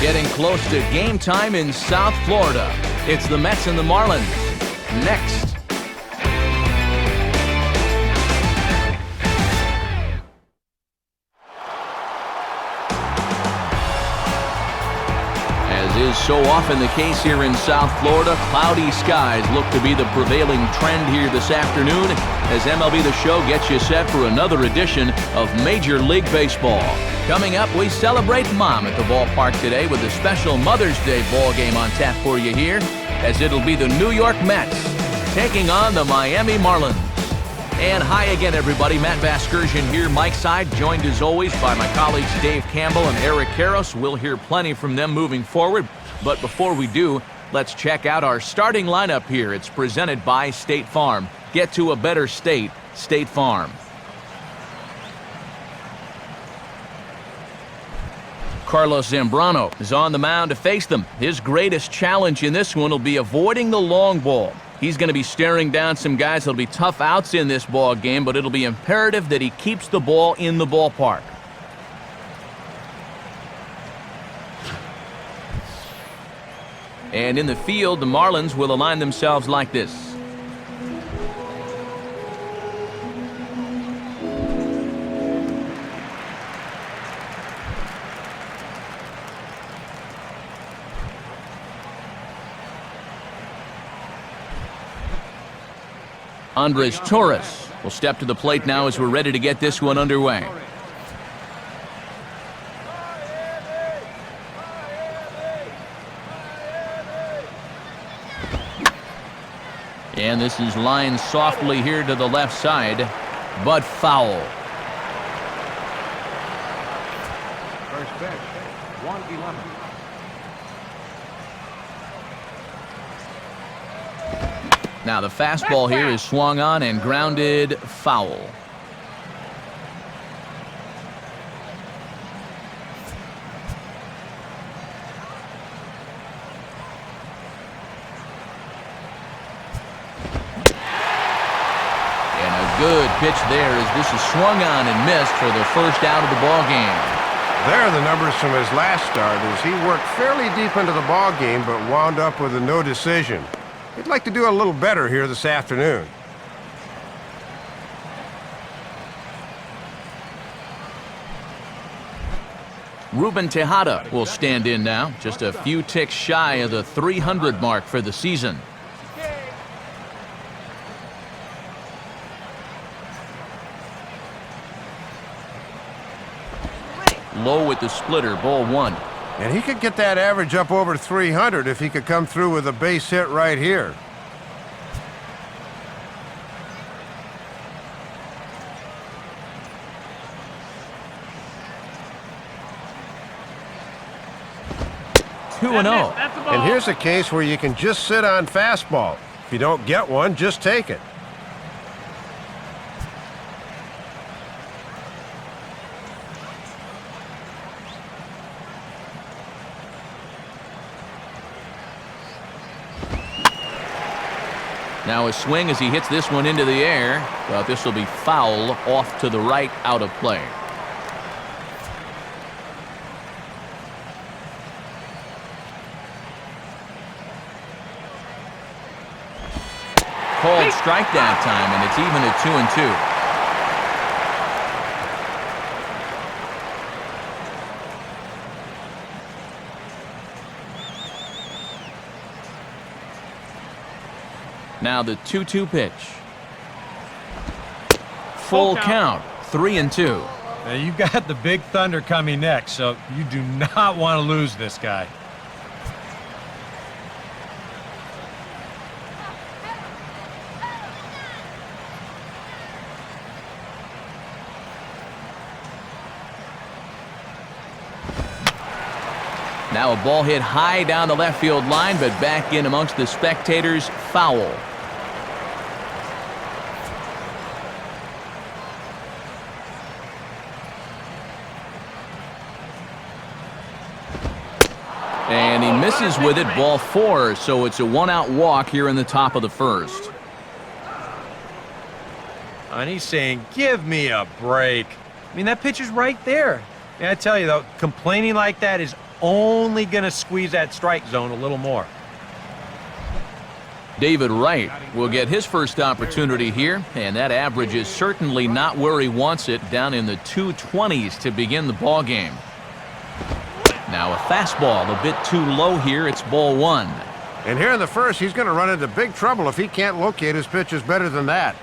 Getting close to game time in South Florida. It's the Mets and the Marlins. Next. As is so often the case here in South Florida, cloudy skies look to be the prevailing trend here this afternoon as MLB The Show gets you set for another edition of Major League Baseball. Coming up, we celebrate Mom at the ballpark today with a special Mother's Day ball game on tap for you here, as it'll be the New York Mets taking on the Miami Marlins. And hi again, everybody. Matt Vasgersian here, Mike Side, joined as always by my colleagues Dave Campbell and Eric Karros. We'll hear plenty from them moving forward. But before we do, let's check out our starting lineup here. It's presented by State Farm. Get to a better state, State Farm. Carlos Zambrano is on the mound to face them. His greatest challenge in this one will be avoiding the long ball. He's going to be staring down some guys that'll be tough outs in this ball game, but it'll be imperative that he keeps the ball in the ballpark. And in the field, the Marlins will align themselves like this. Andres Torres will step to the plate now as we're ready to get this one underway. And this is lined softly here to the left side, but foul. First pitch, 1-11. Now the fastball here is swung on and grounded foul. And a good pitch there as this is swung on and missed for the first out of the ball game. There are the numbers from his last start as he worked fairly deep into the ball game but wound up with a no decision. He'd like to do a little better here this afternoon. Ruben Tejada will stand in now, just a few ticks shy of the 300 mark for the season. Low with the splitter, ball one. And he could get that average up over 300 if he could come through with a base hit right here. Two and 0. And here's a case where you can just sit on fastball. If you don't get one, just take it. Now a swing as he hits this one into the air, but this will be foul off to the right, out of play. Called strike that time, and it's even at 2-2. Now the 2-2 pitch. Full count, 3-2. Now you've got the big thunder coming next, so you do not want to lose this guy. Now a ball hit high down the left field line, but back in amongst the spectators, foul. And he misses with it, ball 4, so it's a one-out walk here in the top of the first. And he's saying, give me a break. I mean, that pitch is right there. And I tell you, though, complaining like that is only going to squeeze that strike zone a little more. David Wright will get his first opportunity here, and that average is certainly not where he wants it, down in the 220s to begin the ball game. Now a fastball a bit too low here. It's ball one. And here in the first, he's going to run into big trouble if he can't locate his pitches better than that.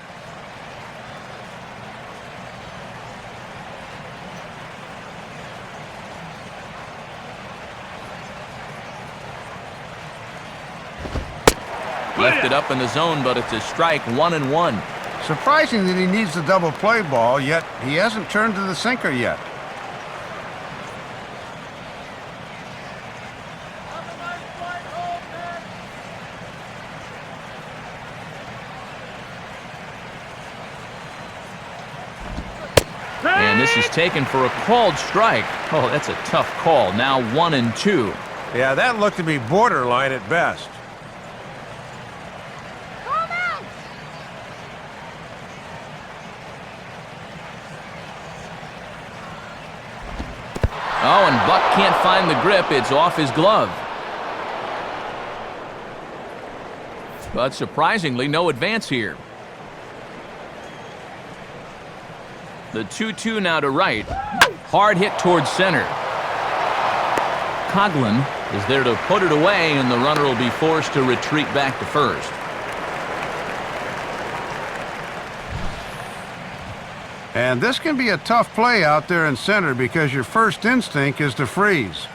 Left it up in the zone, but it's a strike, 1-1. Surprising that he needs the double play ball, yet he hasn't turned to the sinker yet. And this is taken for a called strike. Oh, that's a tough call. Now 1-2. Yeah, that looked to be borderline at best. Oh, and Buck can't find the grip. It's off his glove. But surprisingly, no advance here. The 2-2 now to right. Hard hit towards center. Coughlin is there to put it away, and the runner will be forced to retreat back to first. And this can be a tough play out there in center because your first instinct is to freeze.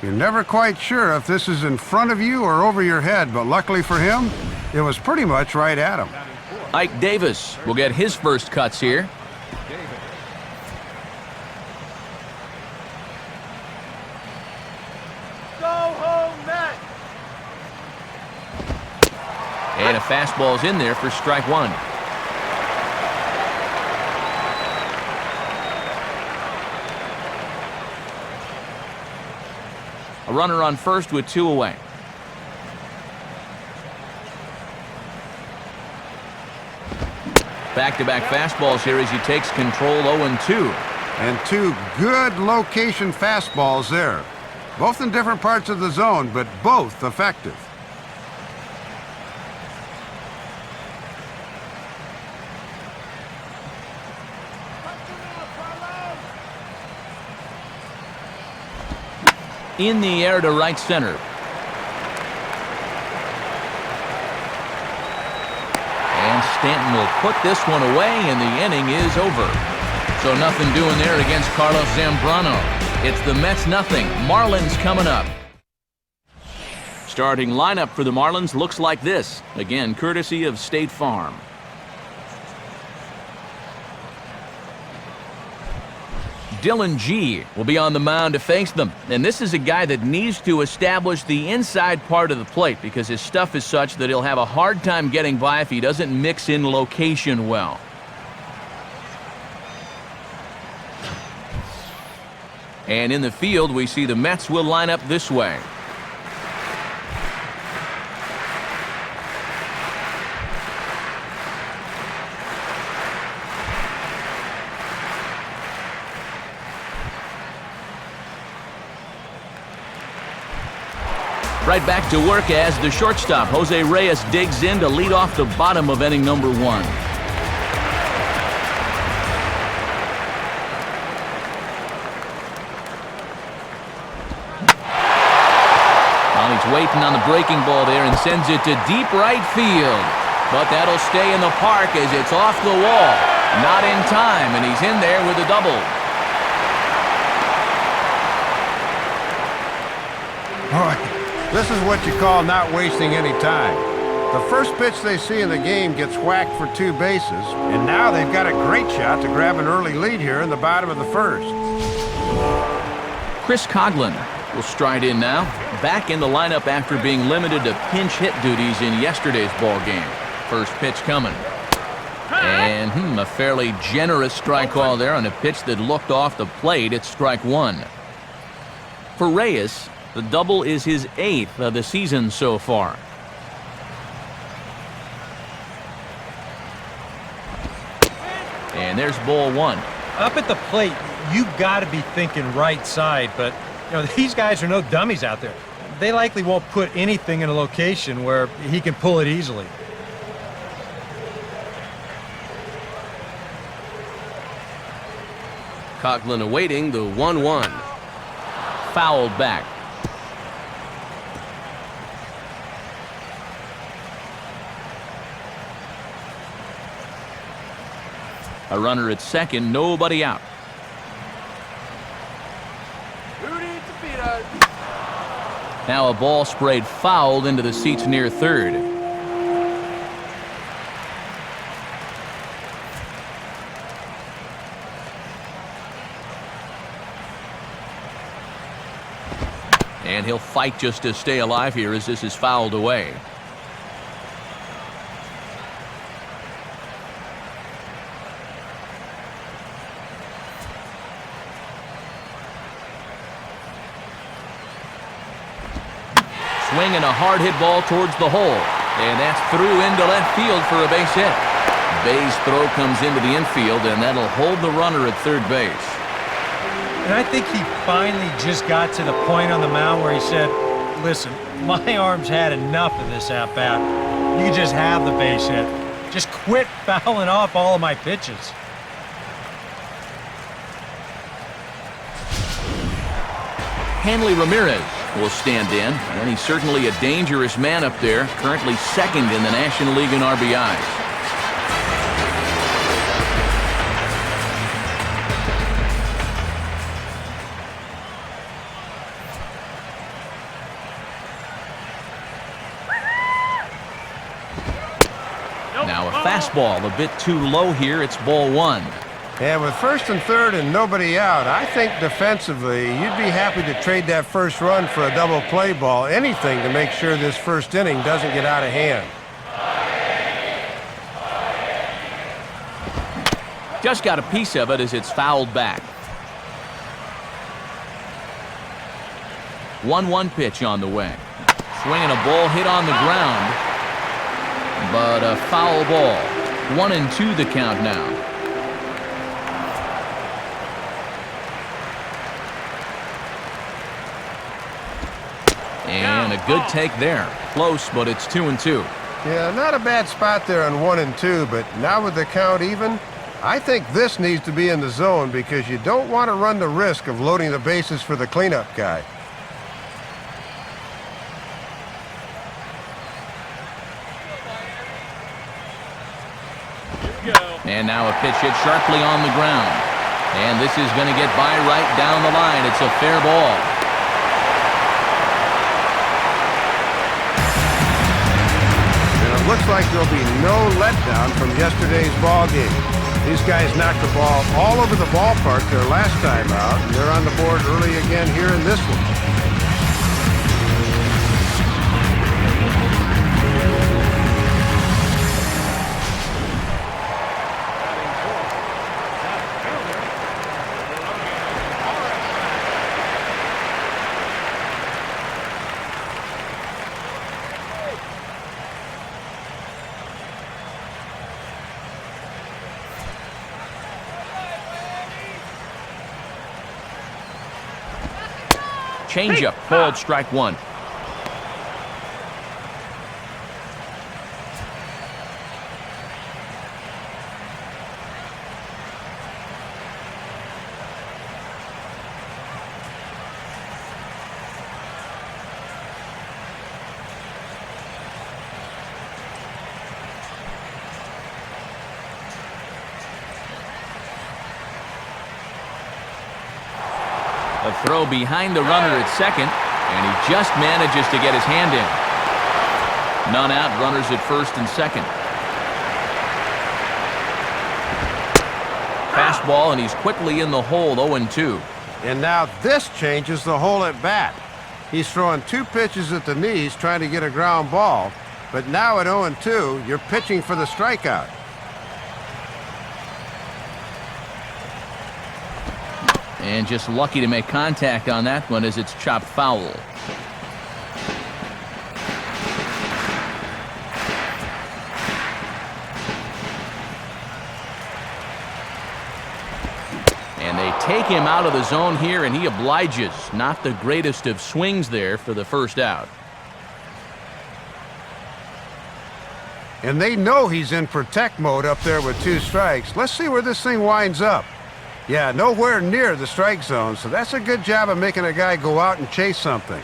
You're never quite sure if this is in front of you or over your head, but luckily for him, it was pretty much right at him. Ike Davis will get his first cuts here. And a fastball's in there for strike one. A runner on first with two away. Back-to-back fastballs here as he takes control, 0-2. And two good location fastballs there. Both in different parts of the zone, but both effective. In the air to right center. And Stanton will put this one away, and the inning is over. So nothing doing there against Carlos Zambrano. It's the Mets nothing. Marlins coming up. Starting lineup for the Marlins looks like this. Again, courtesy of State Farm. Dylan G will be on the mound to face them. And this is a guy that needs to establish the inside part of the plate because his stuff is such that he'll have a hard time getting by if he doesn't mix in location well. And in the field, we see the Mets will line up this way. Right back to work as the shortstop, Jose Reyes, digs in to lead off the bottom of inning number one. Well, he's waiting on the breaking ball there and sends it to deep right field. But that'll stay in the park as it's off the wall. Not in time, and he's in there with a double. All right. This is what you call not wasting any time. The first pitch they see in the game gets whacked for two bases, and now they've got a great shot to grab an early lead here in the bottom of the first. Chris Coughlin will stride in now, back in the lineup after being limited to pinch hit duties in yesterday's ball game. First pitch coming. And a fairly generous strike call there on a pitch that looked off the plate. It's strike one. For Reyes, the double is his 8th of the season so far. And there's ball one. Up at the plate, you've got to be thinking right side, but these guys are no dummies out there. They likely won't put anything in a location where he can pull it easily. Coughlin awaiting the 1-1. Fouled back. A runner at second, nobody out. Now a ball sprayed fouled into the seats near third. And he'll fight just to stay alive here as this is fouled away. Swinging a hard hit ball towards the hole. And that's through into left field for a base hit. Bay's throw comes into the infield, and that'll hold the runner at third base. And I think he finally just got to the point on the mound where he said, listen, my arm's had enough of this at-bat. You can just have the base hit. Just quit fouling off all of my pitches. Hanley Ramirez will stand in, and he's certainly a dangerous man up there, currently second in the National League in RBIs. Now a fastball a bit too low here. It's ball one. And with first and third and nobody out, I think defensively you'd be happy to trade that first run for a double play ball, anything to make sure this first inning doesn't get out of hand. Just got a piece of it as it's fouled back. 1-1 pitch on the way. Swinging a ball hit on the ground, but a foul ball. 1-2 the count now. And a good take there. Close, but it's 2-2. Yeah, not a bad spot there on 1-2, but now with the count even, I think this needs to be in the zone because you don't want to run the risk of loading the bases for the cleanup guy. And now a pitch hit sharply on the ground. And this is going to get by right down the line. It's a fair ball. Looks like there'll be no letdown from yesterday's ball game. These guys knocked the ball all over the ballpark their last time out, and they're on the board early again here in this one. Changeup, called strike one. A throw behind the runner at second, and he just manages to get his hand in. None out, runners at first and second. Fastball, and he's quickly in the hole, 0-2. And now this changes the whole at bat. He's throwing two pitches at the knees trying to get a ground ball, but now at 0-2, you're pitching for the strikeout. And just lucky to make contact on that one as it's chopped foul. And they take him out of the zone here, and he obliges. Not the greatest of swings there for the first out. And they know he's in protect mode up there with 2 strikes. Let's see where this thing winds up. Yeah, nowhere near the strike zone, so that's a good job of making a guy go out and chase something.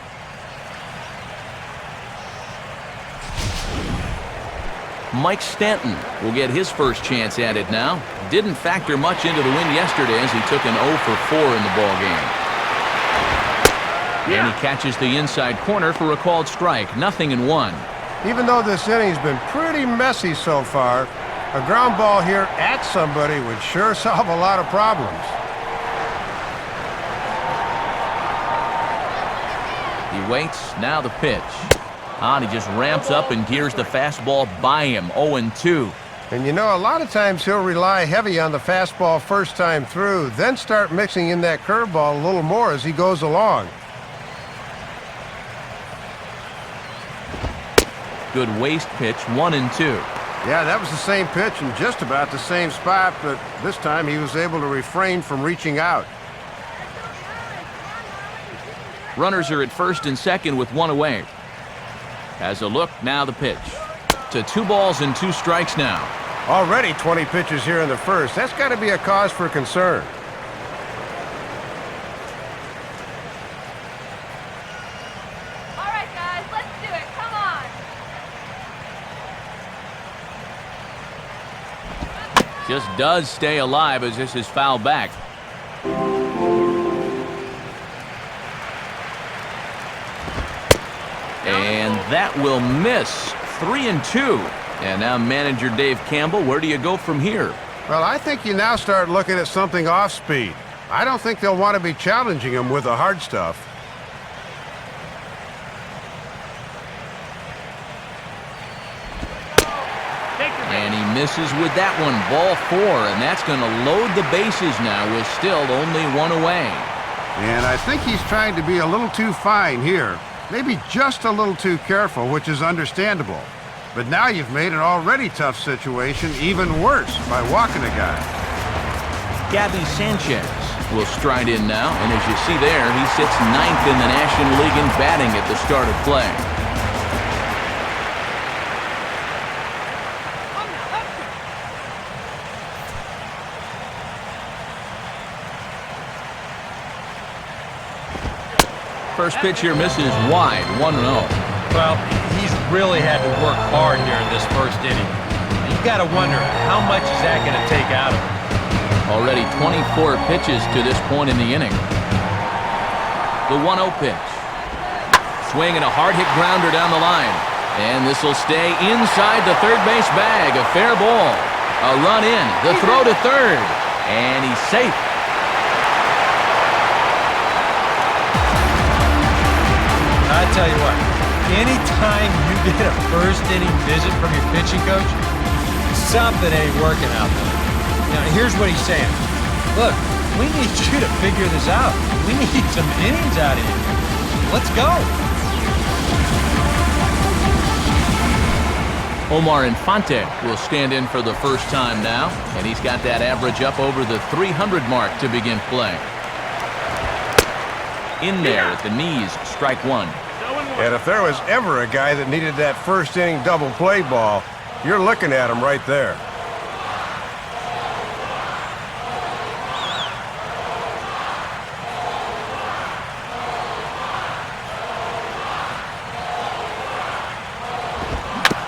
Mike Stanton will get his first chance at it now. Didn't factor much into the win yesterday as he took an 0 for 4 in the ballgame. And he catches the inside corner for a called strike. 0-1. Even though this inning's been pretty messy so far, a ground ball here at somebody would sure solve a lot of problems. He waits, now the pitch. And he just ramps up and gears the fastball by him, 0-2. And you know, a lot of times he'll rely heavy on the fastball first time through, then start mixing in that curveball a little more as he goes along. Good waist pitch, 1-2. Yeah, that was the same pitch in just about the same spot, but this time he was able to refrain from reaching out. Runners are at first and second with 1 away. Has a look, now the pitch. To 2 balls and 2 strikes now. Already 20 pitches here in the first. That's got to be a cause for concern. All right, guys, let's do it. Come on. Just does stay alive as this is fouled back. And that will miss. 3-2. And now manager Dave Campbell, where do you go from here? Well, I think you now start looking at something off speed. I don't think they'll want to be challenging him with the hard stuff. And he misses with that one. Ball 4, and that's going to load the bases now with still only 1 away. And I think he's trying to be a little too fine here. Maybe just a little too careful, which is understandable. But now you've made an already tough situation even worse by walking a guy. Gabby Sanchez will stride in now, and as you see there, he sits 9th in the National League in batting at the start of play. First pitch here misses wide, 1-0. Well, he's really had to work hard here in this first inning. You got to wonder, how much is that going to take out of him? Already 24 pitches to this point in the inning. The 1-0 pitch. Swing and a hard-hit grounder down the line. And this will stay inside the third base bag. A fair ball. A run in. The throw to third. And he's safe. I tell you what, anytime you get a first inning visit from your pitching coach, something ain't working out there. Now, here's what he's saying. Look, we need you to figure this out. We need some innings out of you. Let's go. Omar Infante will stand in for the first time now, and he's got that average up over the 300 mark to begin play. In there at the knees, strike 1. And if there was ever a guy that needed that first inning double play ball, you're looking at him right there.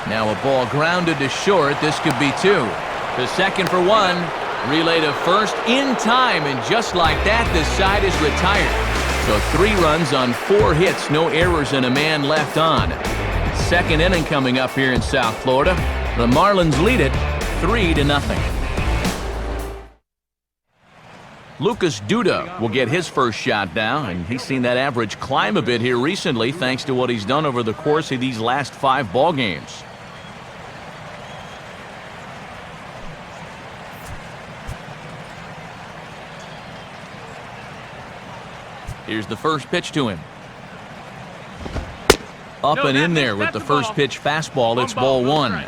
Now a ball grounded to short. This could be 2. To second for 1. Relay to first in time, and just like that, the side is retired. So 3 runs on 4 hits, no errors, and a man left on. Second inning coming up here in South Florida. The Marlins lead it 3-0. Lucas Duda will get his first shot now, and he's seen that average climb a bit here recently thanks to what he's done over the course of these last 5 ball games. Here's the first pitch to him. Up and in there with the first pitch fastball. It's ball 1.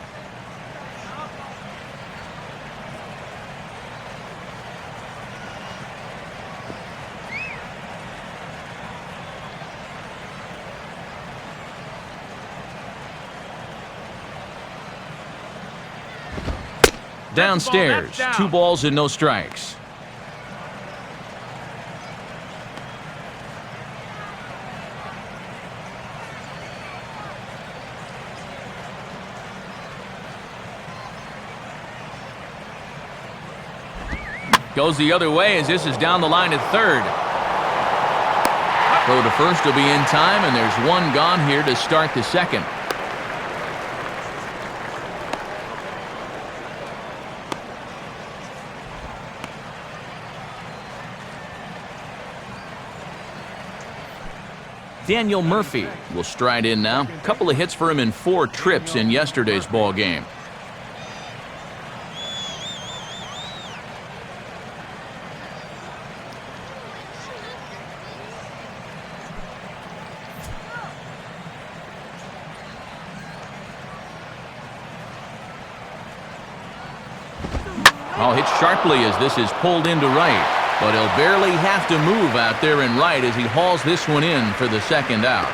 Downstairs, 2 balls and no strikes. Goes the other way as this is down the line at third. Throw to first will be in time, and there's 1 gone here to start the second. Daniel Murphy will stride in now. A couple of hits for him in 4 trips in yesterday's ball game. Hit sharply as this is pulled into right, but he'll barely have to move out there in right as he hauls this one in for the second out.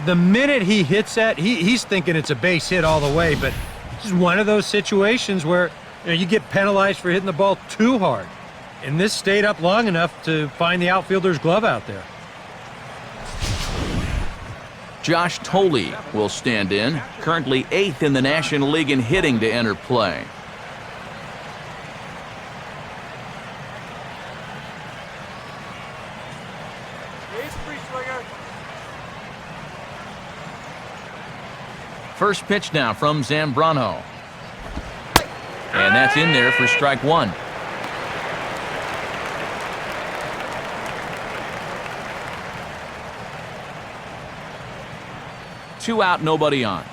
The minute he hits that, he's thinking it's a base hit all the way, but this is one of those situations where you get penalized for hitting the ball too hard. And this stayed up long enough to find the outfielder's glove out there. Josh Tolley will stand in, currently 8th in the National League in hitting to enter play. First pitch now from Zambrano. And that's in there for strike 1. Two out, nobody on.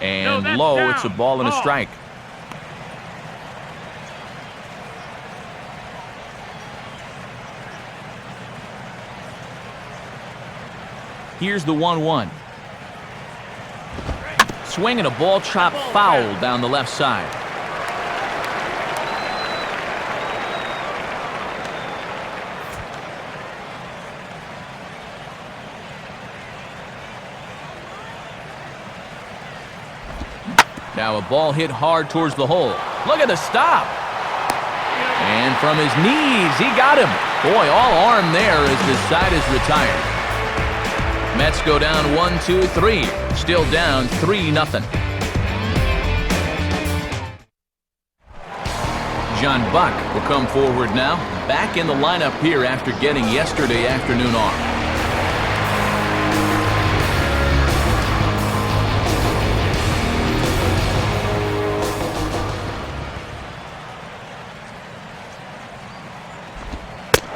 And low, it's a ball and a strike. Here's the 1-1. Swing and a ball chopped foul down the left side. Now a ball hit hard towards the hole. Look at the stop. And from his knees, he got him. Boy, all arm there as the side is retired. Mets go down 1-2-3. Still down 3-0. John Buck will come forward now. Back in the lineup here after getting yesterday afternoon off.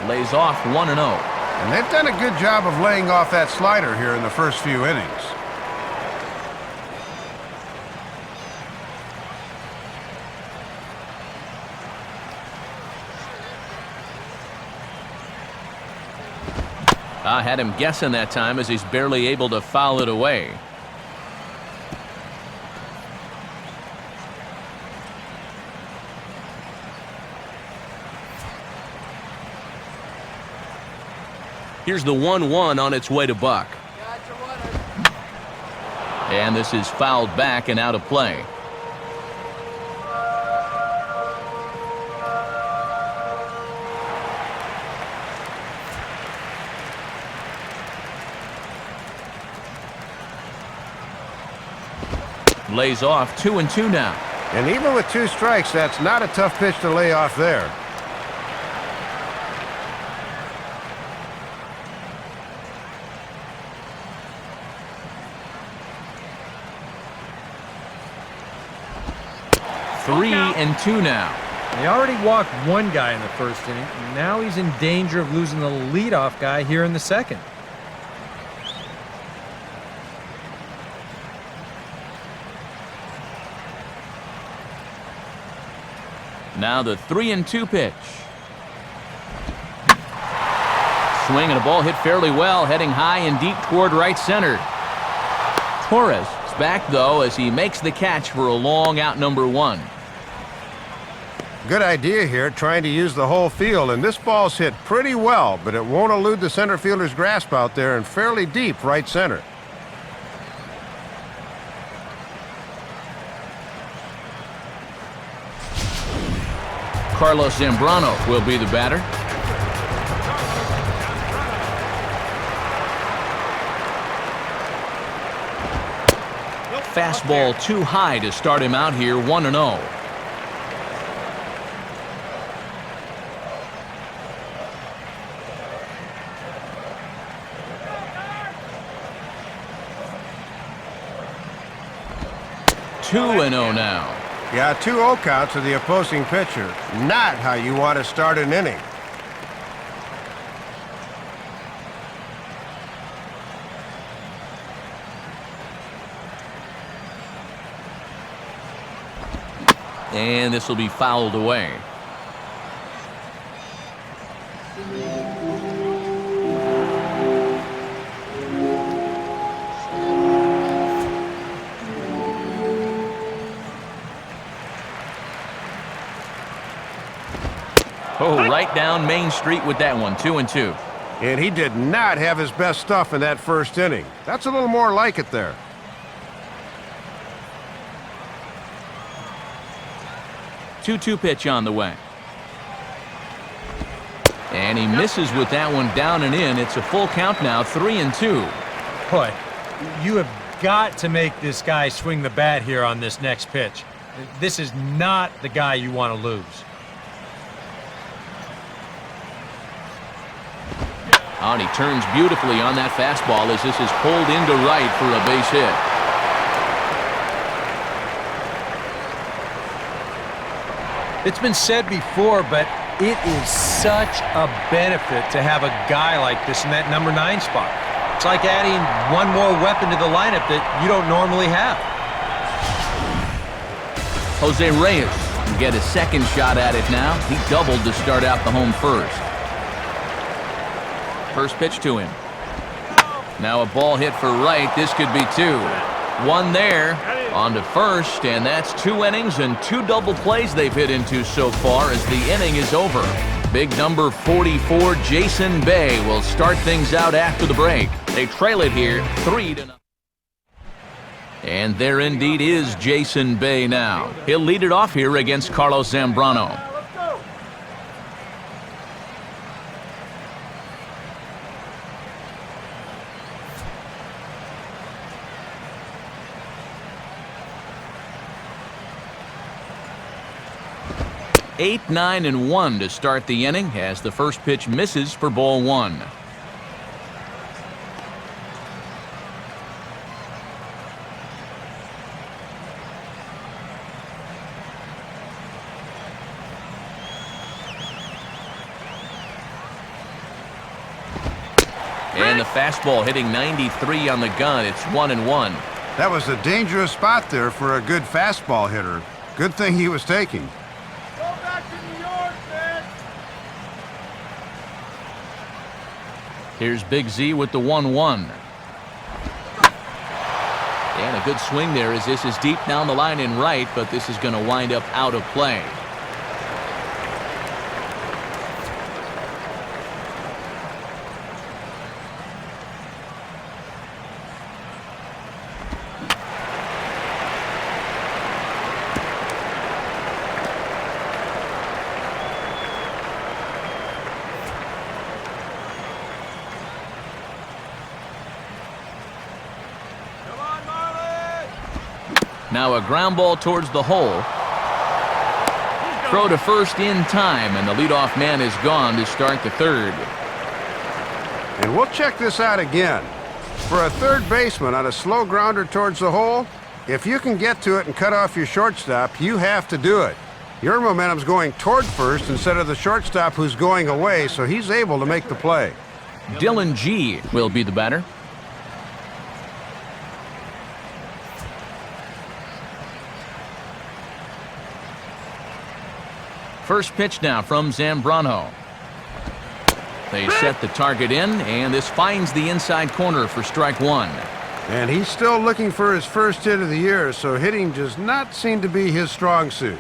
Lays off 1-0. And they've done a good job of laying off that slider here in the first few innings. I had him guessing that time as he's barely able to foul it away. Here's the 1-1 on its way to Buck. And this is fouled back and out of play. Lays off 2-2 now. And even with 2 strikes, that's not a tough pitch to lay off there. Three and 2 now. They already walked one guy in the first inning. Now he's in danger of losing the leadoff guy here in the second. Now the 3-2 pitch. Swing and a ball hit fairly well, heading high and deep toward right center. Torres is back though as he makes the catch for a long out number 1. Good idea here, trying to use the whole field, and this ball's hit pretty well, but it won't elude the center fielder's grasp out there and fairly deep right center. Carlos Zambrano will be the batter. Fastball too high to start him out here, 1-0. Two and 0 now. Yeah, 2-0 count to the opposing pitcher. Not how you want to start an inning. And this will be fouled away. Oh, right down Main Street with that one, 2-2. And he did not have his best stuff in that first inning. That's a little more like it there. Two pitch on the way. And he misses with that one down and in. It's a full count now, 3-2. Boy, you have got to make this guy swing the bat here on this next pitch. This is not the guy you want to lose. Oh, and he turns beautifully on that fastball as this is pulled into right for a base hit. It's been said before, but it is such a benefit to have a guy like this in that number 9 spot. It's like adding one more weapon to the lineup that you don't normally have. Jose Reyes will get a second shot at it now. He doubled to start out the home first. First pitch to him. Now a ball hit for right. This could be 2. One there. On to first, and that's 2 innings and 2 double plays they've hit into so far as the inning is over. Big number 44, Jason Bay, will start things out after the break. They trail it here 3-0. And there indeed is Jason Bay now. He'll lead it off here against Carlos Zambrano. Eight, 9, and 1 to start the inning as the first pitch misses for ball 1. And the fastball hitting 93 on the gun. It's 1-1. That was a dangerous spot there for a good fastball hitter. Good thing he was taking. Here's Big Z with the 1-1. And a good swing there as this is deep down the line in right, but this is going to wind up out of play. Now a ground ball towards the hole. Throw to first in time, and the leadoff man is gone to start the third. And we'll check this out again. For a third baseman on a slow grounder towards the hole, if you can get to it and cut off your shortstop, you have to do it. Your momentum's going toward first instead of the shortstop who's going away, so he's able to make the play. Dylan G will be the batter. First pitch now from Zambrano. They set the target in, and this finds the inside corner for strike 1. And he's still looking for his first hit of the year, so hitting does not seem to be his strong suit.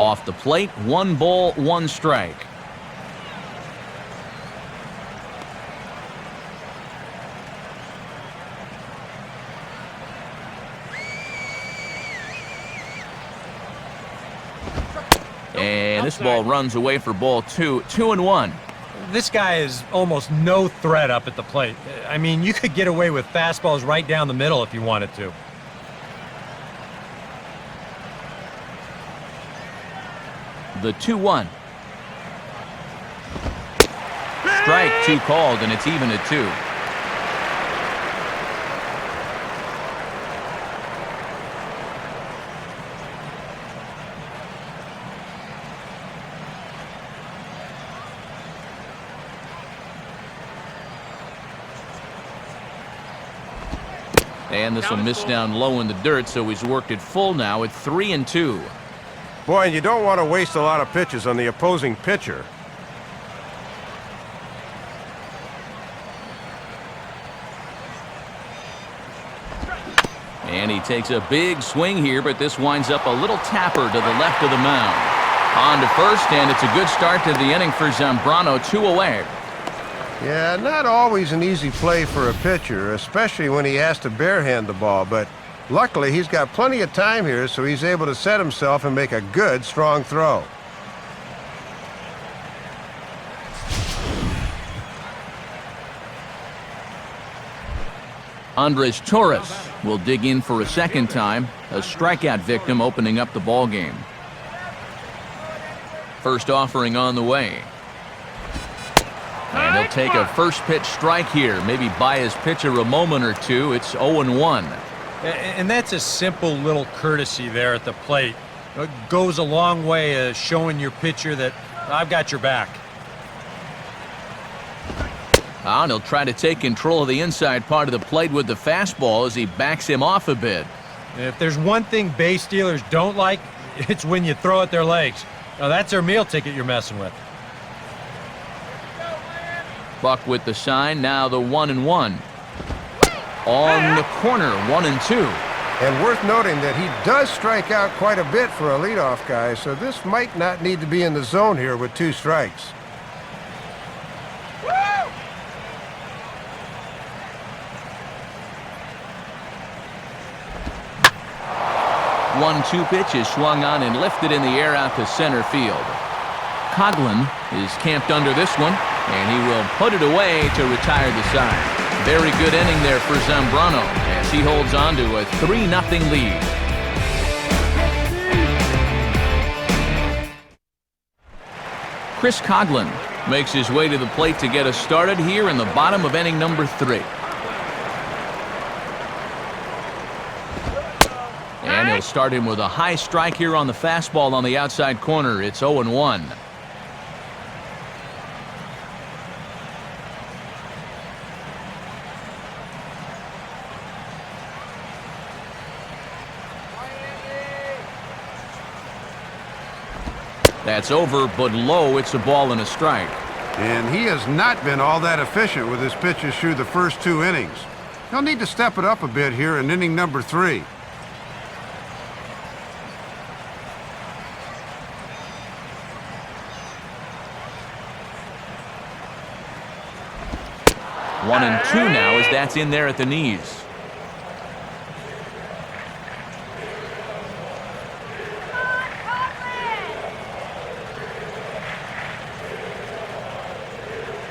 Off the plate, 1 ball, 1 strike. And this ball runs away for ball 2, 2-1. This guy is almost no threat up at the plate. I mean, you could get away with fastballs right down the middle if you wanted to. The 2-1. Strike 2 called, and it's even at 2. And this will miss down low in the dirt, so he's worked it full now at 3-2. Boy, and you don't want to waste a lot of pitches on the opposing pitcher. And he takes a big swing here, but this winds up a little tapper to the left of the mound. On to first, and it's a good start to the inning for Zambrano, 2 away. Yeah, not always an easy play for a pitcher, especially when he has to barehand the ball, but luckily he's got plenty of time here, so he's able to set himself and make a good, strong throw. Andres Torres will dig in for a second time, a strikeout victim opening up the ball game. First offering on the way. And he'll take a first pitch strike here, maybe buy his pitcher a moment or two. It's 0-1. And that's a simple little courtesy there at the plate. It goes a long way showing your pitcher that I've got your back. And he'll try to take control of the inside part of the plate with the fastball as he backs him off a bit. If there's one thing base stealers don't like, it's when you throw at their legs. Now, that's their meal ticket you're messing with. Buck with the sign, now the 1-1. On the corner, 1-2. And worth noting that he does strike out quite a bit for a leadoff guy, so this might not need to be in the zone here with 2 strikes. 1-2 pitch is swung on and lifted in the air out to center field. Coughlin is camped under this one, and he will put it away to retire the side. Very good inning there for Zambrano as he holds on to a 3-0 lead. Chris Coughlin makes his way to the plate to get us started here in the bottom of inning number 3. And he'll start him with a high strike here on the fastball on the outside corner. It's 0-1. That's over, but low. It's a ball and a strike. And he has not been all that efficient with his pitches through the first 2 innings. He'll need to step it up a bit here in inning number 3. One and 2 now as that's in there at the knees.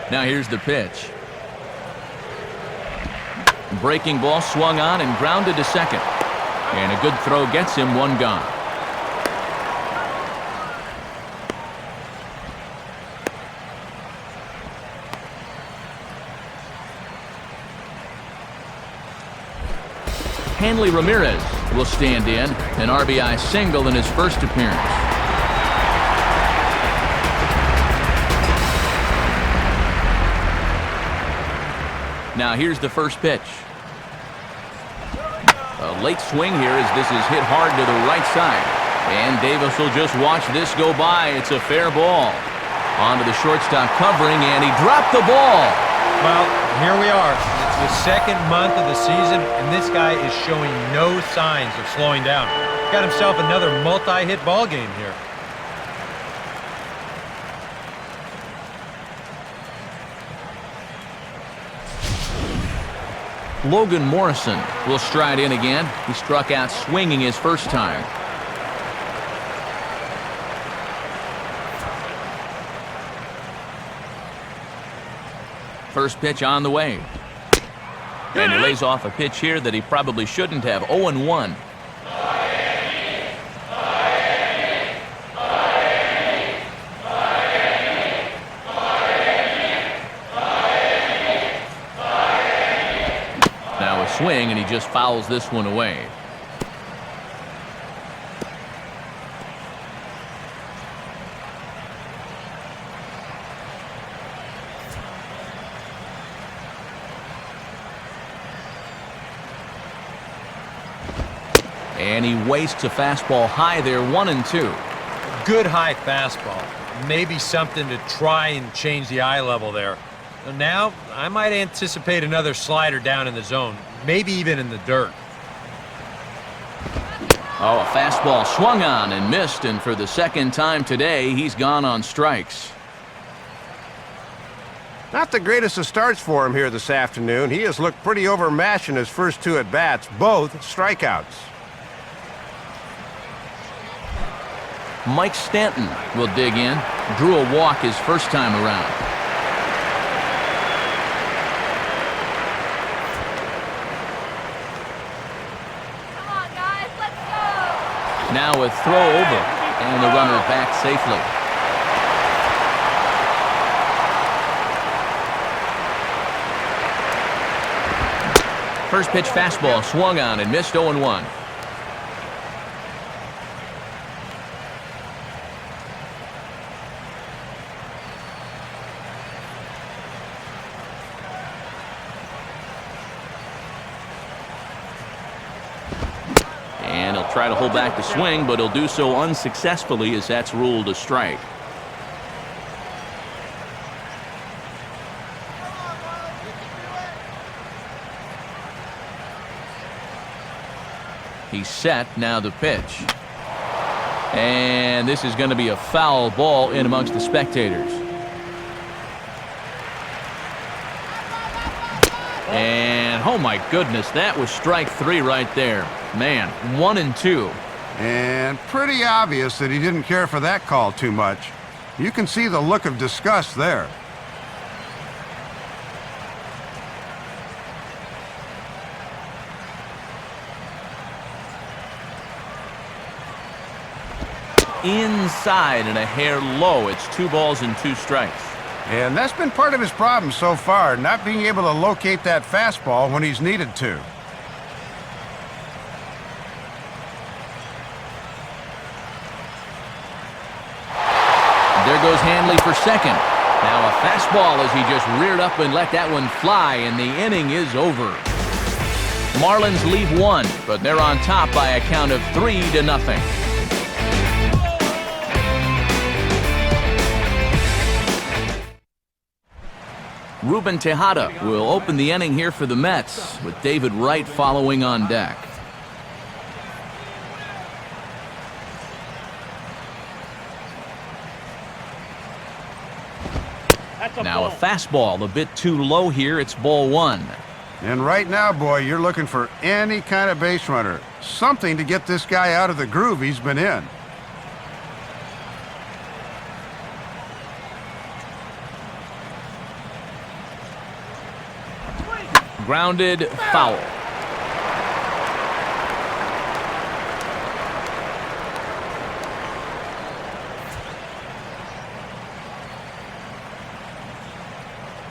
Now here's the pitch. Breaking ball swung on and grounded to second. And a good throw gets him 1 gone. Hanley Ramirez will stand in, an RBI single in his first appearance. Now here's the first pitch. A late swing here as this is hit hard to the right side. And Davis will just watch this go by. It's a fair ball. On to the shortstop covering, and he dropped the ball. Well, here we are. It's the second month of the season, and this guy is showing no signs of slowing down. Got himself another multi-hit ball game here. Logan Morrison will stride in again. He struck out swinging his first time. First pitch on the way. And he lays off a pitch here that he probably shouldn't have. 0-1. Now a swing, and he just fouls this one away. And he wastes a fastball high there, 1-2. Good high fastball. Maybe something to try and change the eye level there. Now, I might anticipate another slider down in the zone, maybe even in the dirt. Oh, a fastball swung on and missed, and for the second time today, he's gone on strikes. Not the greatest of starts for him here this afternoon. He has looked pretty overmatched in his first two at-bats, both strikeouts. Mike Stanton will dig in. Drew a walk his first time around. Come on, guys, let's go. Now a throw over, and the runner back safely. First pitch fastball swung on and missed. 0-1. Try to hold back the swing, but he'll do so unsuccessfully as that's ruled a strike. He's set. Now the pitch. And this is going to be a foul ball in amongst the spectators. And oh my goodness, that was strike 3 right there. Man, 1-2. And pretty obvious that he didn't care for that call too much. You can see the look of disgust there. Inside and a hair low. It's 2 balls and 2 strikes. And that's been part of his problem so far, not being able to locate that fastball when he's needed to. There goes Hanley for second. Now a fastball as he just reared up and let that one fly, and the inning is over. Marlins lead 1, but they're on top by a count of 3-0. Ruben Tejada will open the inning here for the Mets, with David Wright following on deck. Now a fastball a bit too low here. It's ball 1. And right now, boy, you're looking for any kind of base runner. Something to get this guy out of the groove he's been in. Grounded, foul.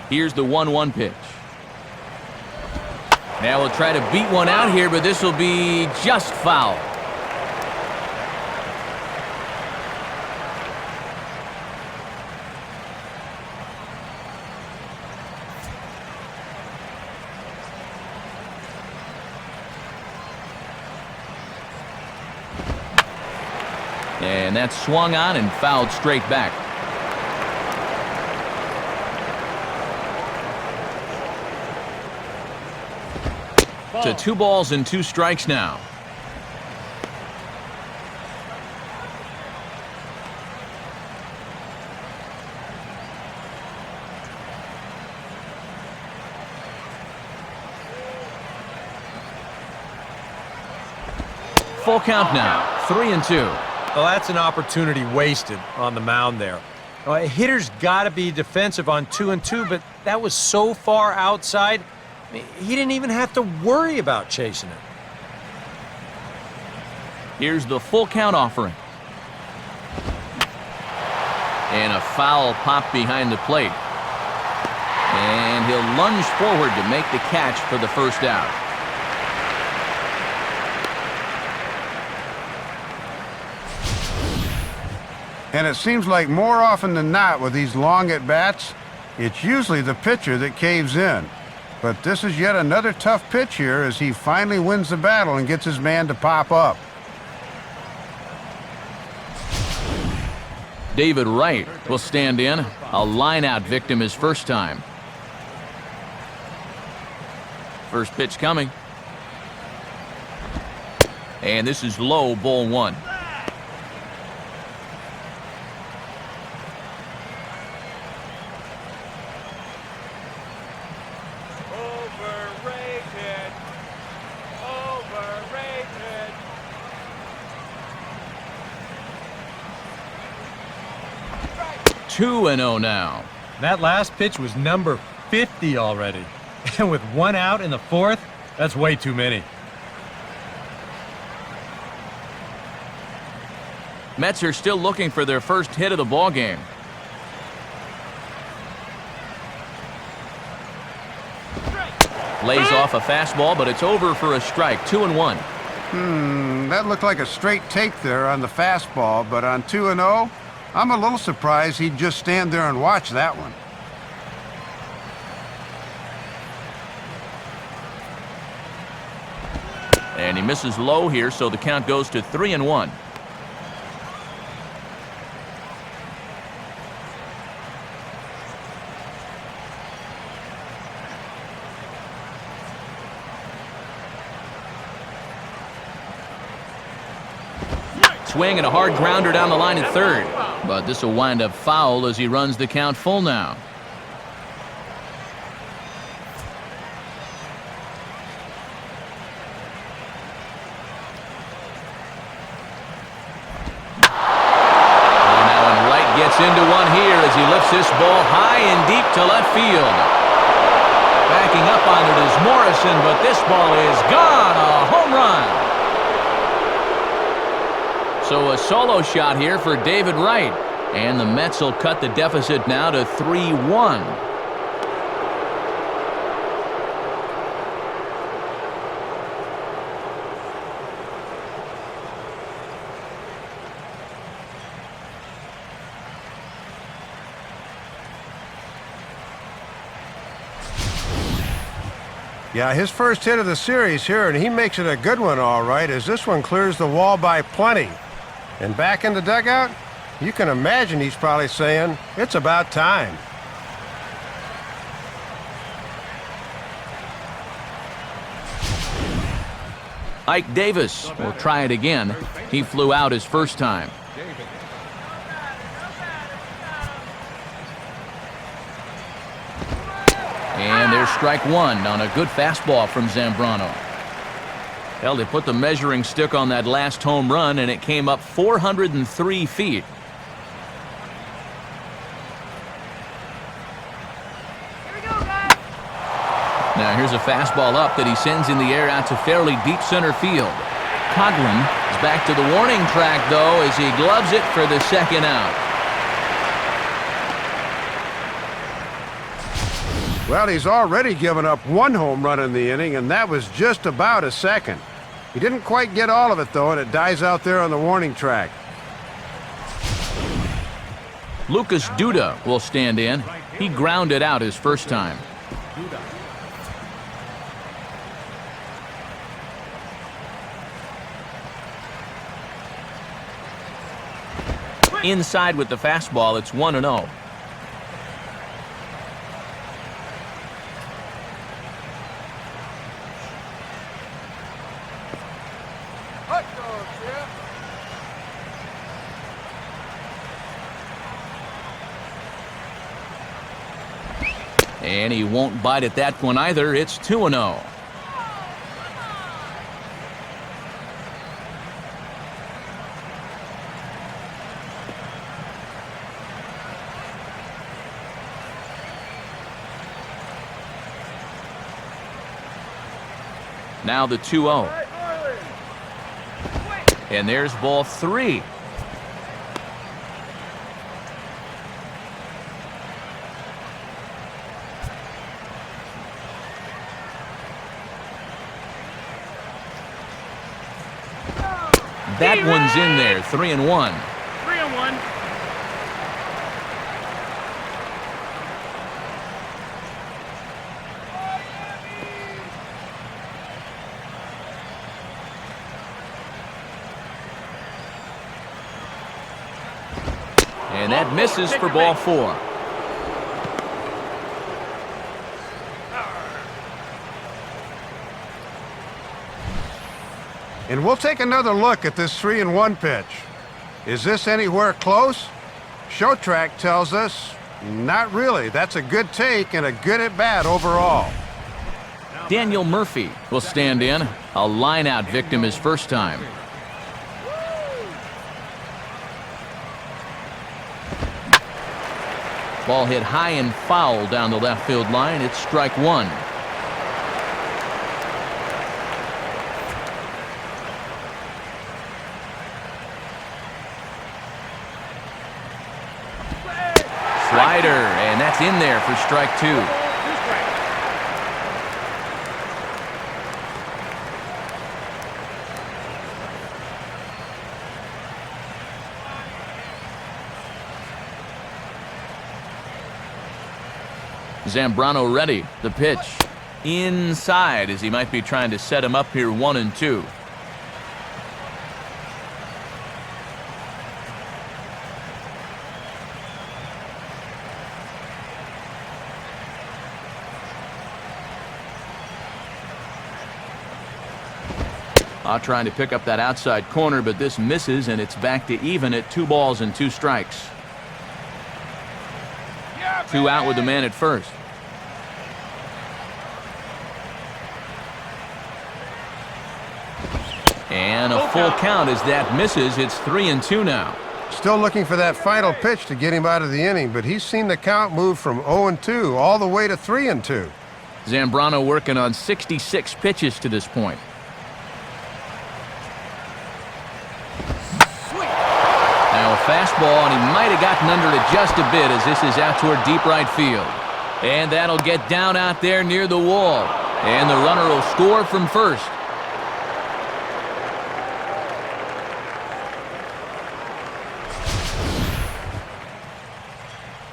Here's the 1-1 pitch. Now we'll try to beat one out here, but this will be just foul. And that's swung on and fouled straight back. To 2 balls and 2 strikes now. full count now, 3-2. Well, that's an opportunity wasted on the mound there. A hitter's got to be defensive on 2-2, but that was so far outside, he didn't even have to worry about chasing it. Here's the full count offering. And a foul pop behind the plate. And he'll lunge forward to make the catch for the first out. And it seems like more often than not with these long at-bats, it's usually the pitcher that caves in. But this is yet another tough pitch here as he finally wins the battle and gets his man to pop up. David Wright will stand in. A line-out victim his first time. First pitch coming. And this is low, ball one. Overrated. Overrated. 2-0 now. That last pitch was number 50 already. And with one out in the fourth, that's way too many. Mets are still looking for their first hit of the ball game. Lays off a fastball, but it's over for a strike. 2-1. That looked like a straight take there on the fastball, but on 2-0, I'm a little surprised he'd just stand there and watch that one. And he misses low here, so the count goes to 3-1. Swing and a hard grounder down the line at third. But this will wind up foul as he runs the count full now. Into one here as he lifts this ball high and deep to left field. Backing up on it is Morrison, but this ball is gone. A home run. So a solo shot here for David Wright. And the Mets will cut the deficit now to 3-1. Yeah, his first hit of the series here, and he makes it a good one all right, as this one clears the wall by plenty. And back in the dugout, you can imagine he's probably saying, it's about time. Ike Davis will try it again. He flew out his first time. And there's strike one on a good fastball from Zambrano. Hell, they put the measuring stick on that last home run, and it came up 403 feet. Here we go, guys. Now here's a fastball up that he sends in the air out to fairly deep center field. Coghlan is back to the warning track, though, as he gloves it for the second out. Well, he's already given up one home run in the inning, and that was just about a second. He didn't quite get all of it, though, and it dies out there on the warning track. Lucas Duda will stand in. He grounded out his first time. Inside with the fastball, it's 1-0. And he won't bite at that one either. It's 2-0. Now the 2-0. And there's ball 3. That one's in there, 3-1. 3-1. And that misses for ball 4. And we'll take another look at this 3-1 pitch. Is this anywhere close? Show track tells us not really. That's a good take and a good at-bat overall. Daniel Murphy will stand in. A line-out victim his first time. Ball hit high and foul down the left field line. It's strike 1. Slider, and that's in there for strike 2. 2 strikes. Zambrano ready. The pitch inside as he might be trying to set him up here 1-2. Trying to pick up that outside corner, but this misses, and it's back to even at 2 balls and 2 strikes. 2 out with the man at first. And a full count as that misses. It's 3-2 now. Still looking for that final pitch to get him out of the inning, but he's seen the count move from 0-2 all the way to 3-2. Zambrano working on 66 pitches to this point. Now a fastball, and he might have gotten under it just a bit as this is out toward deep right field. And that'll get down out there near the wall. And the runner will score from first.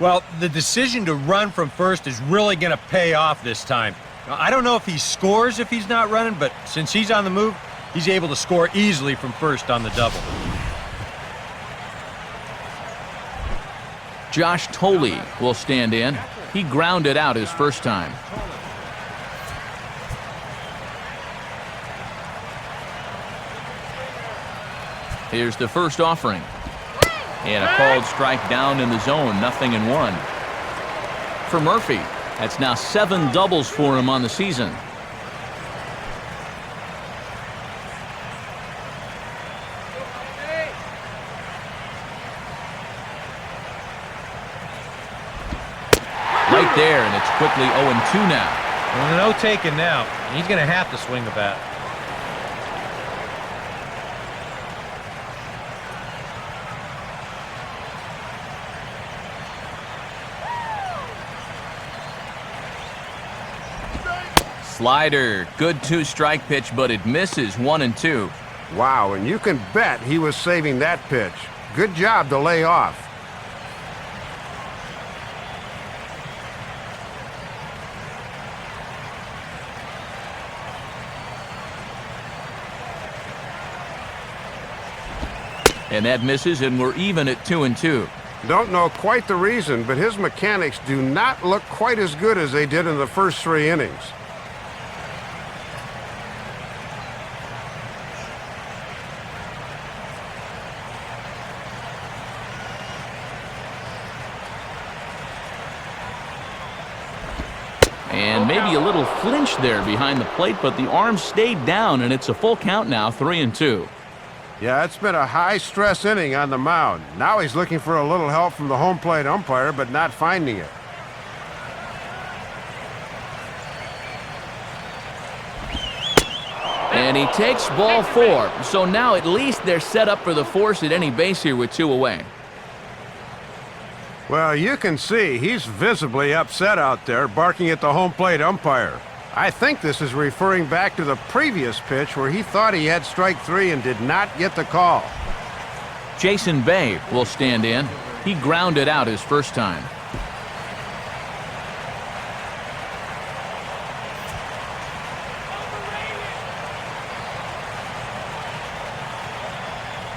Well, the decision to run from first is really going to pay off this time. Now, I don't know if he scores if he's not running, but since he's on the move, he's able to score easily from first on the double. Josh Toley will stand in. He grounded out his first time. Here's the first offering. And a called strike down in the zone, 0-1. For Murphy, that's now 7 doubles for him on the season. Right there, and it's quickly 0-2 now. Well, no taking now. He's going to have to swing the bat. Slider, good 2-strike pitch, but it misses, 1-2. Wow, and you can bet he was saving that pitch. Good job to lay off. And that misses, and we're even at 2-2. Don't know quite the reason, but his mechanics do not look quite as good as they did in the first 3 innings. And maybe a little flinch there behind the plate, but the arm stayed down, and it's a full count now, 3-2. Yeah, it's been a high-stress inning on the mound. Now he's looking for a little help from the home plate umpire, but not finding it. And he takes ball 4. So now at least they're set up for the force at any base here with 2 away. Well, you can see he's visibly upset out there, barking at the home plate umpire. I think this is referring back to the previous pitch where he thought he had strike 3 and did not get the call. Jason Bay will stand in. He grounded out his first time.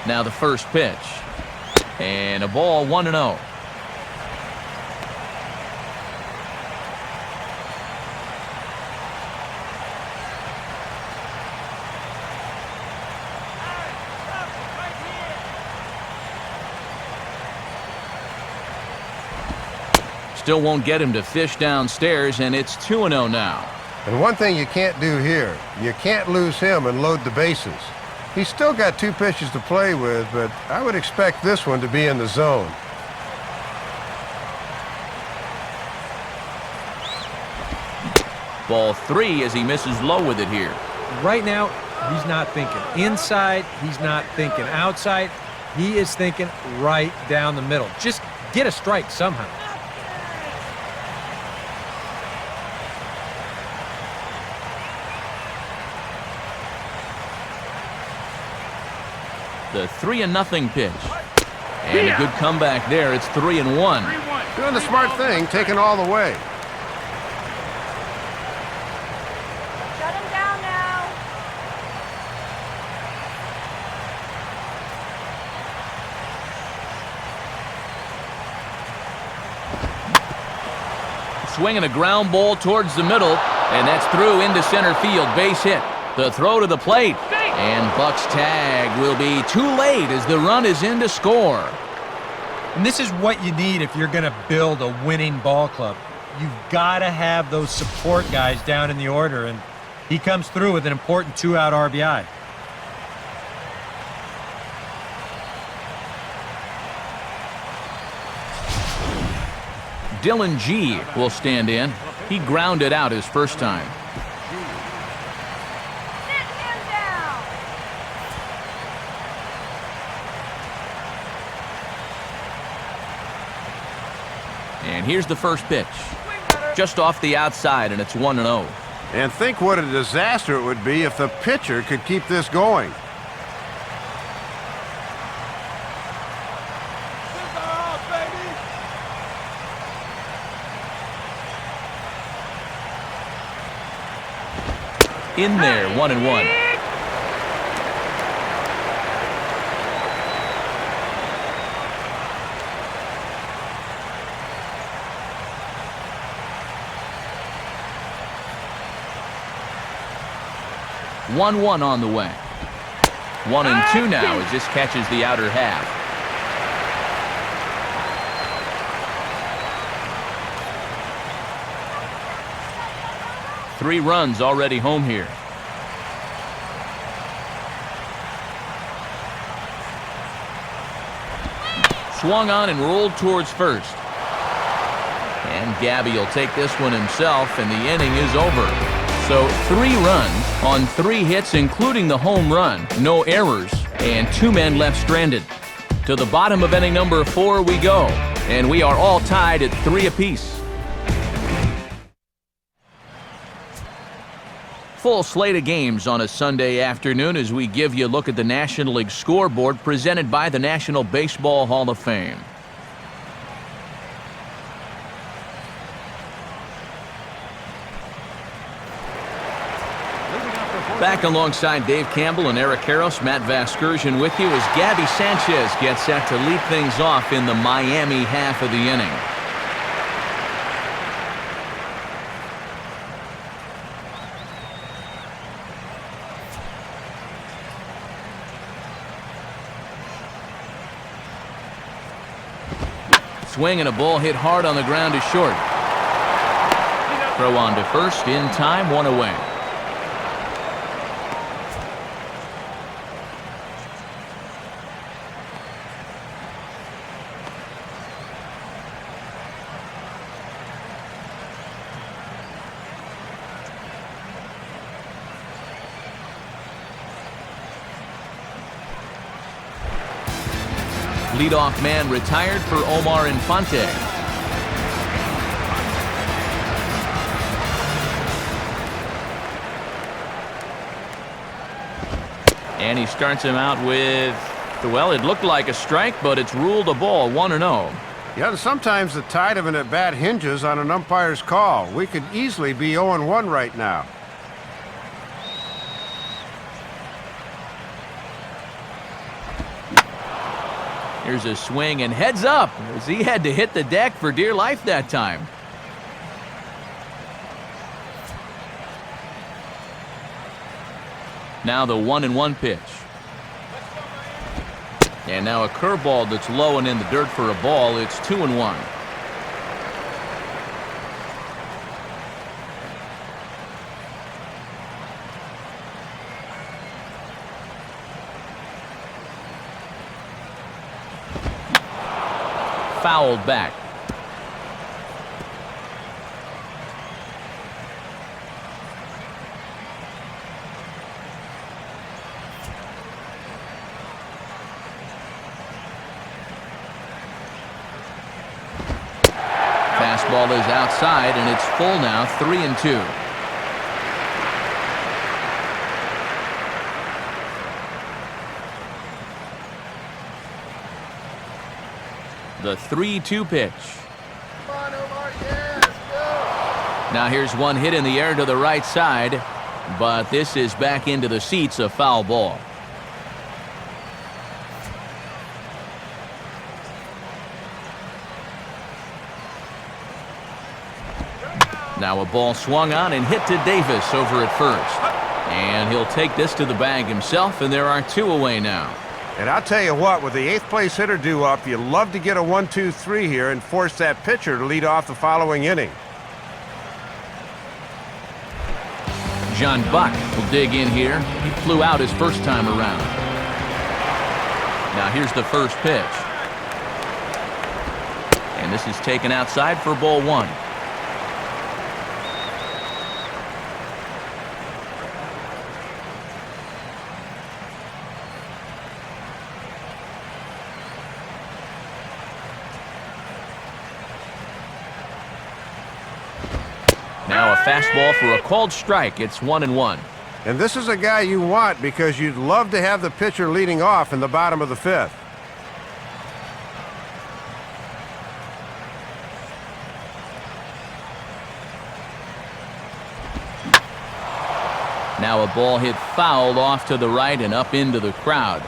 Now the first pitch. And a ball 1-0. Still won't get him to fish downstairs, and it's 2-0 now. And one thing you can't do here, you can't lose him and load the bases. He's still got 2 pitches to play with, but I would expect this one to be in the zone. Ball 3 as he misses low with it here. Right now, he's not thinking inside. He's not thinking outside. He is thinking right down the middle. Just get a strike somehow. The 3-0 pitch. And a good comeback there. It's 3-1. 3-1. Doing the smart thing, taking all the way. Shut him down now. Swinging a ground ball towards the middle, and that's through into center field. Base hit. The throw to the plate. And Buck's tag will be too late as the run is in to score. And this is what you need if you're going to build a winning ball club. You've got to have those support guys down in the order, and he comes through with an important 2-out RBI. Dylan G will stand in. He grounded out his first time. Sit him down. And here's the first pitch. Just off the outside, and it's 1-0. And think what a disaster it would be if the pitcher could keep this going. In there, 1-1. One on the way. 1-2 now as this catches the outer half. Three runs already home here. Swung on and rolled towards first. And Gabby will take this one himself, and the inning is over. So 3 runs on 3 hits, including the home run. No errors, and 2 men left stranded. To the bottom of inning number 4 we go, and we are all tied at 3 apiece. Full slate of games on a Sunday afternoon as we give you a look at the National League scoreboard presented by the National Baseball Hall of Fame. Back alongside Dave Campbell and Eric Harros, Matt Vasgersian with you as Gabby Sanchez gets set to lead things off in the Miami half of the inning. Swing and a ball hit hard on the ground to short. Throw on to first in time, 1 away. Leadoff man retired for Omar Infante. And he starts him out with, well, it looked like a strike, but it's ruled a ball, 1-0. Yeah, sometimes the tide of an at-bat hinges on an umpire's call. We could easily be 0-1 right now. Here's a swing and heads up as he had to hit the deck for dear life that time. Now the 1-1 pitch. And now a curveball that's low and in the dirt for a ball. It's 2-1. Fouled back. Fastball is outside, and it's full now, 3-2. The 3-2 pitch. Come on, Omar. Yeah, let's go. Now here's one hit in the air to the right side, but this is back into the seats, a foul ball. Now a ball swung on and hit to Davis over at first. And he'll take this to the bag himself, and there are 2 away now. And I'll tell you what, with the 8th place hitter due up, you'd love to get a 1-2-3 here and force that pitcher to lead off the following inning. John Buck will dig in here. He flew out his first time around. Now here's the first pitch. And this is taken outside for ball 1. Now a fastball for a called strike. It's 1-1. And this is a guy you want because you'd love to have the pitcher leading off in the bottom of the 5th. Now a ball hit fouled off to the right and up into the crowd.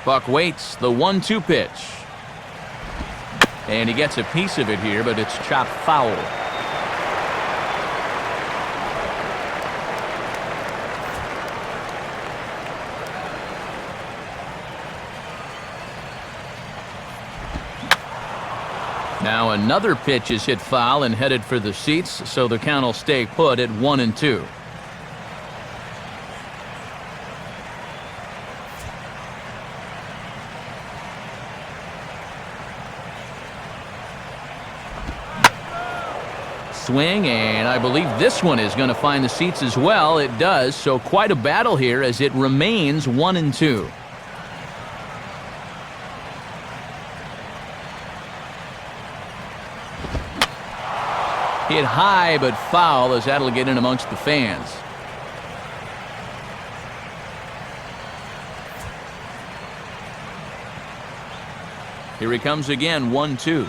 Buck waits, the 1-2 pitch. And he gets a piece of it here, but it's chopped foul. Now another pitch is hit foul and headed for the seats, so the count will stay put at 1-2. Swing, and I believe this one is going to find the seats as well. It does, so quite a battle here as it remains 1-2. Hit high but foul as that'll get in amongst the fans. Here he comes again, 1-2.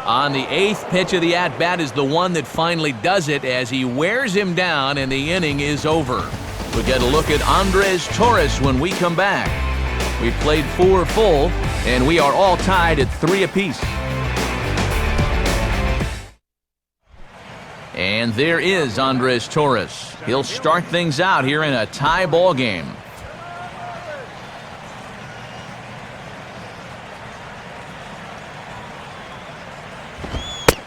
On the 8th pitch of the at-bat is the one that finally does it as he wears him down and the inning is over. We'll get a look at Andres Torres when we come back. We've played 4 full, and we are all tied at 3 apiece. And there is Andres Torres. He'll start things out here in a tie ball game.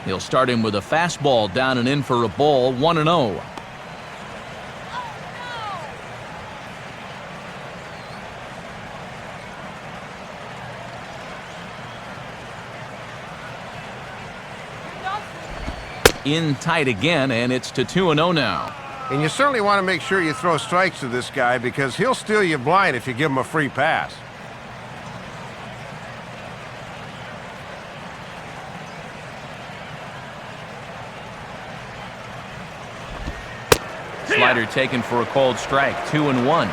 He'll start him with a fastball down and in for a ball, 1-0. In tight again, and it's to 2-0 now. And you certainly want to make sure you throw strikes to this guy because he'll steal you blind if you give him a free pass. Slider taken for a called strike, 2-1.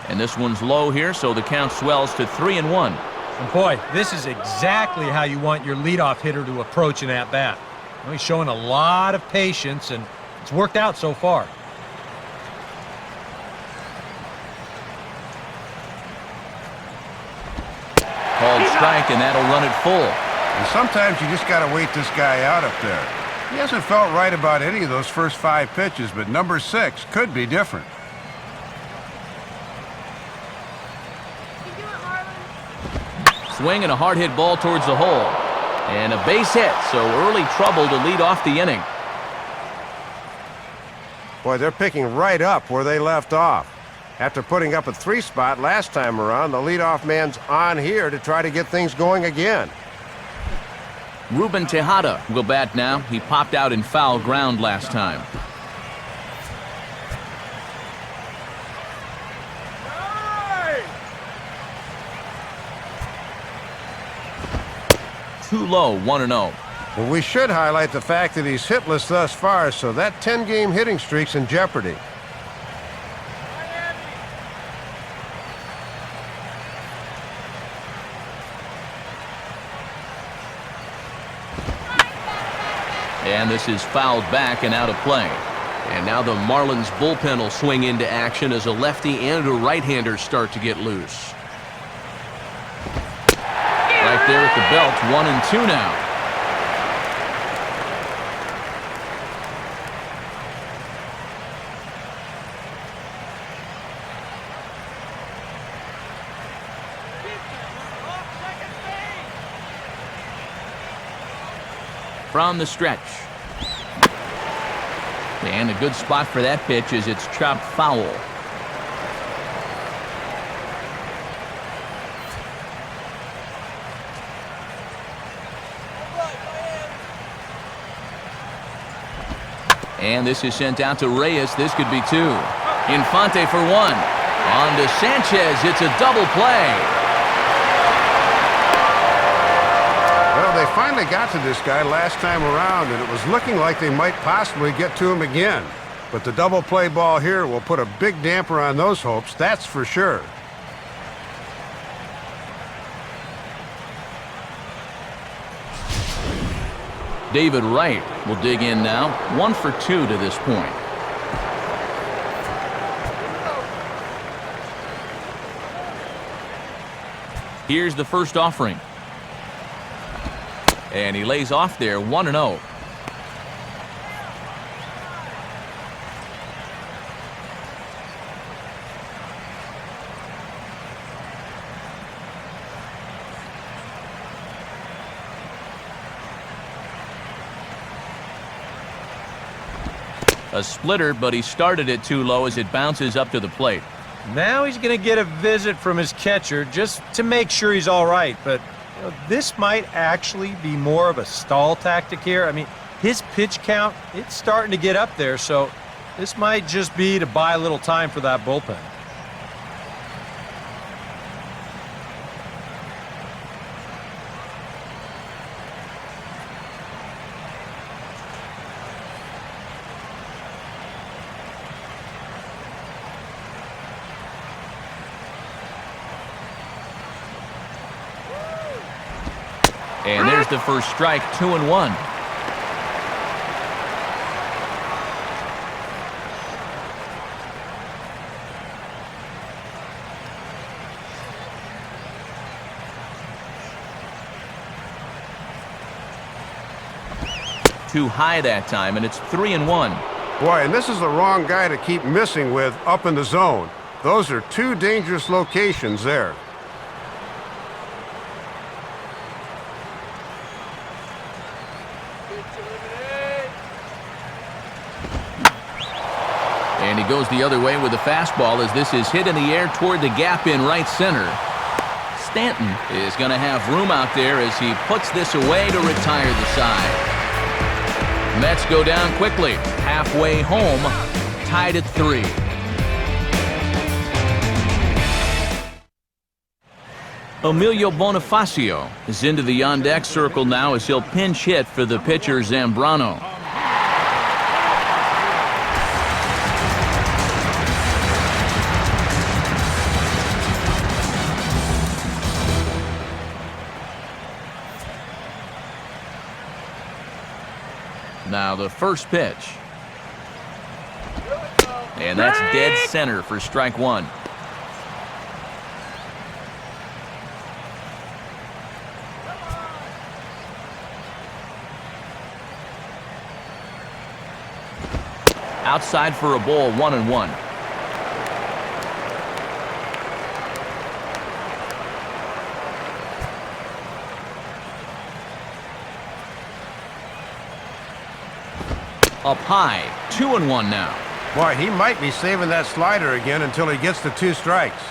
And this one's low here, so the count swells to 3-1. And boy, this is exactly how you want your leadoff hitter to approach an at-bat. He's showing a lot of patience, and it's worked out so far. Called strike, and that'll run it full. And sometimes you just got to wait this guy out up there. He hasn't felt right about any of those first 5 pitches, but number 6 could be different. You do it, Marlins. Swing and a hard hit ball towards the hole. And a base hit, so early trouble to lead off the inning. Boy, they're picking right up where they left off. After putting up a 3 spot last time around, the leadoff man's on here to try to get things going again. Ruben Tejada will bat now. He popped out in foul ground last time. Too low, 1-0. Well, we should highlight the fact that he's hitless thus far, so that 10-game hitting streak's in jeopardy. And this is fouled back and out of play. And now the Marlins bullpen will swing into action as a lefty and a right-hander start to get loose. Right there at the belt, 1-2 now. From the stretch. And a good spot for that pitch as it's chopped foul. And this is sent out to Reyes. This could be 2. Infante for 1. On to Sanchez. It's a double play. Well, they finally got to this guy last time around, and it was looking like they might possibly get to him again. But the double play ball here will put a big damper on those hopes, that's for sure. David Wright will dig in now. 1 for 2 to this point. Here's the first offering. And he lays off there, 1-0. A splitter, but he started it too low as it bounces up to the plate. Now he's going to get a visit from his catcher just to make sure he's all right. But this might actually be more of a stall tactic here. I mean, his pitch count, it's starting to get up there, so this might just be to buy a little time for that bullpen. And there's the first strike, 2-1. Too high that time, and it's 3-1. Boy, and this is the wrong guy to keep missing with up in the zone. Those are 2 dangerous locations there. And he goes the other way with the fastball as this is hit in the air toward the gap in right center. Stanton is going to have room out there as he puts this away to retire the side. Mets go down quickly, halfway home, tied at 3. Emilio Bonifacio is into the on-deck circle now as he'll pinch hit for the pitcher Zambrano. Now the first pitch. And that's dead center for strike 1. Outside for a ball, 1-1. Up high, 2-1 now. Boy, he might be saving that slider again until he gets the 2 strikes.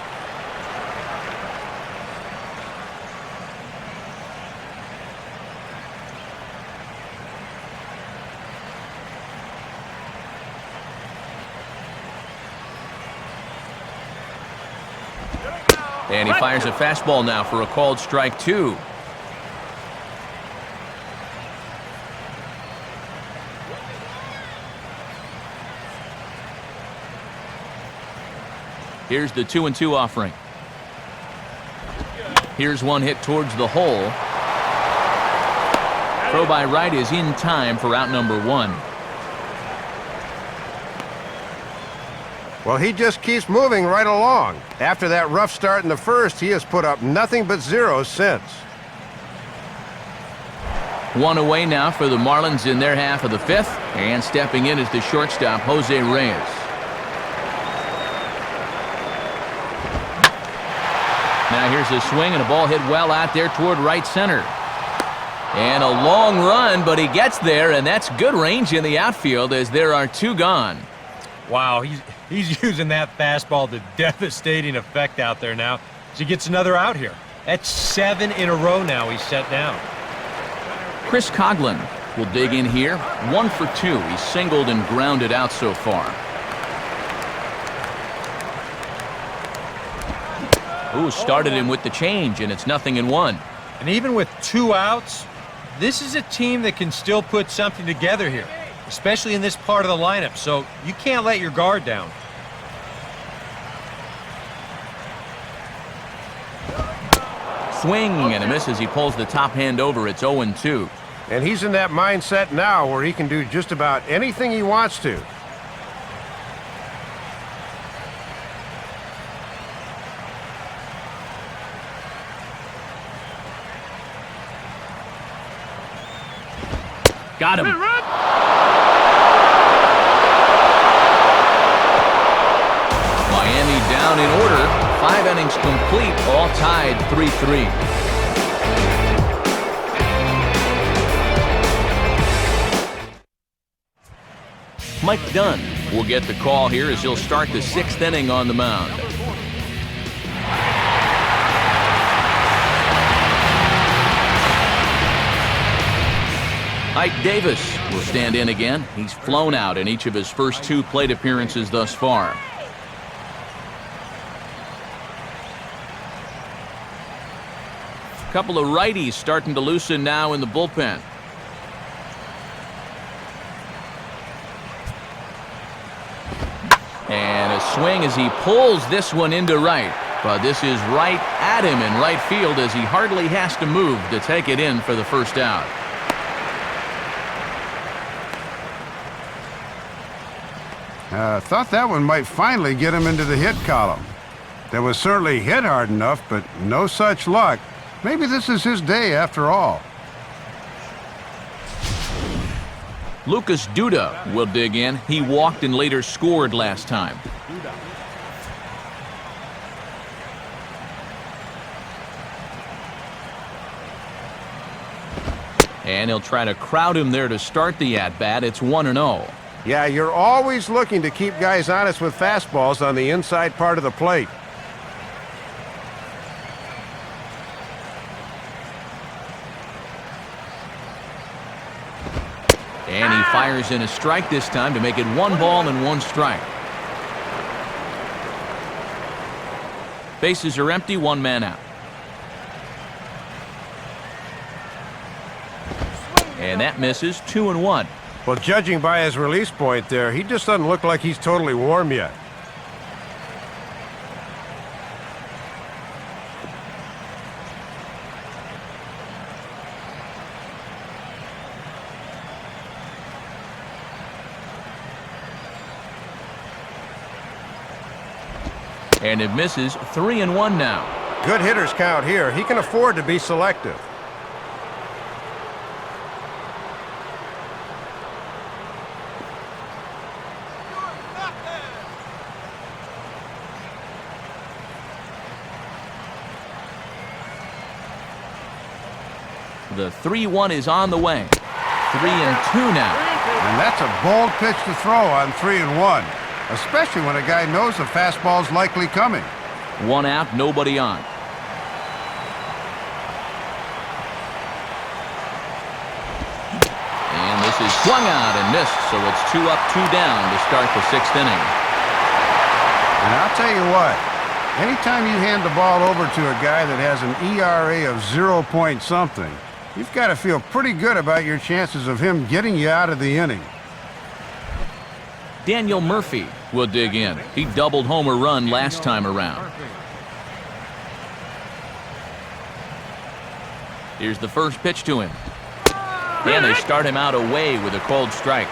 And he fires a fastball now for a called strike 2. Here's the 2-2 offering. Here's one hit towards the hole. Throw by right is in time for out number 1. Well, he just keeps moving right along. After that rough start in the first, he has put up nothing but zeros since. 1 away now for the Marlins in their half of the 5th. And stepping in is the shortstop, Jose Reyes. Now here's a swing and a ball hit well out there toward right center. And a long run, but he gets there, and that's good range in the outfield as there are 2 gone. Wow, he's using that fastball to devastating effect out there now as he gets another out here. That's 7 in a row now he's set down. Chris Coughlin will dig in here. 1 for 2. He's singled and grounded out so far. Ooh, started him with the change, and it's 0-1. And even with 2 outs, this is a team that can still put something together here, especially in this part of the lineup, so you can't let your guard down. Swing and a miss as he pulls the top hand over. It's 0-2. And he's in that mindset now where he can do just about anything he wants to. Got him. Miami down in order. 5 innings complete, all tied 3-3. Mike Dunn will get the call here as he'll start the 6th inning on the mound. Ike Davis will stand in again. He's flown out in each of his first 2 plate appearances thus far. A couple of righties starting to loosen now in the bullpen. And a swing as he pulls this one into right. But this is right at him in right field as he hardly has to move to take it in for the first out. Thought that one might finally get him into the hit column. That was certainly hit hard enough, but no such luck. Maybe this is his day after all. Lucas Duda will dig in. He walked and later scored last time. And he'll try to crowd him there to start the at-bat. It's 1-0. Yeah, you're always looking to keep guys honest with fastballs on the inside part of the plate. And he fires in a strike this time to make it 1 ball and 1 strike. Bases are empty, 1 man out. And that misses, 2-1. Well, judging by his release point there, he just doesn't look like he's totally warm yet. And it misses, 3-1 now. Good hitters count here. He can afford to be selective. The 3-1 is on the way. 3-2 now. And that's a bold pitch to throw on 3-1, especially when a guy knows the fastball's likely coming. 1 out, nobody on. And this is swung out and missed, so it's 2 up, 2 down to start the 6th inning. And I'll tell you what, anytime you hand the ball over to a guy that has an ERA of 0 point something, you've got to feel pretty good about your chances of him getting you out of the inning. Daniel Murphy will dig in. He doubled homer run last time around. Here's the first pitch to him. And they start him out away with a cold strike.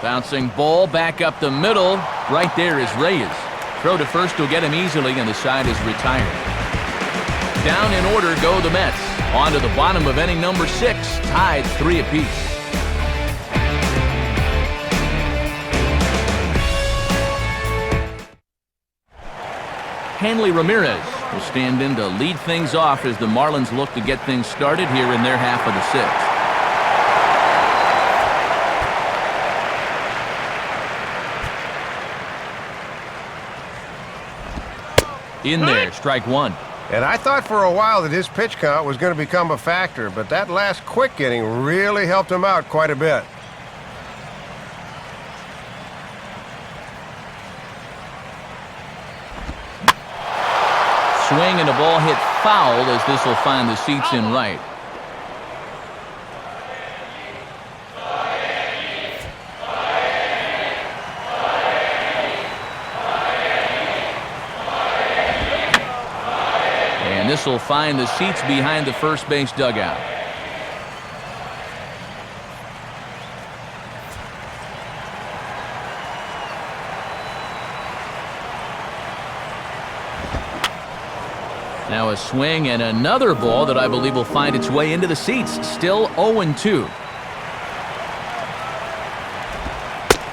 Bouncing ball back up the middle. Right there is Reyes. Throw to first will get him easily, and the side is retired. Down in order go the Mets. On to the bottom of inning number 6, tied 3 apiece. Hanley Ramirez will stand in to lead things off as the Marlins look to get things started here in their half of the 6th. In there, strike 1. And I thought for a while that his pitch count was going to become a factor, but that last quick inning really helped him out quite a bit. Swing and a ball hit foul as this will find the seats in right. This will find the seats behind the first base dugout. Now a swing and another ball that I believe will find its way into the seats. Still 0-2.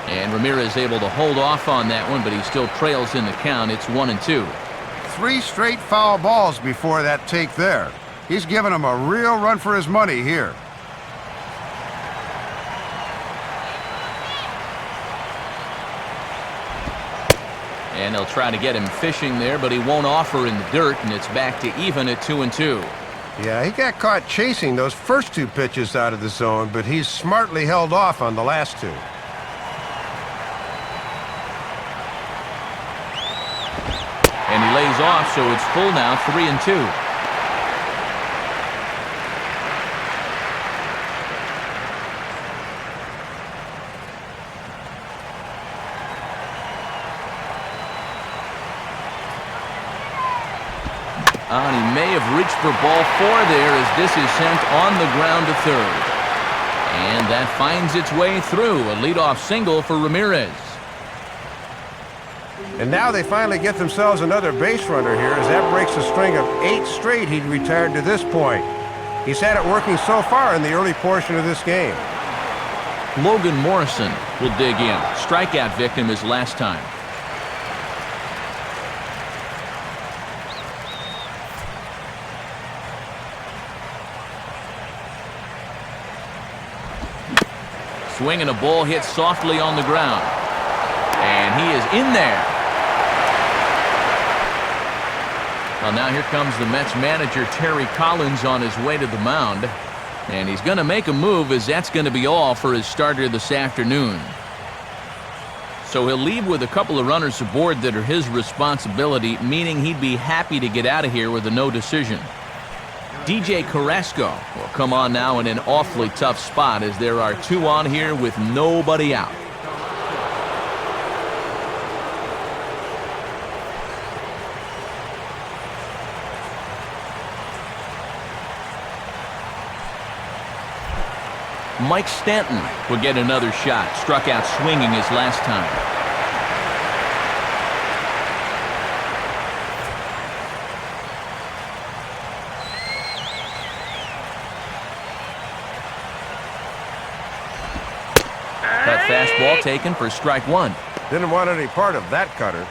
And Ramirez able to hold off on that one, but he still trails in the count. It's 1-2. 3 straight foul balls before that take there. He's giving him a real run for his money here. And they'll try to get him fishing there, but he won't offer in the dirt, and it's back to even at 2-2. Yeah, he got caught chasing those first 2 pitches out of the zone, but he's smartly held off on the last 2. And he lays off, so it's full now, 3-2. And he may have reached for ball 4 there as this is sent on the ground to third. And that finds its way through. A leadoff single for Ramirez. And now they finally get themselves another base runner here, as that breaks a string of 8 straight he'd retired to this point. He's had it working so far in the early portion of this game. Logan Morrison will dig in. Strikeout victim his last time. Swinging a ball hit softly on the ground. And he is in there. Well, now here comes the Mets manager, Terry Collins, on his way to the mound. And he's going to make a move, as that's going to be all for his starter this afternoon. So he'll leave with a couple of runners aboard that are his responsibility, meaning he'd be happy to get out of here with a no decision. DJ Carrasco will come on now in an awfully tough spot, as there are 2 on here with nobody out. Mike Stanton will get another shot. Struck out swinging his last time. Cut fastball taken for strike 1. Didn't want any part of that cutter.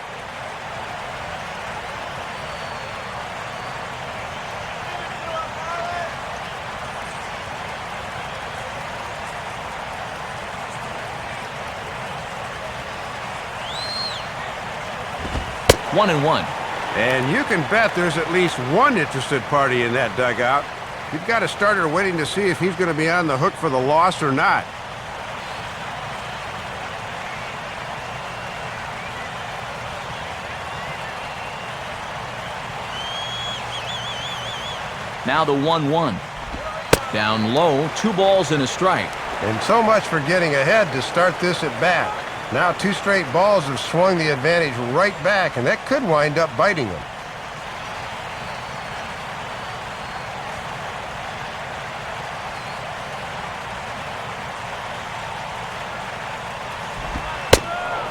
One and one. And you can bet there's at least one interested party in that dugout. You've got a starter waiting to see if he's going to be on the hook for the loss or not. Now the 1-1. Down low, 2 balls and a strike. And so much for getting ahead to start this at bat. Now 2 straight balls have swung the advantage right back, and that could wind up biting them.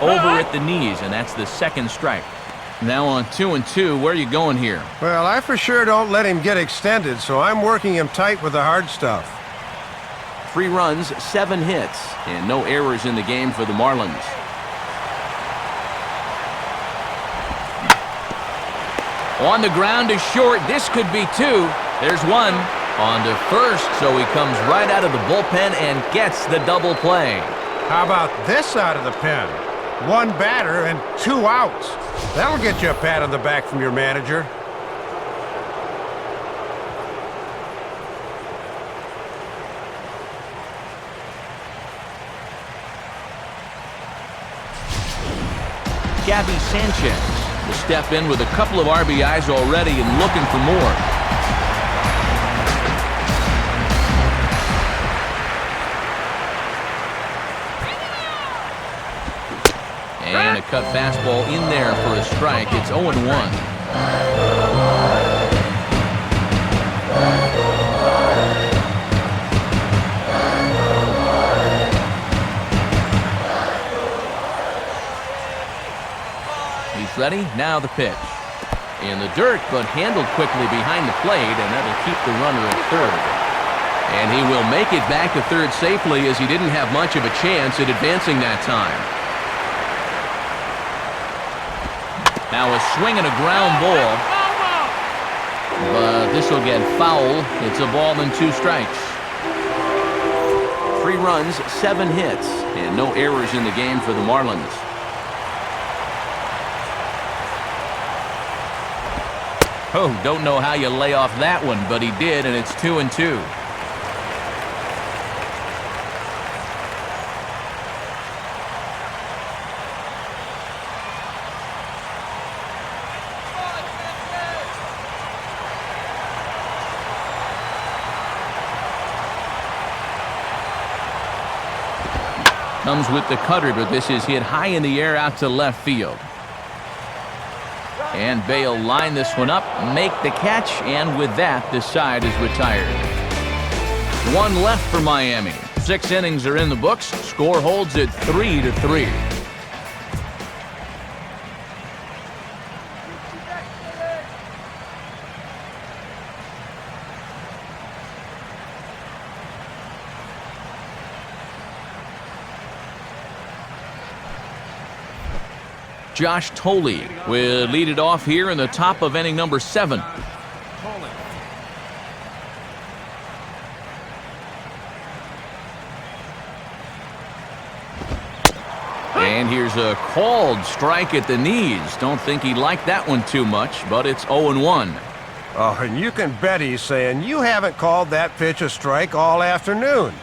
Over at the knees, and that's the 2nd strike. Now on 2-2, where are you going here? Well, I for sure don't let him get extended, so I'm working him tight with the hard stuff. 3 runs, 7 hits, and no errors in the game for the Marlins. On the ground to short. This could be 2. There's 1. On to first, so he comes right out of the bullpen and gets the double play. How about this out of the pen? 1 batter and 2 outs. That'll get you a pat on the back from your manager. Gabby Sanchez will step in with a couple of RBIs already and looking for more. And a cut fastball in there for a strike. It's 0-1. He's ready. Now the pitch. In the dirt, but handled quickly behind the plate, and that'll keep the runner at third. And he will make it back to third safely, as he didn't have much of a chance at advancing that time. Now a swing and a ground ball. But this will get foul. It's a ball and 2 strikes. 3 runs, 7 hits, and no errors in the game for the Marlins. Oh, don't know how you lay off that one, but he did, and it's 2-2. Comes with the cutter, but this is hit high in the air out to left field. And Bale line this one up, make the catch, and with that, the side is retired. 1 left for Miami. 6 innings are in the books. Score holds at 3-3. Josh Tolley will lead it off here in the top of inning number 7. And here's a called strike at the knees. Don't think he liked that one too much, but it's 0-1. Oh, and you can bet he's saying, you haven't called that pitch a strike all afternoon.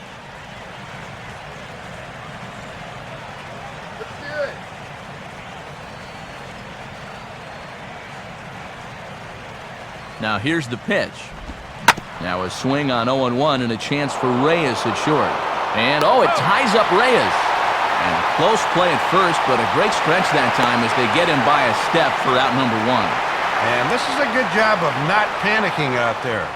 Now here's the pitch. Now a swing on 0-1 and a chance for Reyes at short. And oh, it ties up Reyes. And a close play at first, but a great stretch that time as they get him by a step for out number 1. And this is a good job of not panicking out there.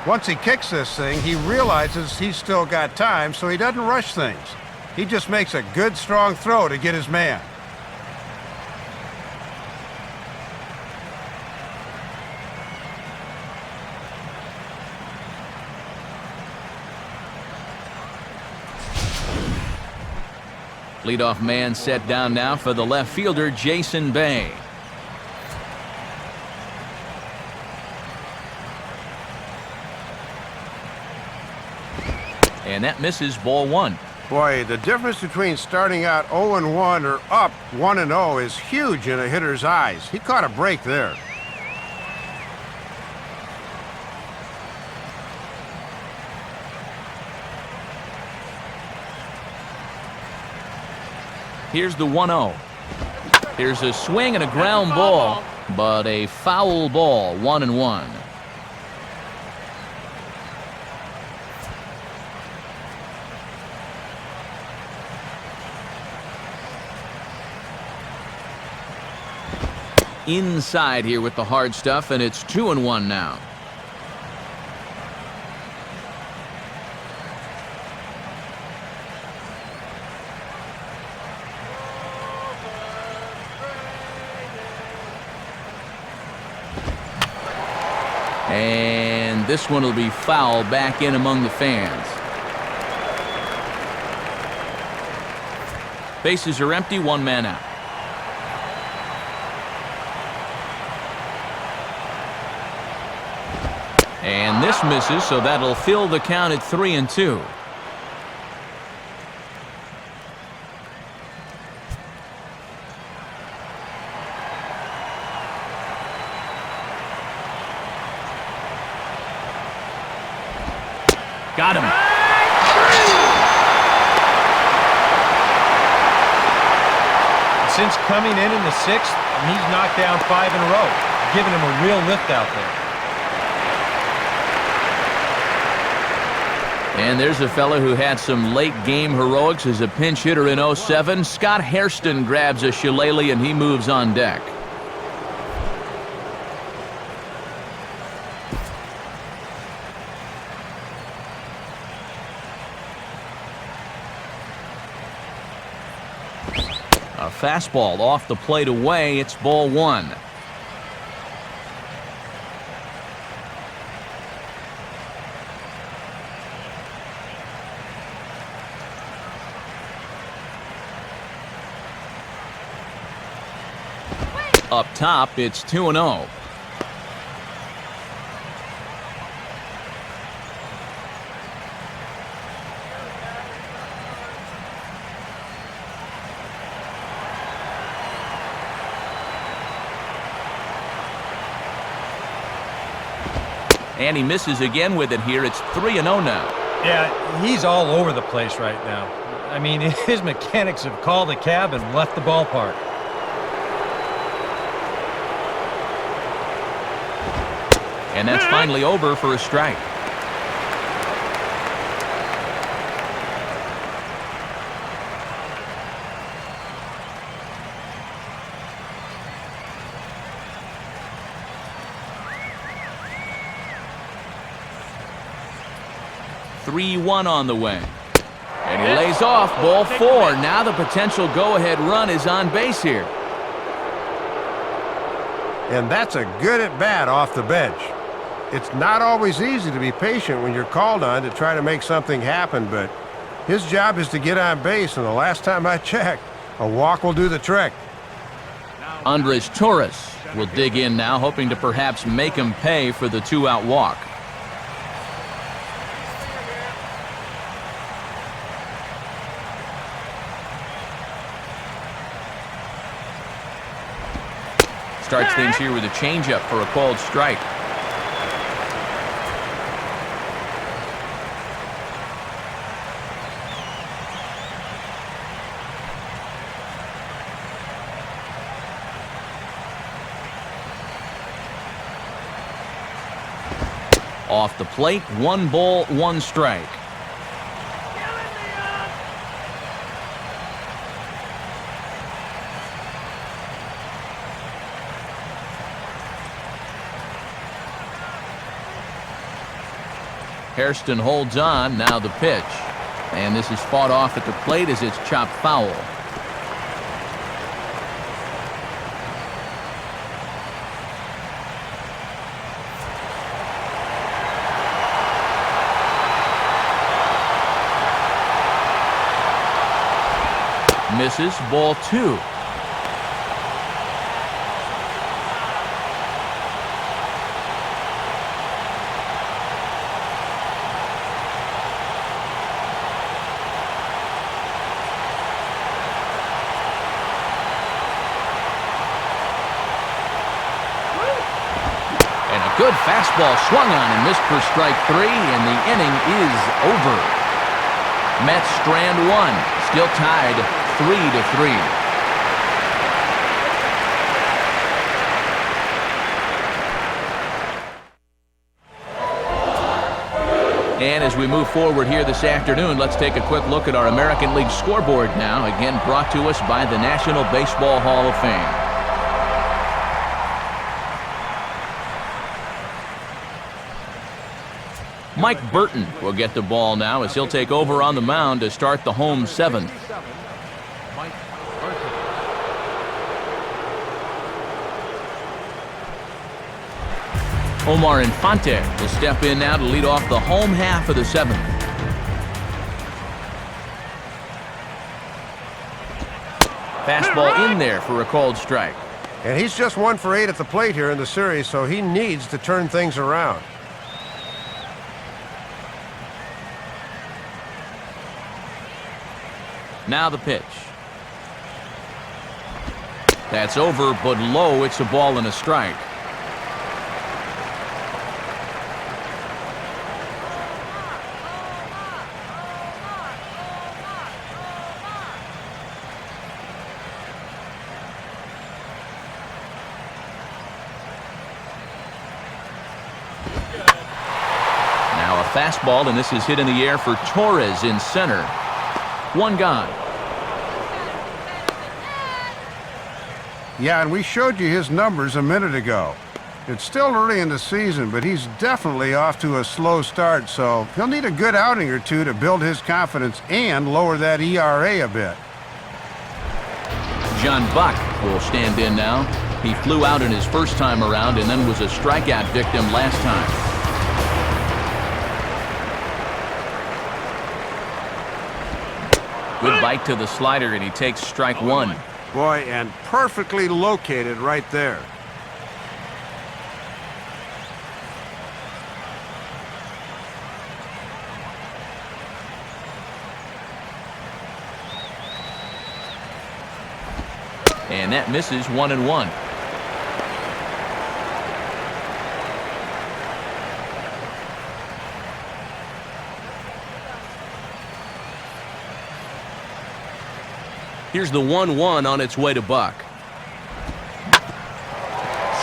Once he kicks this thing, he realizes he's still got time, so he doesn't rush things. He just makes a good, strong throw to get his man. Leadoff man set down now for the left fielder, Jason Bay. And that misses, ball 1. Boy, the difference between starting out 0-1 or up 1-0 is huge in a hitter's eyes. He caught a break there. Here's the 1-0. Here's a swing and a ground ball, but a foul ball, 1-1. Inside here with the hard stuff, and it's 2-1 now. And this one will be foul back in among the fans. Bases are empty, 1 man out. And this misses, so that'll fill the count at 3-2. Got him. Since coming in the 6th, he's knocked down 5 in a row, giving him a real lift out there. And there's a fella who had some late game heroics as a pinch hitter in 07. Scott Hairston grabs a shillelagh and he moves on deck. A fastball off the plate away. It's ball 1. Up top, it's 2-0. And he misses again with it here. It's 3-0 now. Yeah, he's all over the place right now. I mean, his mechanics have called a cab and left the ballpark. And that's finally over for a strike. (3-1) on the way. And he lays off, ball 4. Now the potential go-ahead run is on base here. And that's a good at-bat off the bench. It's not always easy to be patient when you're called on to try to make something happen, but his job is to get on base, and the last time I checked, a walk will do the trick. Andres Torres will dig in now, hoping to perhaps make him pay for the 2-out walk. Starts things here with a changeup for a called strike. Off the plate, 1 ball, 1 strike. Hairston holds on, now the pitch. And this is fought off at the plate as it's chopped foul. Misses, ball 2. Good fastball swung on and missed for strike 3, and the inning is over. Mets strand 1, still tied 3-3. And as we move forward here this afternoon, let's take a quick look at our American League scoreboard now, again brought to us by the National Baseball Hall of Fame. Mike Burton will get the ball now as he'll take over on the mound to start the home 7th. Omar Infante will step in now to lead off the home half of the 7th. Fastball in there for a called strike. And he's just 1 for 8 at the plate here in the series, so he needs to turn things around. Now the pitch. That's over, but low. It's a ball and a strike. Now a fastball, and this is hit in the air for Torres in center. 1 gone. Yeah, and we showed you his numbers a minute ago. It's still early in the season, but he's definitely off to a slow start, so he'll need a good outing or 2 to build his confidence and lower that ERA a bit. John Buck will stand in now. He flew out in his first time around and then was a strikeout victim last time. Good bite to the slider, and he takes strike 1. Boy, and perfectly located right there. And that misses 1-1. Here's the 1-1 on its way to Buck.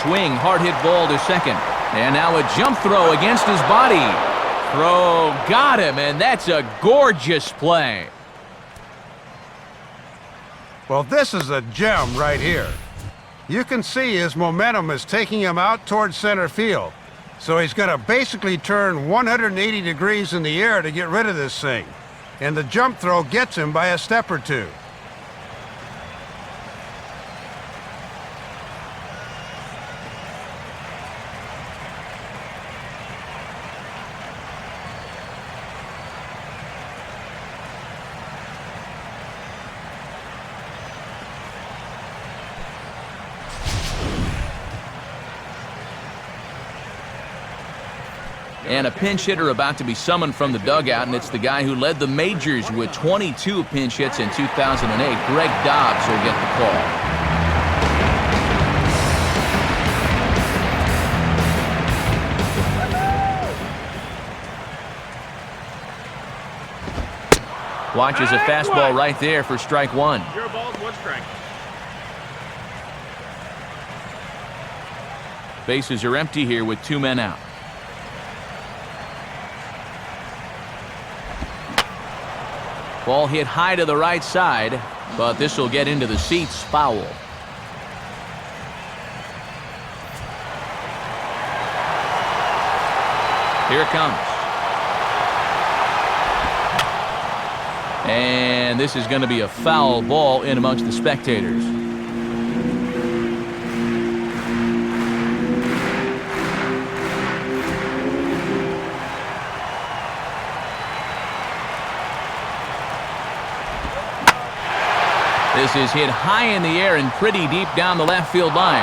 Swing, hard hit ball to second. And now a jump throw against his body. Throw got him, and that's a gorgeous play. Well, this is a gem right here. You can see his momentum is taking him out towards center field. So he's going to basically turn 180 degrees in the air to get rid of this thing. And the jump throw gets him by a step or 2. And a pinch hitter about to be summoned from the dugout, and it's the guy who led the majors with 22 pinch hits in 2008. Greg Dobbs will get the call. Watches a fastball right there for strike one. Your ball, one strike. Bases are empty here with 2 men out. Ball hit high to the right side, but this will get into the seats, foul. Here it comes. And this is going to be a foul ball in amongst the spectators. This is hit high in the air and pretty deep down the left field line.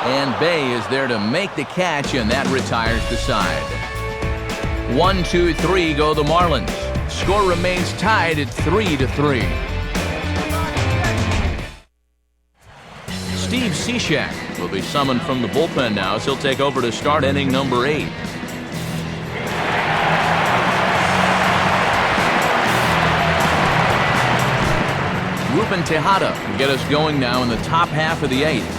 And Bay is there to make the catch, and that retires the side. 1, 2, 3 go the Marlins. Score remains tied at 3-3. Steve Cishek will be summoned from the bullpen now as he'll take over to start inning number 8. Ruben Tejada will get us going now in the top half of the 8th.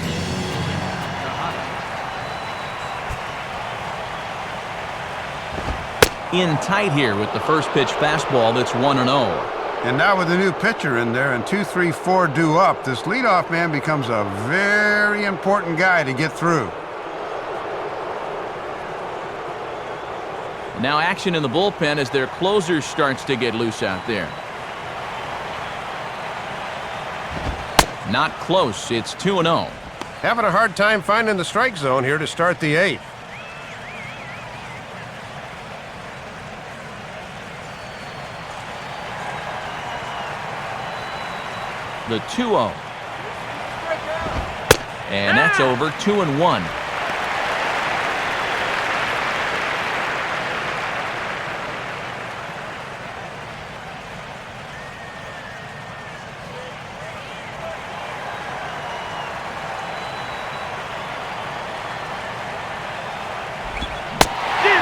In tight here with the first pitch fastball that's 1-0. And now with the new pitcher in there and 2, 3, 4 due up, this leadoff man becomes a very important guy to get through. Now action in the bullpen as their closer starts to get loose out there. Not close. It's 2-0. Having a hard time finding the strike zone here to start the 8th. The 2-0. And that's over. 2-1.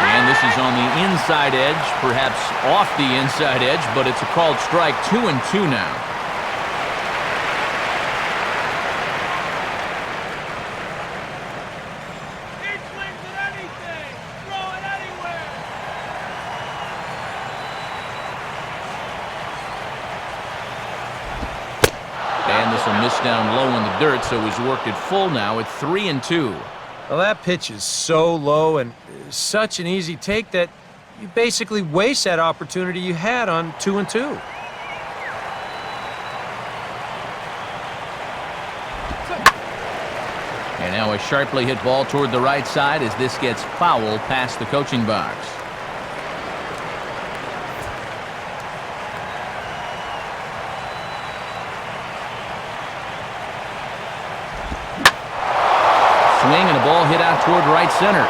And this is on the inside edge, perhaps off the inside edge, but it's a called strike. 2-2 now. And this will miss down low in the dirt, so he's worked it full now at 3-2. Well, that pitch is so low and such an easy take that you basically waste that opportunity you had on 2-2. And now a sharply hit ball toward the right side as this gets foul past the coaching box. Swing and a ball hit out toward right center.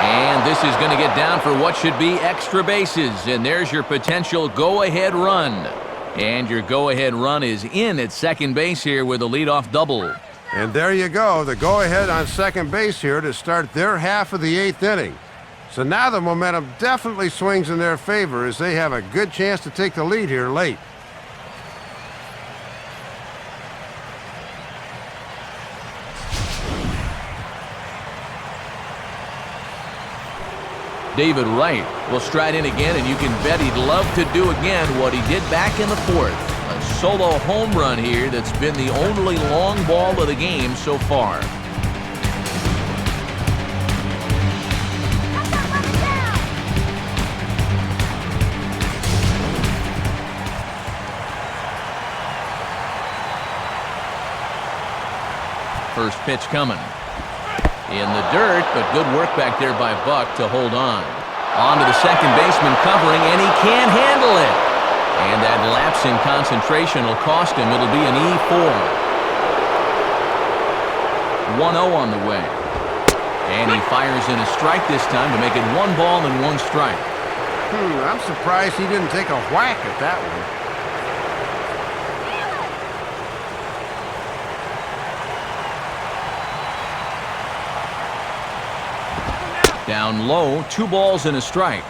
And this is going to get down for what should be extra bases. And there's your potential go-ahead run. And your go-ahead run is in at second base here with a leadoff double. And there you go, the go-ahead on second base here to start their half of the 8th inning. So now the momentum definitely swings in their favor as they have a good chance to take the lead here late. David Wright will stride in again, and you can bet he'd love to do again what he did back in the 4th. A solo home run here that's been the only long ball of the game so far. First pitch coming. In the dirt, but good work back there by Buck to hold on. On to the second baseman covering, and he can't handle it. And that lapse in concentration will cost him. It'll be an E4. 1-0 on the way. And he fires in a strike this time to make it 1 ball and 1 strike. I'm surprised he didn't take a whack at that one. Down low, 2 balls and a strike.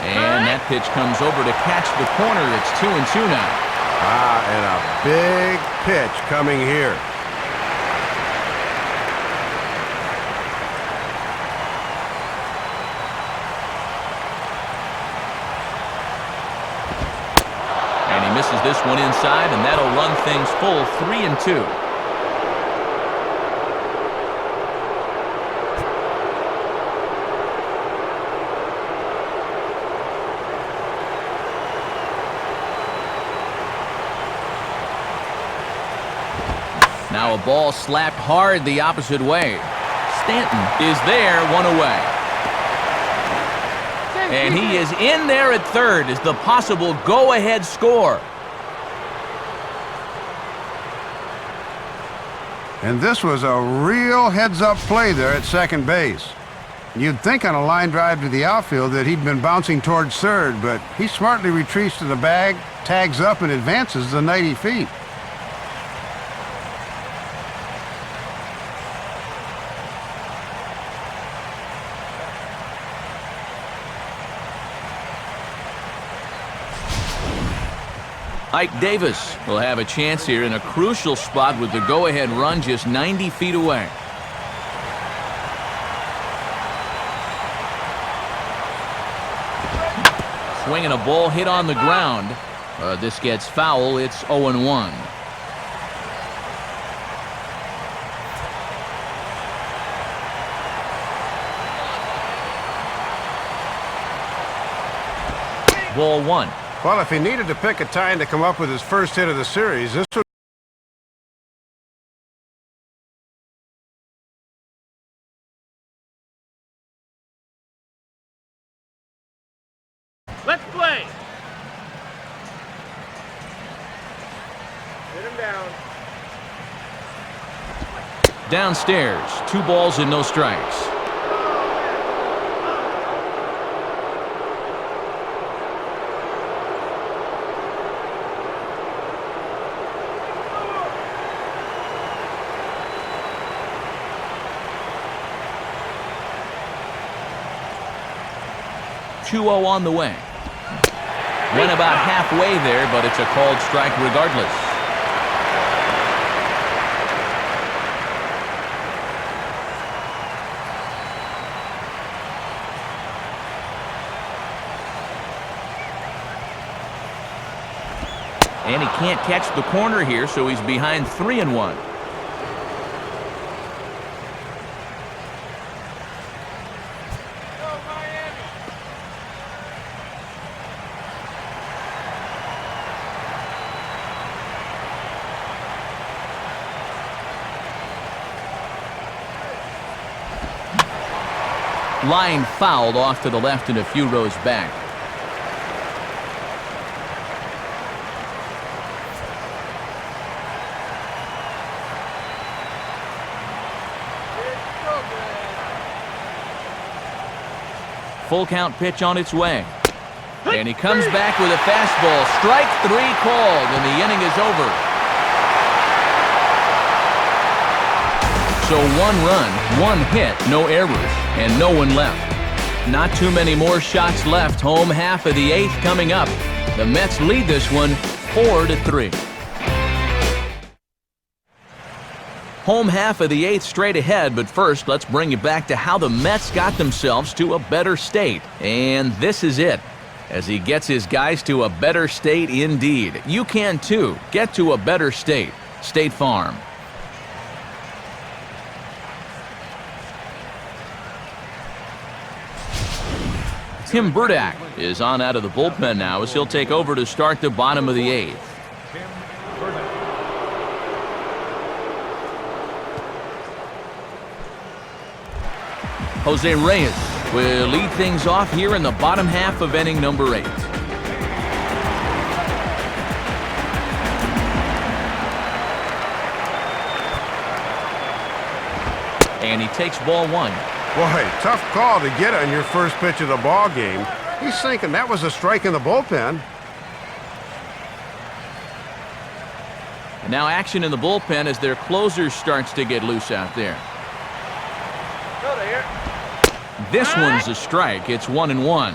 And that pitch comes over to catch the corner. It's 2-2 now. And a big pitch coming here. Misses this one inside, and that'll run things full 3-2. Now a ball slapped hard the opposite way. Stanton is there, 1 away. And he is in there at third as the possible go-ahead score. And this was a real heads-up play there at second base. You'd think on a line drive to the outfield that he'd been bouncing towards third, but he smartly retreats to the bag, tags up, and advances the 90 feet. Ike Davis will have a chance here in a crucial spot with the go-ahead run just 90 feet away. Swinging a ball hit on the ground. This gets foul. It's 0-1. Ball 1. Well, if he needed to pick a time to come up with his first hit of the series, this would... Let's play. Hit him down. Downstairs, 2 balls and no strikes. On the way. Went about halfway there, but it's a called strike regardless. And he can't catch the corner here, so he's behind 3-1. Line fouled off to the left and a few rows back. Full count pitch on its way. And he comes back with a fastball. Strike 3 called, and the inning is over. So 1 run, 1 hit, no errors, and no one left. Not too many more shots left. Home half of the 8th coming up. The Mets lead this one 4-3. Home half of the 8th straight ahead, but first let's bring you back to how the Mets got themselves to a better state. And this is it. As he gets his guys to a better state indeed. You can too. Get to a better state. State Farm. Tim Burdak is on out of the bullpen now as he'll take over to start the bottom of the 8th. Jose Reyes will lead things off here in the bottom half of inning number 8. And he takes ball 1. Boy, tough call to get on your first pitch of the ball game. He's thinking that was a strike in the bullpen. And now action in the bullpen as their closer starts to get loose out there. This one's a strike. It's 1-1.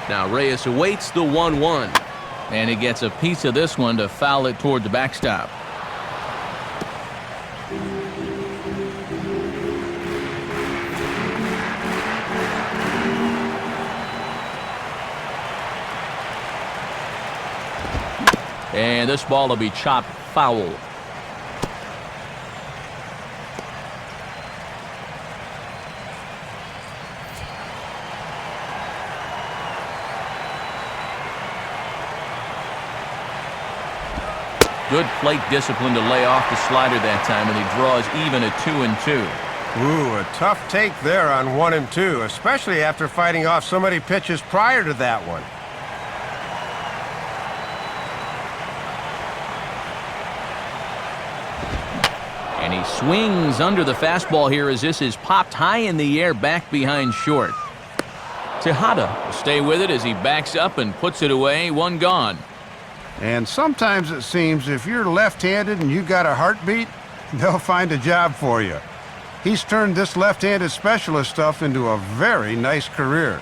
Now Reyes awaits the 1-1. And he gets a piece of this one to foul it toward the backstop. And this ball will be chopped foul. Good plate discipline to lay off the slider that time, and he draws even at 2-2. Ooh, a tough take there on 1 and 2, especially after fighting off so many pitches prior to that one. And he swings under the fastball here as this is popped high in the air back behind short. Tejada will stay with it as he backs up and puts it away. 1 gone. And sometimes it seems if you're left-handed and you got a heartbeat, they'll find a job for you. He's turned this left-handed specialist stuff into a very nice career.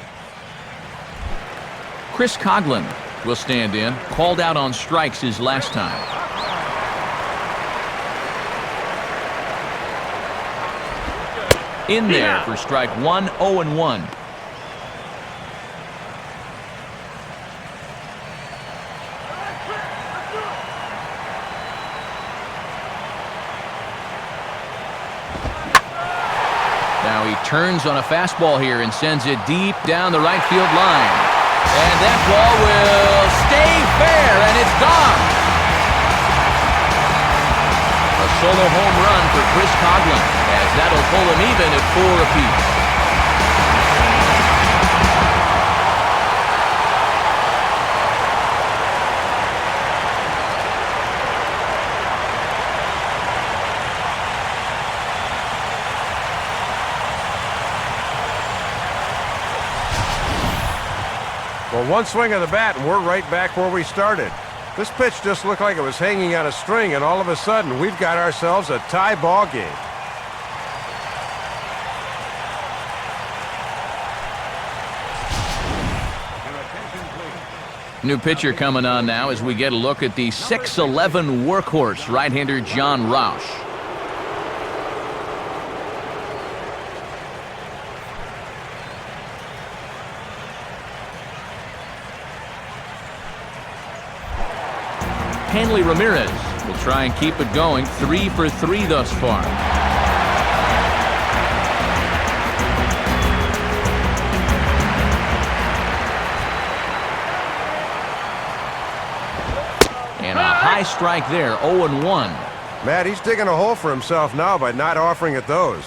Chris Coghlan will stand in. Called out on strikes his last time. In there for strike 1, 0-1. Now he turns on a fastball here and sends it deep down the right field line. And that ball will stay fair, and it's gone. A solo home run for Chris Coghlan, as that'll pull him even at 4 apiece. Well, one swing of the bat and we're right back where we started. This pitch just looked like it was hanging on a string, and all of a sudden we've got ourselves a tie ball game. New pitcher coming on now as we get a look at the 6'11" workhorse right-hander John Roush. Hanley Ramirez will try and keep it going. 3 for 3 thus far. And a high strike there, 0-1. Matt, he's digging a hole for himself now by not offering at those.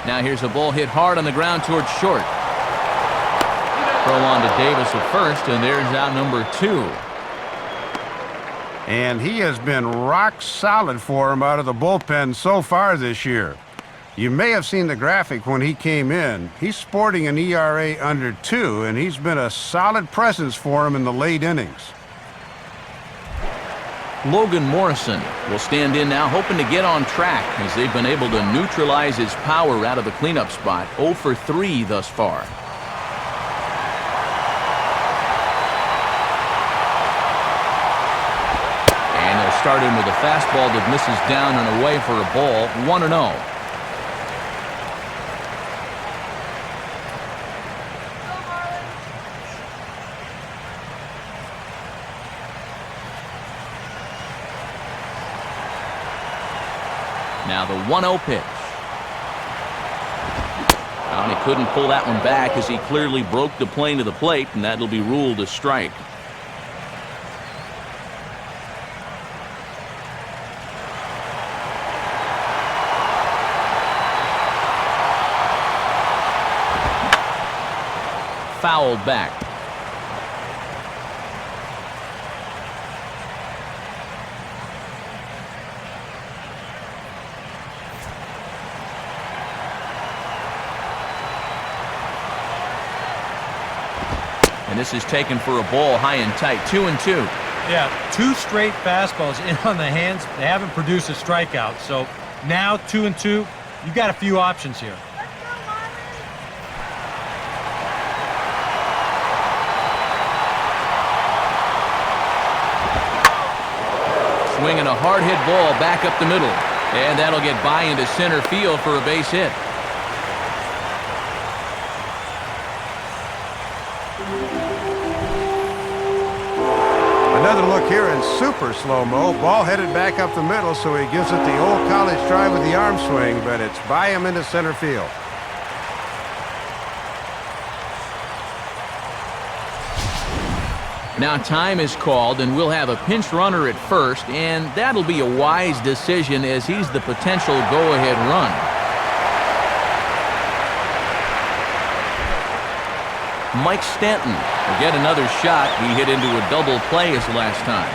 Now here's a ball hit hard on the ground towards short. Throw on to Davis at first, and there's out number 2. And he has been rock solid for him out of the bullpen so far this year. You may have seen the graphic when he came in. He's sporting an ERA under 2, and he's been a solid presence for him in the late innings. Logan Morrison will stand in now, hoping to get on track as they've been able to neutralize his power out of the cleanup spot. 0 for 3 thus far. And they'll start in with a fastball that misses down and away for a ball. 1-0. Now the 1-0 pitch. And he couldn't pull that one back as he clearly broke the plane to the plate, and that'll be ruled a strike. Fouled back. And this is taken for a ball high and tight. 2-2. Yeah, 2 straight fastballs in on the hands. They haven't produced a strikeout. So now 2-2. You've got a few options here. Swinging a hard hit ball back up the middle. And that'll get by into center field for a base hit. Another look here in super slow-mo. Ball headed back up the middle, so he gives it the old college try with the arm swing, but it's by him into center field. Now time is called, and we'll have a pinch runner at first, and that'll be a wise decision as he's the potential go-ahead run. Mike Stanton will get another shot. He hit into a double play his last time.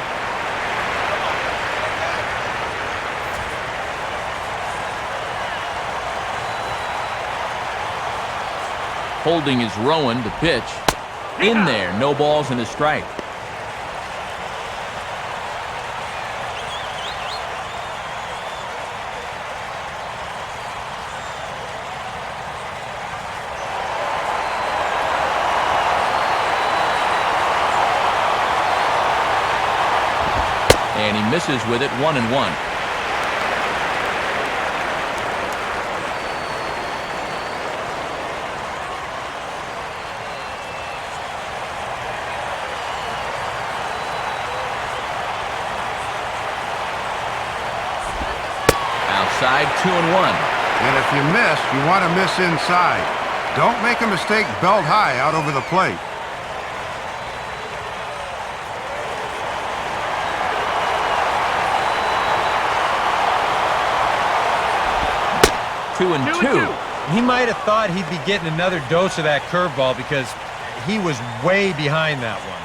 Holding is Rowan to pitch. In there, no balls and a strike. And he misses with it. 1-1. Outside, 2-1. And if you miss, you want to miss inside. Don't make a mistake belt high out over the plate. Two and two. He might have thought he'd be getting another dose of that curveball because he was way behind that one.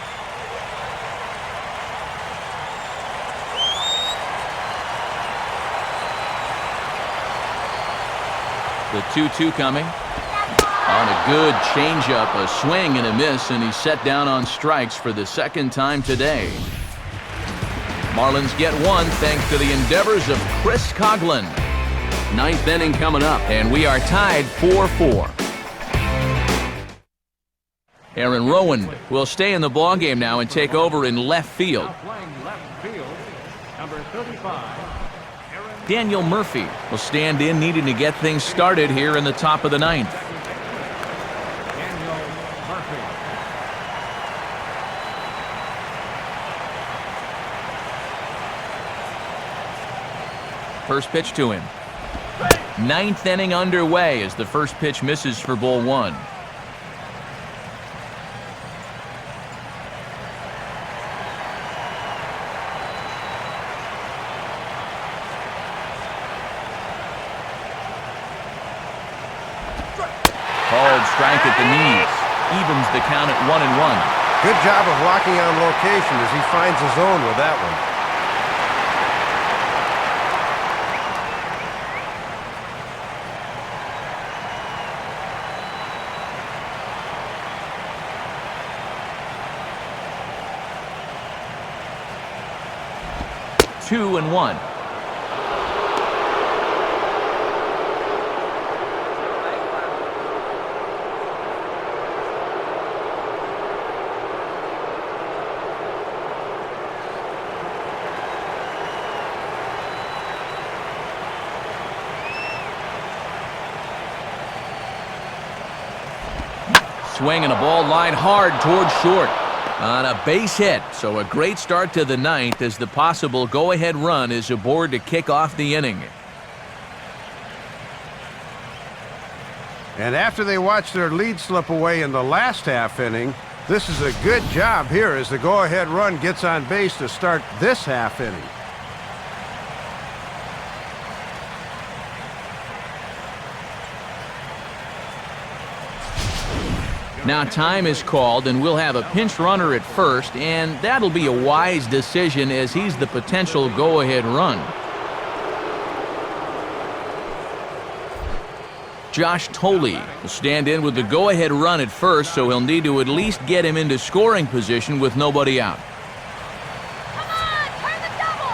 The 2-2 coming. On a good changeup, a swing and a miss, and he's set down on strikes for the second time today. Marlins get one thanks to the endeavors of Chris Coughlin. Ninth inning coming up, and we are tied 4-4. Aaron Rowan will stay in the ballgame now and take over in left field. Number 35. Daniel Murphy will stand in, needing to get things started here in the top of the ninth. Daniel Murphy. First pitch to him. Ninth inning underway as the first pitch misses for ball one. Called strike at the knees. Evens the count at 1-1. Good job of locking on location as he finds his zone with that one. Two and one. Swing and a ball lined hard towards short on a base hit. So a great start to the ninth as the possible go-ahead run is aboard to kick off the inning. And after they watch their lead slip away in the last half inning, this is a good job here as the go-ahead run gets on base to start this half inning. Now time is called, and we'll have a pinch runner at first, and that'll be a wise decision as he's the potential go-ahead run. Josh Tolle will stand in with the go-ahead run at first, so he'll need to at least get him into scoring position with nobody out. Come on, turn the double.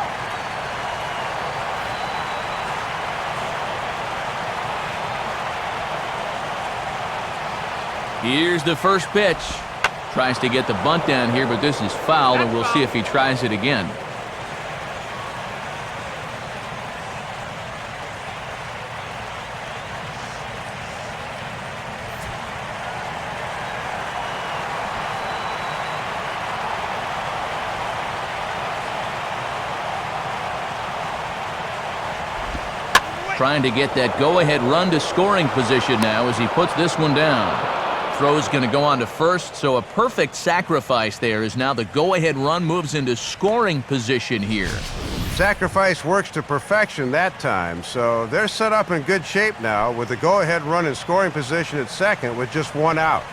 Here's the first pitch. Tries to get the bunt down here, but this is foul, and we'll see if he tries it again. Trying to get that go-ahead run to scoring position now as he puts this one down. Throw's going to go on to first, so a perfect sacrifice there as now the go-ahead run moves into scoring position here. Sacrifice works to perfection that time, so they're set up in good shape now with the go-ahead run in scoring position at second with just one out.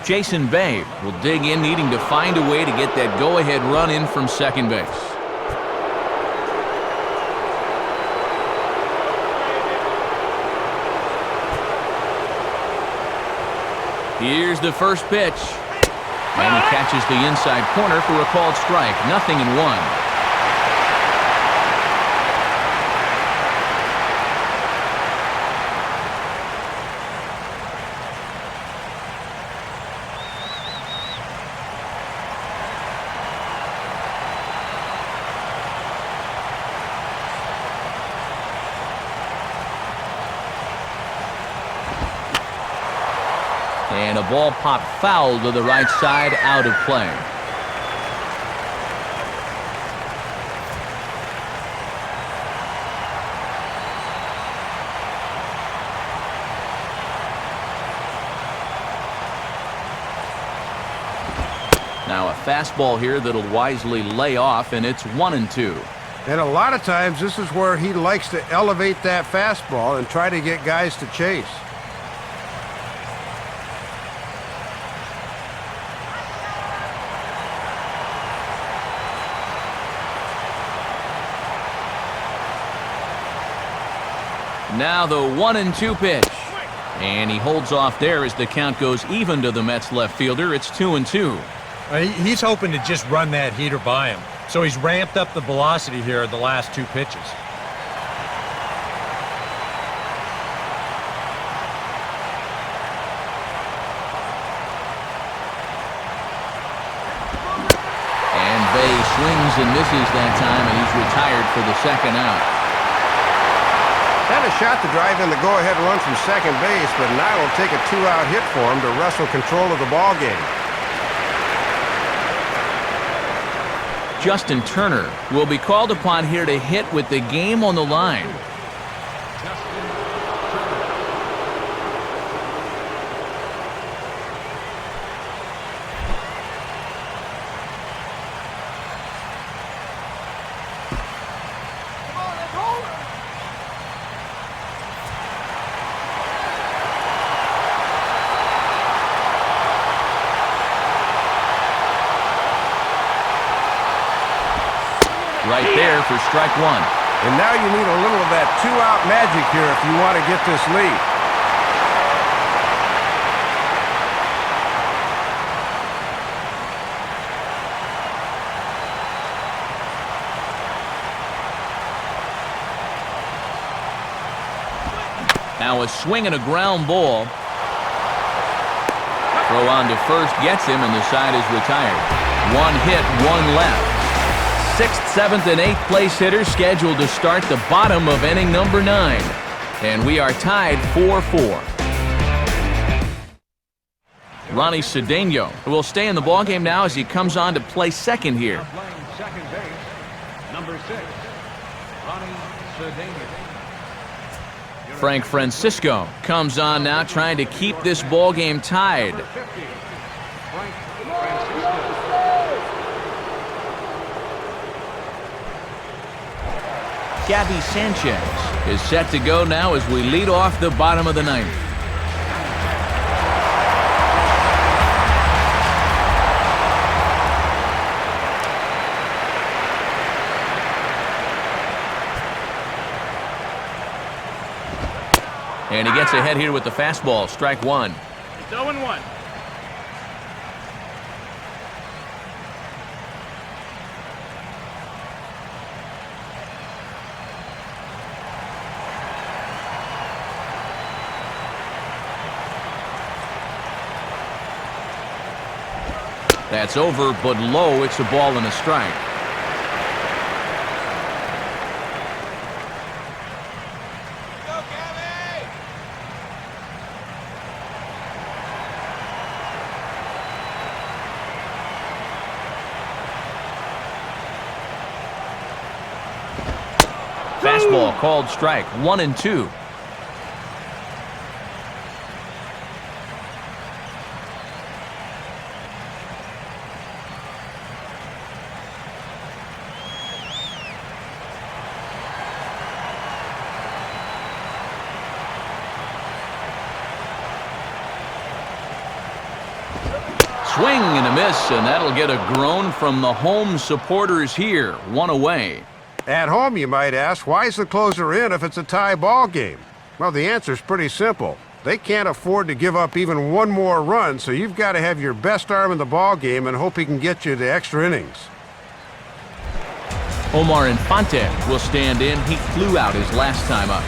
Jason Bay will dig in, needing to find a way to get that go-ahead run in from second base. Here's the first pitch. And he catches the inside corner for a called strike. 0-1. And a ball popped foul to the right side, out of play. Now a fastball here that'll wisely lay off, and it's 1-2. And a lot of times this is where he likes to elevate that fastball and try to get guys to chase. Now the 1-2 pitch. And he holds off there as the count goes even to the Mets left fielder. It's 2-2. He's hoping to just run that heater by him. So he's ramped up the velocity here the last two pitches. And Bay swings and misses that time, and he's retired for the second out. Had a shot to drive in the go-ahead run from second base, but now it'll take a two-out hit for him to wrestle control of the ball game. Justin Turner will be called upon here to hit with the game on the line. Right there for strike one. And now you need a little of that two-out magic here if you want to get this lead. Now a swing and a ground ball. Throw on to first gets him, and the side is retired. One hit, one left. 6th, 7th, and 8th place hitters scheduled to start the bottom of inning number 9. And we are tied 4-4. Ronnie Cedeno, who will stay in the ballgame now as he comes on to play second here. Playing second base, number 6, Ronnie Cedeno. Frank Francisco comes on now trying to keep this ballgame tied. Number 50, Frank Francisco. Gabby Sanchez is set to go now as we lead off the bottom of the ninth. And he gets ahead here with the fastball, strike one. It's 0-1. That's over, but low. It's a ball and a strike. Fastball called strike, 1-2. Swing and a miss, and that'll get a groan from the home supporters here. One away. At home, you might ask, why is the closer in if it's a tie ball game? Well, the answer's pretty simple. They can't afford to give up even one more run, so you've got to have your best arm in the ball game and hope he can get you to extra innings. Omar Infante will stand in. He flew out his last time up.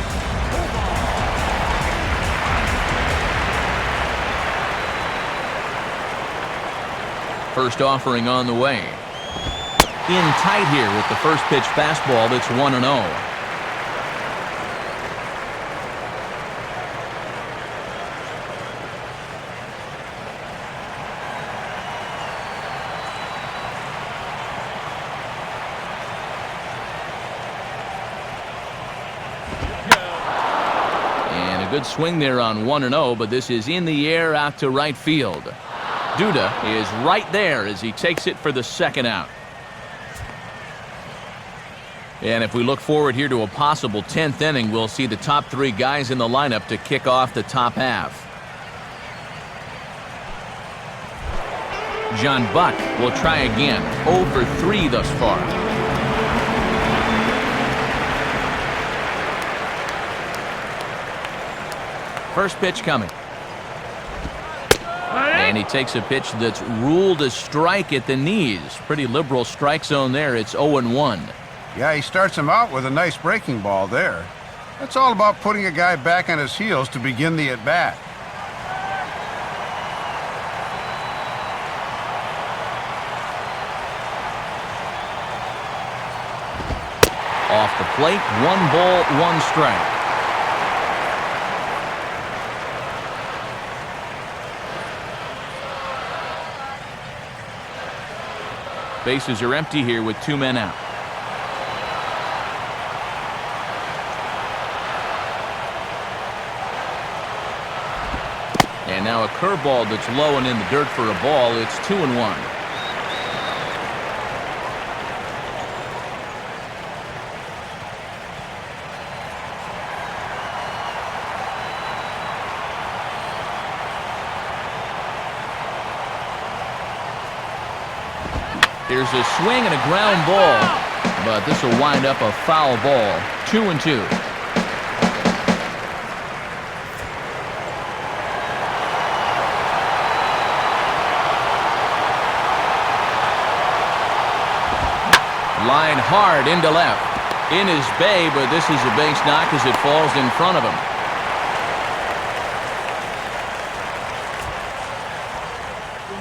First offering on the way. In tight here with the first pitch fastball that's 1-0. And a good swing there on 1-0, but this is in the air out to right field. Duda is right there as he takes it for the second out. And if we look forward here to a possible 10th inning, we'll see the top three guys in the lineup to kick off the top half. John Buck will try again. 0 for 3 thus far. First pitch coming. And he takes a pitch that's ruled a strike at the knees. Pretty liberal strike zone there. It's 0-1. Yeah, he starts him out with a nice breaking ball there. That's all about putting a guy back on his heels to begin the at-bat. Off the plate, 1 ball, 1 strike. Bases are empty here with 2 men out. And now a curveball that's low and in the dirt for a ball. It's 2-1. Here's a swing and a ground ball, but this will wind up a foul ball. 2-2. Line hard into left. In his bay, but this is a base knock as it falls in front of him.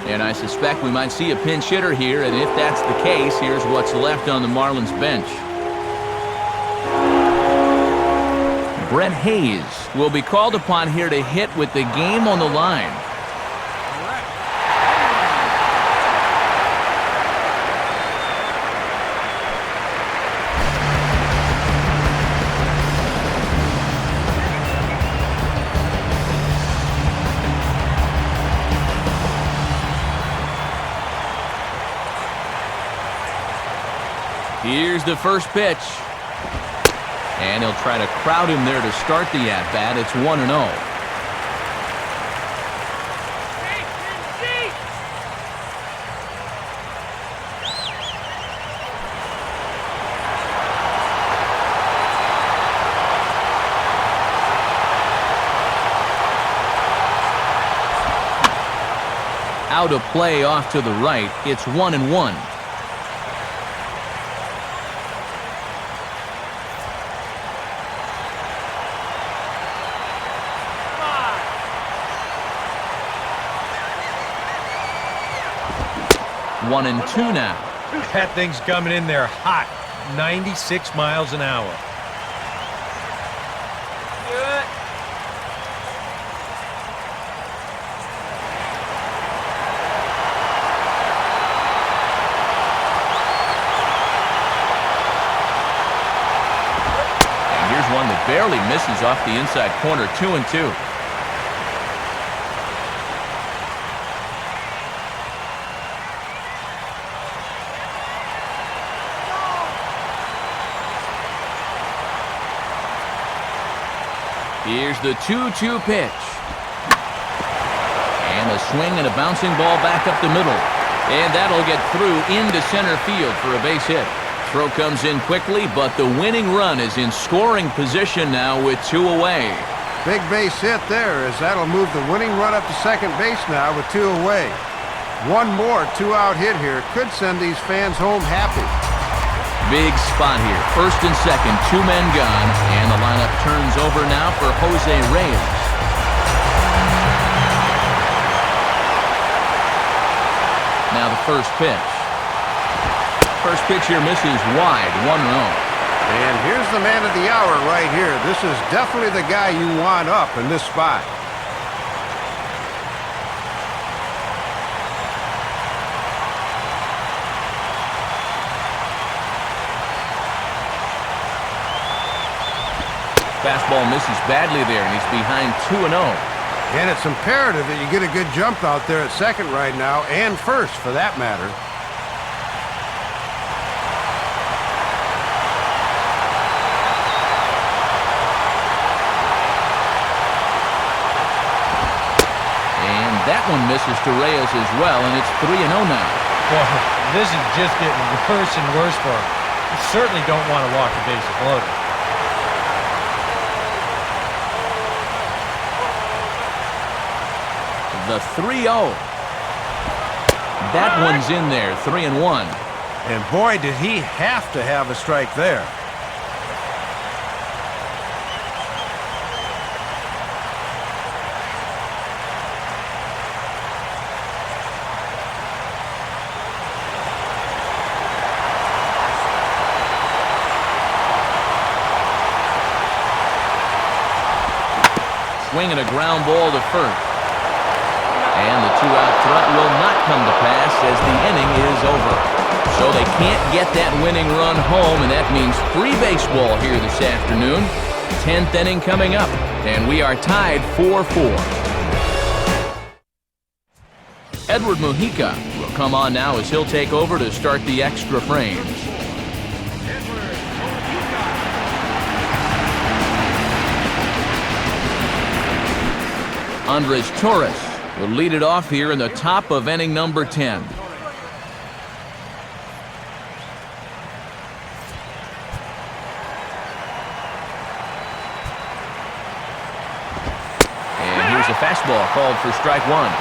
And I suspect we might see a pinch hitter here, and if that's the case, here's what's left on the Marlins bench. Brett Hayes will be called upon here to hit with the game on the line. Here's the first pitch. And he'll try to crowd him there to start the at-bat. It's 1-0. Out of play off to the right. It's 1-1. One and two now. That thing's coming in there hot. 96 miles an hour. One that barely misses off the inside corner. 2-2. Here's the 2-2 pitch. And a swing and a bouncing ball back up the middle. And that'll get through into center field for a base hit. Throw comes in quickly, but the winning run is in scoring position now with 2 away. Big base hit there, as that'll move the winning run up to second base now with 2 away. One more 2-out hit here could send these fans home happy. Big spot here. First and second, 2 men gone, and the lineup turns over now for Jose Reyes. Now the first pitch. First pitch here misses wide, 1-0. And here's the man of the hour right here. This is definitely the guy you want up in this spot. Fastball misses badly there, and he's behind 2-0. And it's imperative that you get a good jump out there at second right now, and first for that matter. That one misses to Reyes as well, and it's 3-0 now. Boy, this is just getting worse and worse for him. You certainly don't want to walk the bases loaded. The 3-0. That one's in there, 3-1. And boy, did he have to have a strike there. Swinging a ground ball to first. And the 2-out threat will not come to pass as the inning is over. So they can't get that winning run home, and that means free baseball here this afternoon. 10th inning coming up, and we are tied 4-4. Edward Mujica will come on now as he'll take over to start the extra frames. Andres Torres will lead it off here in the top of inning number 10. And here's a fastball called for strike one.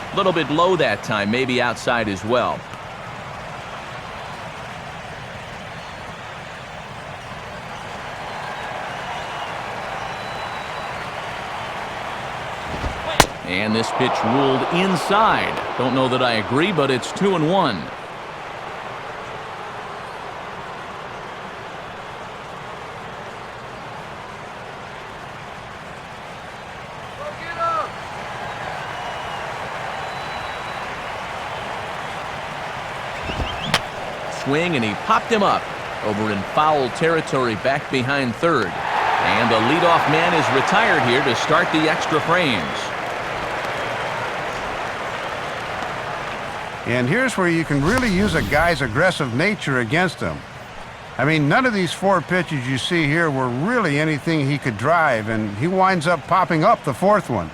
A little bit low that time, maybe outside as well. And this pitch ruled inside. Don't know that I agree, but it's 2-1. Swing, and he popped him up. over in foul territory back behind third. And the leadoff man is retired here to start the extra frames. And here's where you can really use a guy's aggressive nature against him. I mean, none of these 4 pitches you see here were really anything he could drive, and he winds up popping up the 4th one.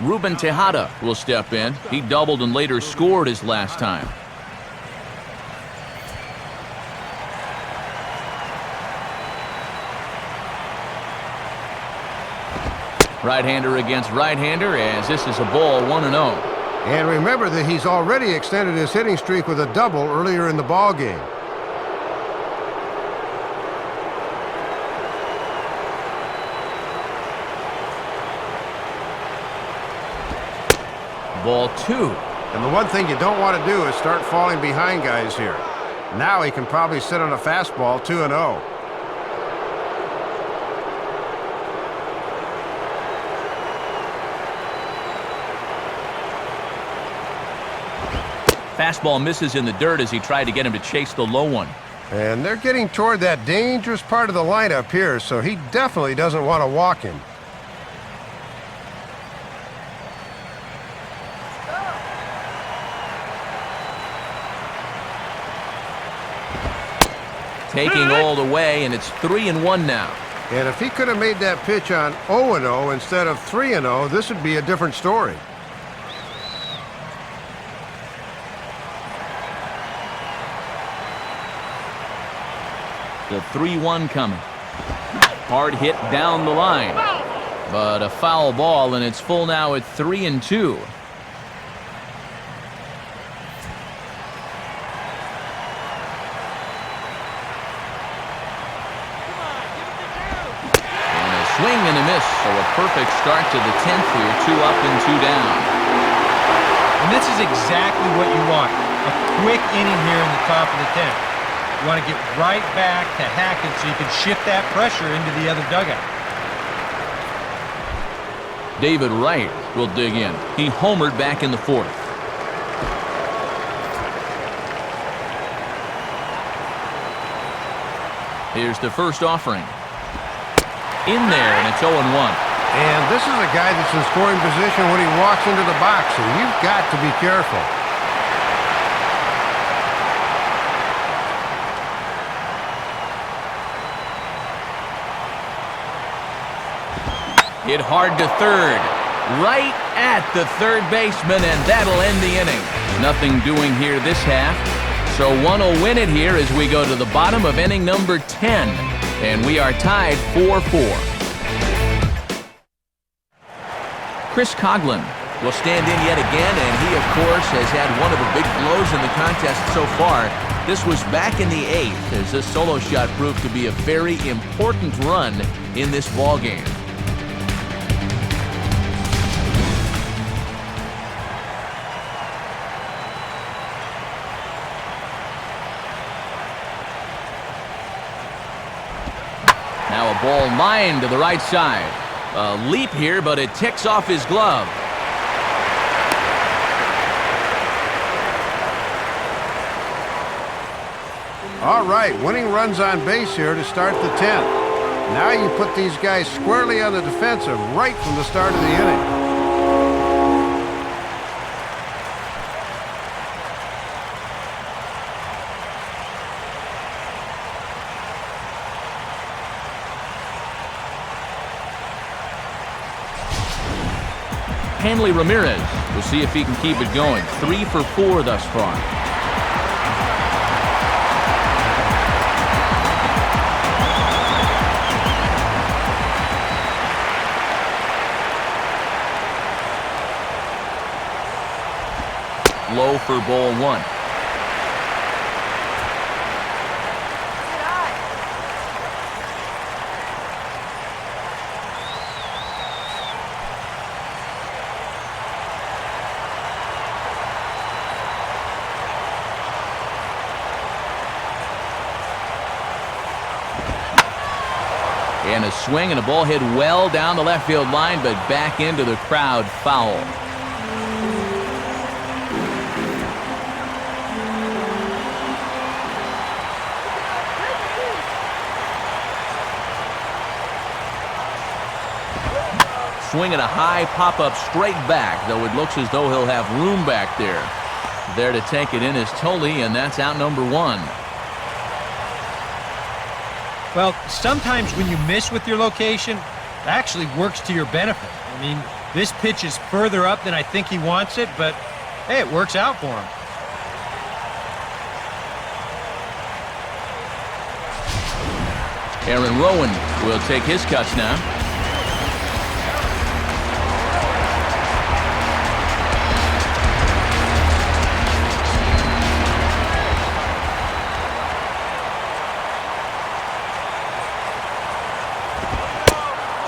Ruben Tejada will step in. He doubled and later scored his last time. Right-hander against right-hander, as this is a ball 1-0. And remember that he's already extended his hitting streak with a double earlier in the ball game. Ball 2. And the one thing you don't want to do is start falling behind guys here. Now he can probably sit on a fastball 2-0. Fastball misses in the dirt as he tried to get him to chase the low one. And they're getting toward that dangerous part of the lineup here, so he definitely doesn't want to walk him. Taking all the way, and it's 3-1 now. And if he could have made that pitch on 0-0 instead of 3-0, this would be a different story. The 3-1 coming. Hard hit down the line. But a foul ball, and it's full now at 3-2. And a swing and a miss. So a perfect start to the 10th here. 2 up and 2 down. And this is exactly what you want. A quick inning here in the top of the 10th. You want to get right back to hacking so you can shift that pressure into the other dugout. David Wright will dig in. He homered back in the 4th. Here's the first offering. In there, and it's 0-1. And this is a guy that's in scoring position when he walks into the box, and you've got to be careful. Hit hard to third. Right at the third baseman, and that'll end the inning. Nothing doing here this half. So one will win it here as we go to the bottom of inning number 10. And we are tied 4-4. Chris Coughlin will stand in yet again, and he, of course, has had one of the big blows in the contest so far. This was back in the 8th, as this solo shot proved to be a very important run in this ball game. Now a ball lined to the right side. A leap here, but it ticks off his glove. All right, winning runs on base here to start the 10th. Now you put these guys squarely on the defensive right from the start of the inning. Hanley Ramirez will see if he can keep it going. 3 for 4 thus far. Low for ball 1. And a swing and a ball hit well down the left field line, but back into the crowd foul. swing and a high pop-up straight back, though it looks as though he'll have room back there. There to take it in is Tully, and that's out number 1. Well, sometimes when you miss with your location, it actually works to your benefit. I mean, this pitch is further up than I think he wants it, but hey, it works out for him. Aaron Rowan will take his cuts now.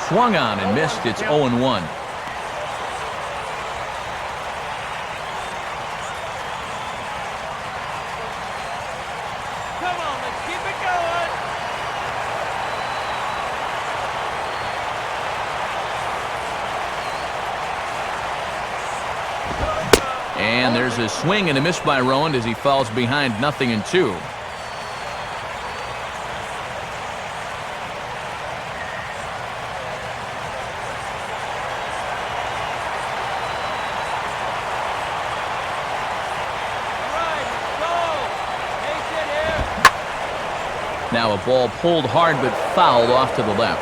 Swung on and missed. It's 0-1. And there's a swing and a miss by Rowan as he falls behind 0-2. Now a ball pulled hard but fouled off to the left.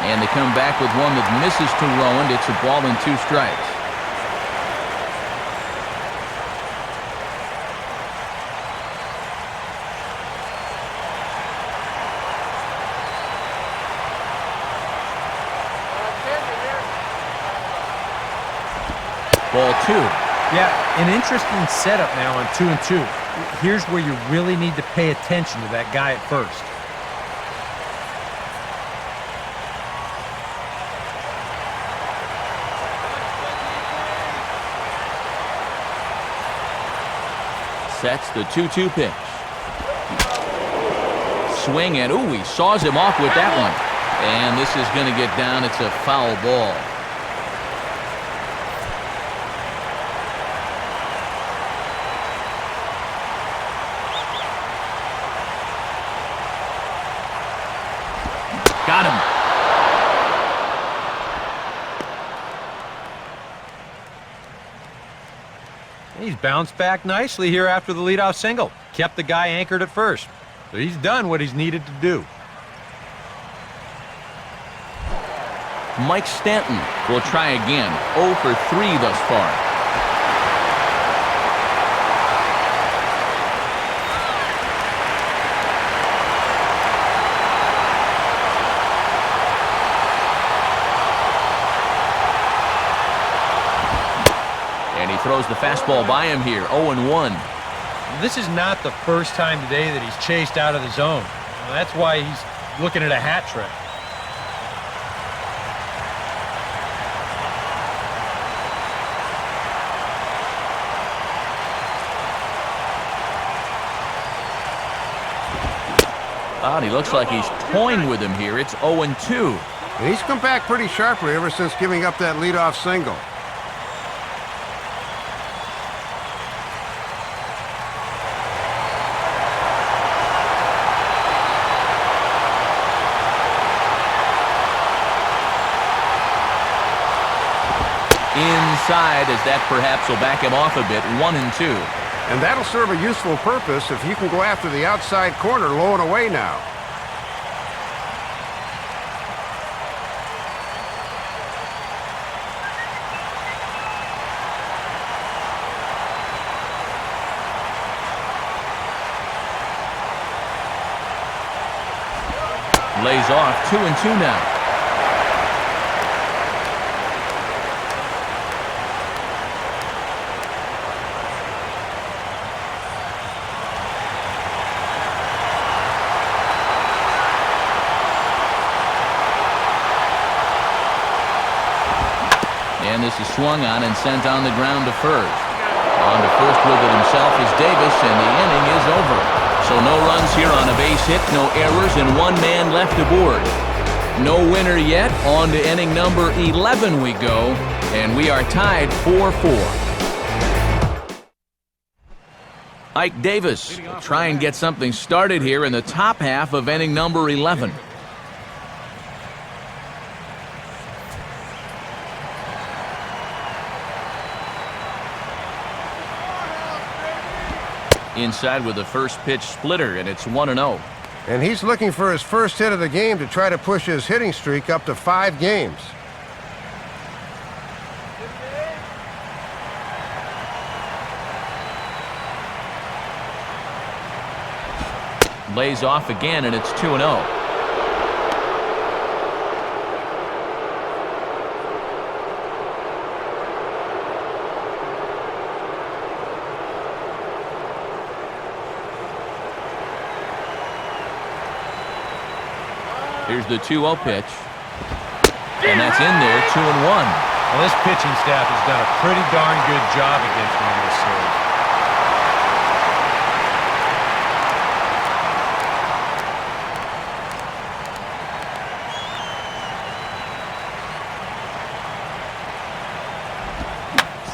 And they come back with one that misses to Rowan. It's a ball and 2 strikes. Ball 2. Yeah, an interesting setup now on 2-2. Here's where you really need to pay attention to that guy at first. Sets the 2-2 pitch. Swing and ooh, he saws him off with that one. And this is going to get down. It's a foul ball. Got him. He's bounced back nicely here after the leadoff single. Kept the guy anchored at first. So he's done what he's needed to do. Mike Stanton will try again. 0 for 3 thus far. And he throws the fastball by him here. 0-1. This is not the first time today that he's chased out of the zone. Well, that's why he's looking at a hat trick. Oh, and he looks like he's toying with him here. It's 0-2. And he's come back pretty sharply ever since giving up that leadoff single. Inside, as that perhaps will back him off a bit. 1-2. And that'll serve a useful purpose if you can go after the outside corner low and away now. Lays off. 2-2 now. And this is swung on and sent on the ground to first. On to first with it himself is Davis, and the inning is over. So no runs here on a base hit, no errors, and 1 man left aboard. No winner yet. On to inning number 11 we go, and we are tied 4-4. Ike Davis will try and get something started here in the top half of inning number 11. Inside with the first pitch splitter, and it's 1-0. And he's looking for his first hit of the game to try to push his hitting streak up to 5 games. Lays off again, and it's 2-0. Here's the 2-0 pitch. And that's in there, 2-1. Well, this pitching staff has done a pretty darn good job against him in this series.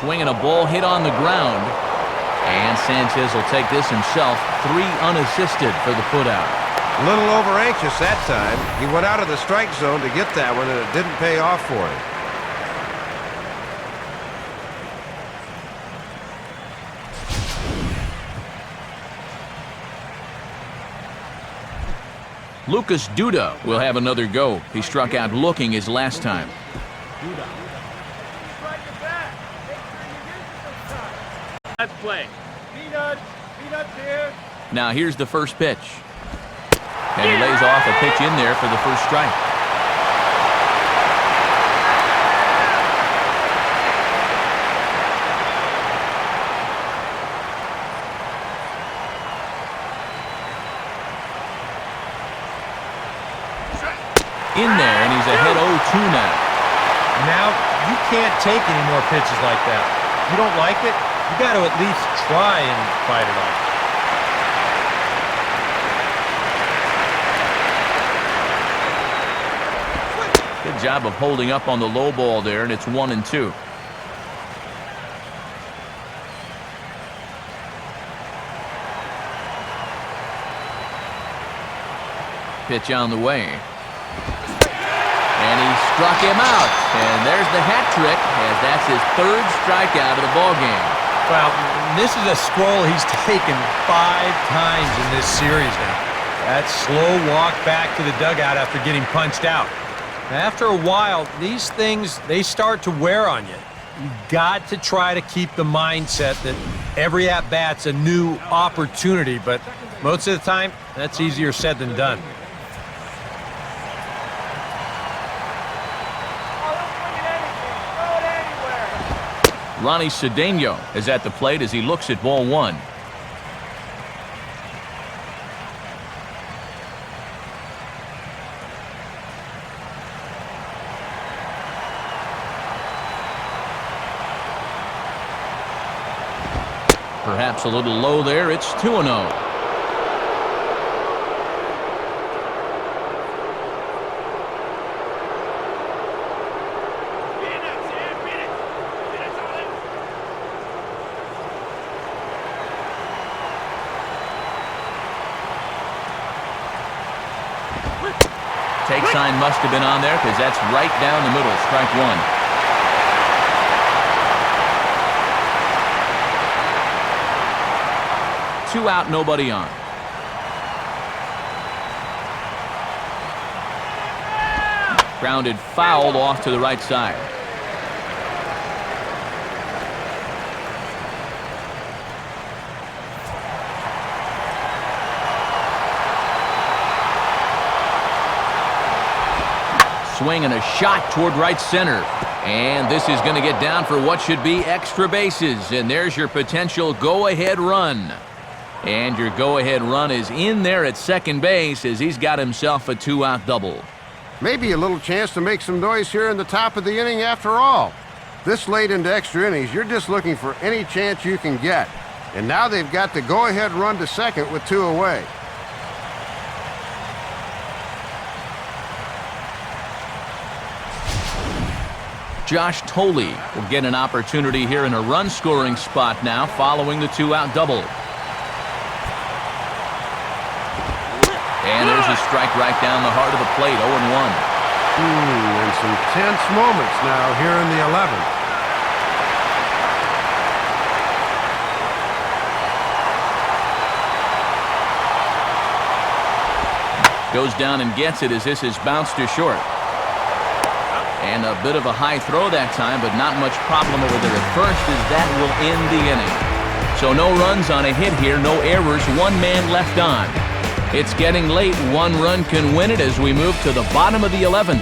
Swinging a ball hit on the ground. And Sanchez will take this himself. 3 unassisted for the putout. A little over anxious that time. He went out of the strike zone to get that one, and it didn't pay off for him. Lucas Duda will have another go. He struck out looking his last time. Let's play. Peanuts here. Now here's the first pitch. And he lays off a pitch in there for the first strike. In there, and he's ahead 0-2 now. Now, you can't take any more pitches like that. You don't like it, you got to at least try and fight it off. Good job of holding up on the low ball there, and it's 1-2. Pitch on the way. And he struck him out. And there's the hat trick, as that's his 3rd strikeout of the ballgame. Well, this is a stroll he's taken 5 times in this series now. That slow walk back to the dugout after getting punched out. After a while, these things, they start to wear on you. You've got to try to keep the mindset that every at-bat's a new opportunity, but most of the time, that's easier said than done. Ronnie Cedeno is at the plate as he looks at ball 1. Perhaps a little low there. It's 2-0. Take sign must have been on there because that's right down the middle. Strike 1. 2 out, nobody on. Grounded foul off to the right side. Swing and a shot toward right center. And this is going to get down for what should be extra bases. And there's your potential go-ahead run. And your go-ahead run is in there at second base as he's got himself a 2-out double. Maybe a little chance to make some noise here in the top of the inning after all. This late into extra innings, you're just looking for any chance you can get. And now they've got the go-ahead run to second with 2 away. Josh Tolle will get an opportunity here in a run-scoring spot now following the two-out double. And there's a strike right down the heart of the plate, 0-1. And some tense moments now here in the 11th. Goes down and gets it as this is bounced to short. And a bit of a high throw that time, but not much problem over there at first as that will end the inning. So no runs on a hit here, no errors, one man left on. It's getting late, one run can win it as we move to the bottom of the 11th.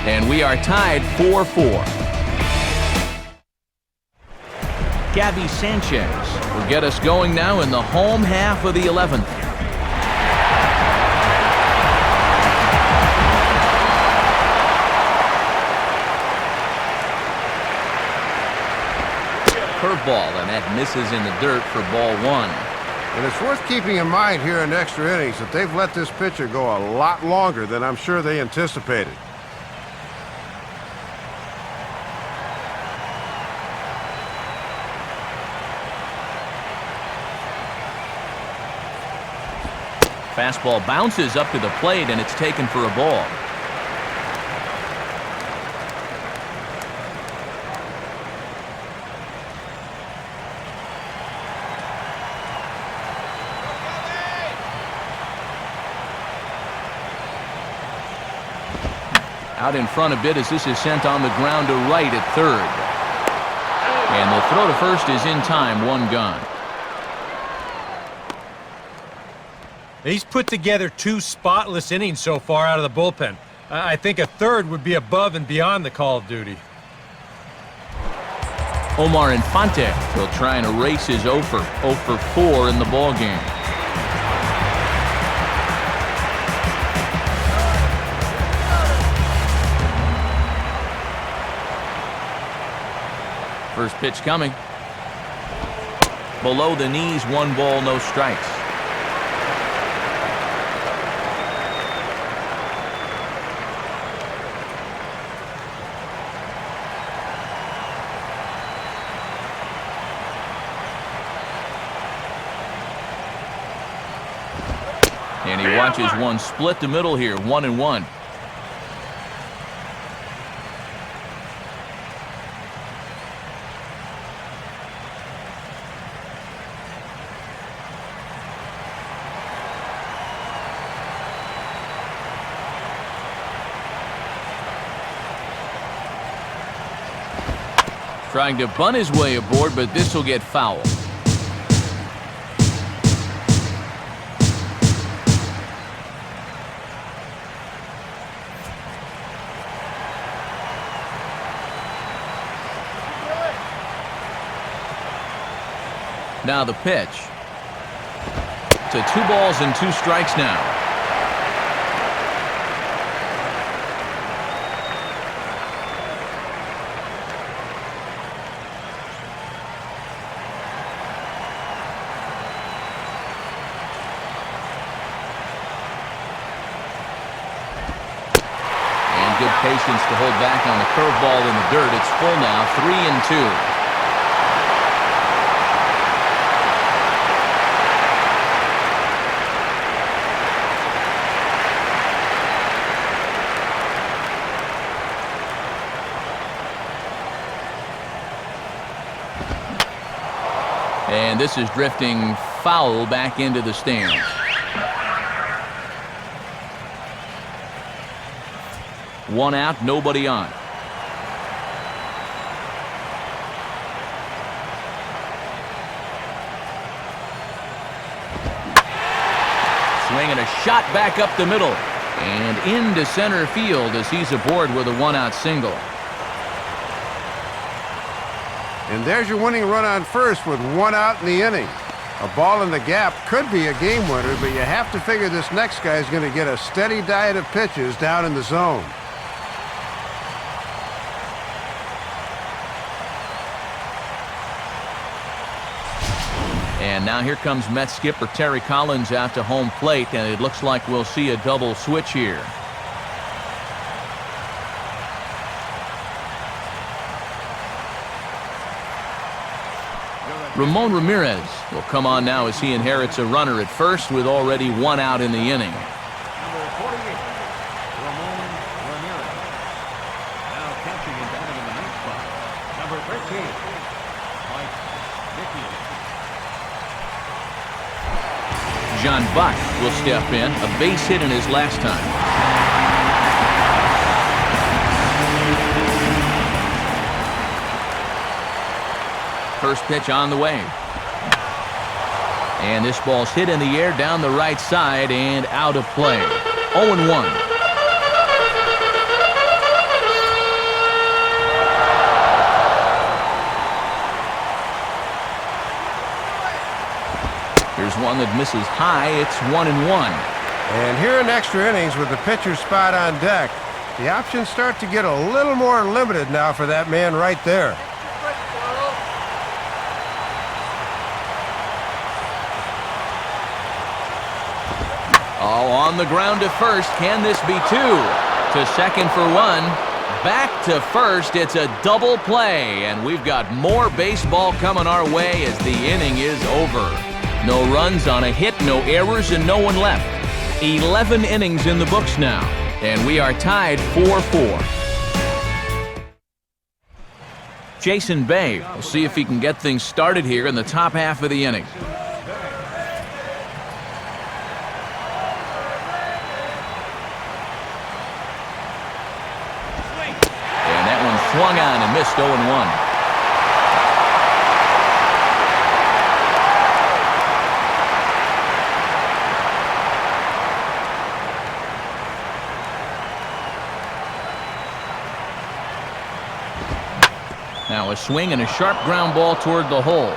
And we are tied 4-4. Gabby Sanchez will get us going now in the home half of the 11th. Curveball, and that misses in the dirt for ball one. And it's worth keeping in mind here in extra innings that they've let this pitcher go a lot longer than I'm sure they anticipated. Fastball bounces up to the plate, and it's taken for a ball. Out in front a bit as this is sent on the ground to right at third. And the throw to first is in time, one gone. He's put together 2 spotless innings so far out of the bullpen. I think a third would be above and beyond the call of duty. Omar Infante will try and erase his 0 for 4 in the ballgame. First pitch coming. Below the knees, 1 ball, no strikes. And he watches one split the middle here, 1-1. Trying to bunt his way aboard, but this will get foul. Now the pitch. To 2 balls and 2 strikes now. Good patience to hold back on the curveball in the dirt. It's full now, 3-2. And this is drifting foul back into the stands. One out, nobody on. Swinging a shot back up the middle and into center field as he's aboard with a 1-out single. And there's your winning run on first with 1 out in the inning. A ball in the gap could be a game winner, but you have to figure this next guy is going to get a steady diet of pitches down in the zone. And now here comes Mets skipper Terry Collins out to home plate, and it looks like we'll see a double switch here. Ramon Ramirez will come on now as he inherits a runner at first with already one out in the inning. Number 48, Ramon Ramirez. Now catching and batting in the ninth spot, number 13, Mike Nicky. John Buck will step in, a base hit in his last time. First pitch on the way. And this ball's hit in the air down the right side and out of play. 0-1. Here's one that misses high. It's 1-1. And here in extra innings with the pitcher's spot on deck, the options start to get a little more limited now for that man right there. Oh, on the ground to first. Can this be two? To second for one. Back to first. It's a double play, and we've got more baseball coming our way as the inning is over. No runs on a hit, no errors, and no one left. 11 innings in the books now, and we are tied 4-4. Jason Bay will see if he can get things started here in the top half of the inning. Swung on and missed 0-1. Now a swing and a sharp ground ball toward the hole.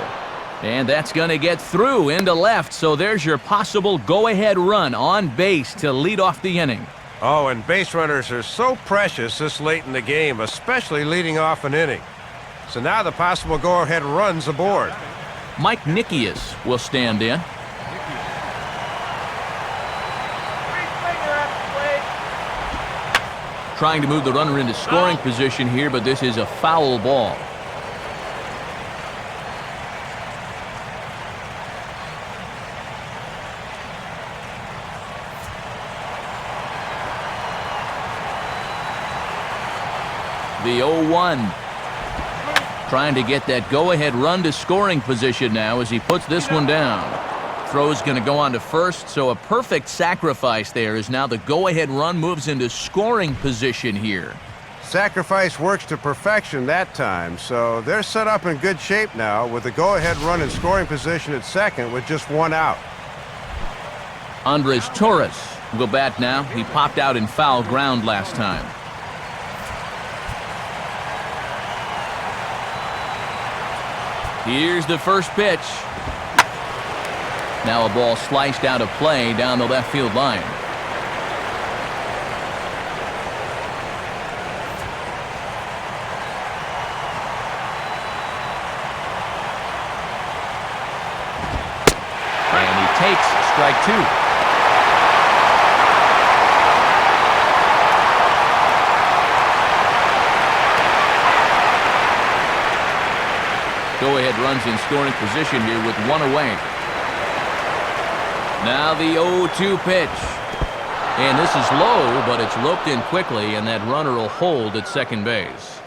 And that's going to get through into left, so there's your possible go-ahead run on base to lead off the inning. Oh, and base runners are so precious this late in the game, especially leading off an inning. So now the possible go-ahead run's aboard. Mike Nikias will stand in. Trying to move the runner into scoring position here, but this is a foul ball. The 0-1. Trying to get that go-ahead run to scoring position now as he puts this one down. Throw's going to go on to first, so a perfect sacrifice there as now the go-ahead run moves into scoring position here. Sacrifice works to perfection that time, so they're set up in good shape now with the go-ahead run in scoring position at second with just one out. Andres Torres will bat now. He popped out in foul ground last time. Here's the first pitch. Now a ball sliced out of play down the left field line. And he takes strike two. Go-ahead runs in scoring position here with one away. Now the 0-2 pitch. And this is low, but it's roped in quickly, and that runner will hold at second base.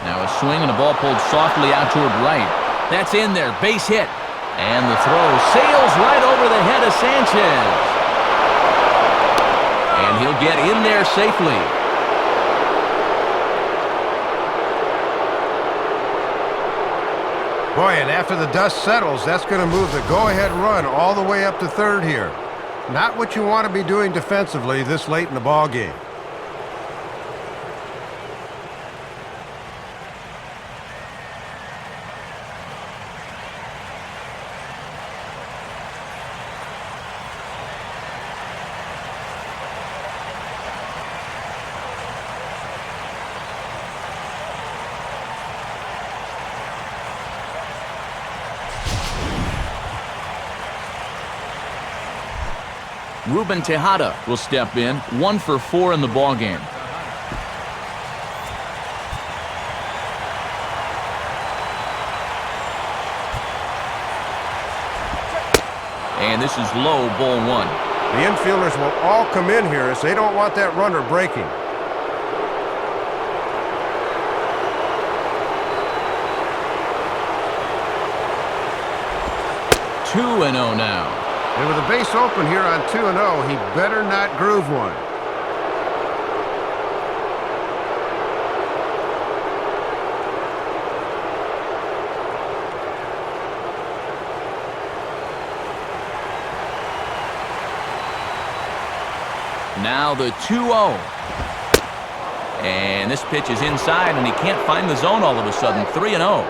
Now a swing and a ball pulled softly out toward right. That's in there, base hit. And the throw sails right over the head of Sanchez. And he'll get in there safely. Boy, and after the dust settles, that's going to move the go-ahead run all the way up to third here. Not what you want to be doing defensively this late in the ball game. Ruben Tejada will step in, 1 for 4 in the ballgame. And this is low, ball one. The infielders will all come in here as they don't want that runner breaking. 2-0 now. And with a base open here on 2-0, he better not groove one. Now the 2-0. And this pitch is inside, and he can't find the zone all of a sudden. 3-0.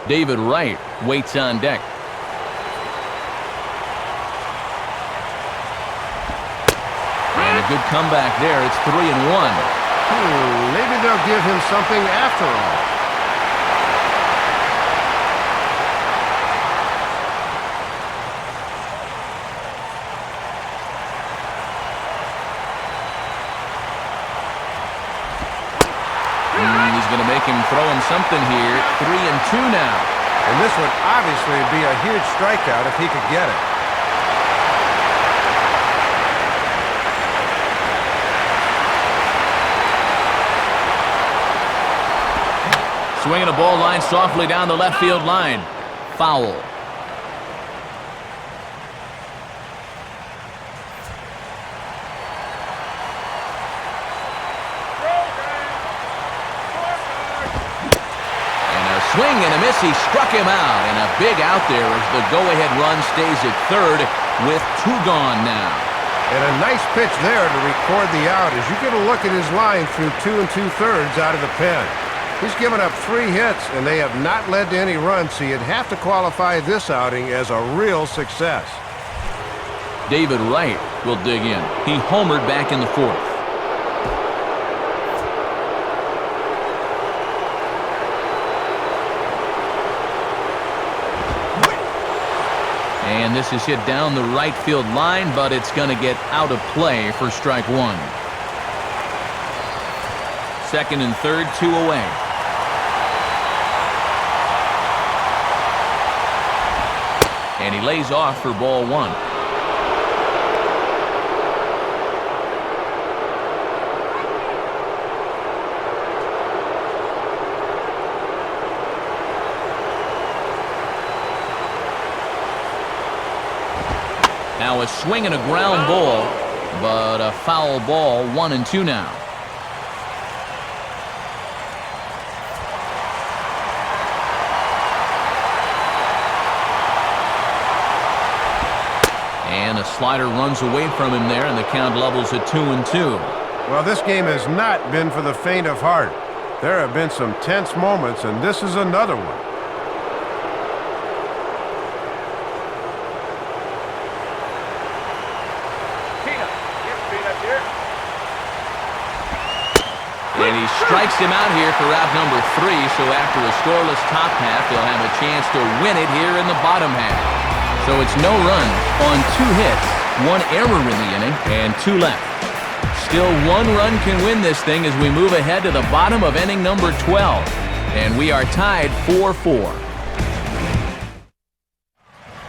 David Wright waits on deck. And a good comeback there. It's 3-1. Maybe they'll give him something after all. He's going to make him throw him something here. 3-2 now. And this would obviously be a huge strikeout if he could get it. Swinging a ball line softly down the left field line. Foul. Swing and a miss. He struck him out, and a big out there as the go-ahead run stays at third with 2 gone now. And a nice pitch there to record the out as you get a look at his line through 2 2/3 out of the pen. He's given up 3 hits, and they have not led to any runs, so you'd have to qualify this outing as a real success. David Wright will dig in. He homered back in the 4th. And this is hit down the right field line, but it's going to get out of play for strike 1. Second and third, 2 away. And he lays off for ball 1. Now a swing and a ground ball, but a foul ball. 1-2 now. And a slider runs away from him there, and the count levels at 2-2. Well, this game has not been for the faint of heart. There have been some tense moments, and this is another one. And he strikes him out here for out number 3, so after a scoreless top half, they'll have a chance to win it here in the bottom half. So it's no run on 2 hits, 1 error in the inning, and 2 left. Still 1 run can win this thing as we move ahead to the bottom of inning number 12. And we are tied 4-4.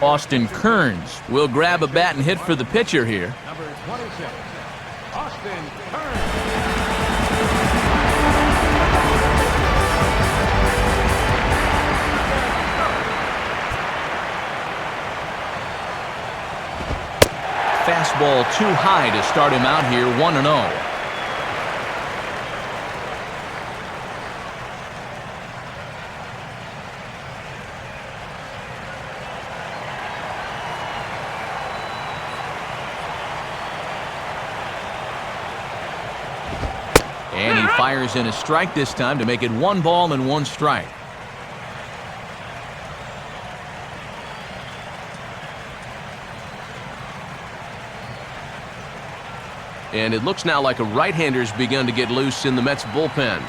Austin Kearns will grab a bat and hit for the pitcher here. Number 26, Austin Kearns. Fastball too high to start him out here, 1-0. And he fires in a strike this time to make it 1 ball and 1 strike. And it looks now like a right-hander's begun to get loose in the Mets bullpen.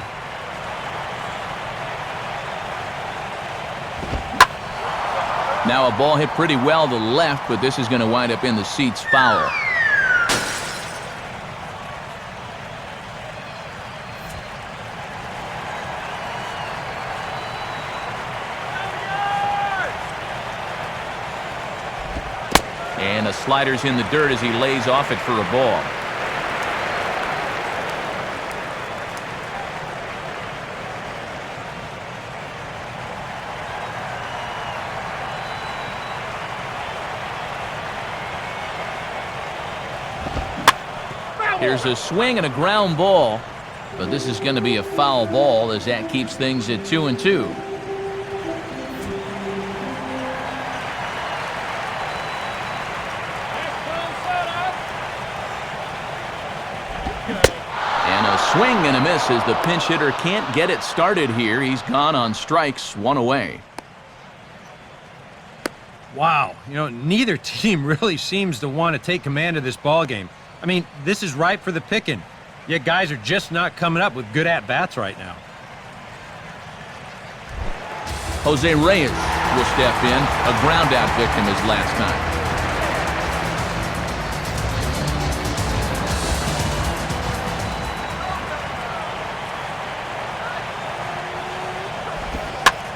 Now a ball hit pretty well to the left, but this is going to wind up in the seats foul. And the slider's in the dirt as he lays off it for a ball. Here's a swing and a ground ball, but this is going to be a foul ball as that keeps things at 2-2. And a swing and a miss as the pinch hitter can't get it started here. He's gone on strikes, one away. Wow, neither team really seems to want to take command of this ball game. I mean, this is ripe for the picking, yet guys are just not coming up with good at-bats right now. Jose Reyes will step in, a ground-out victim his last time.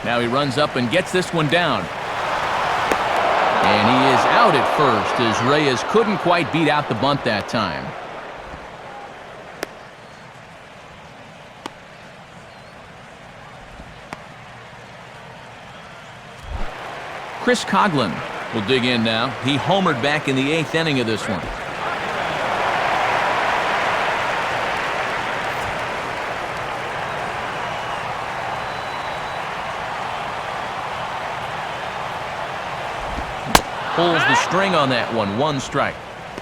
Now he runs up and gets this one down. And he is out at first as Reyes couldn't quite beat out the bunt that time. Chris Coughlin will dig in now. He homered back in the 8th inning of this one. Pulls the string on that one. One strike.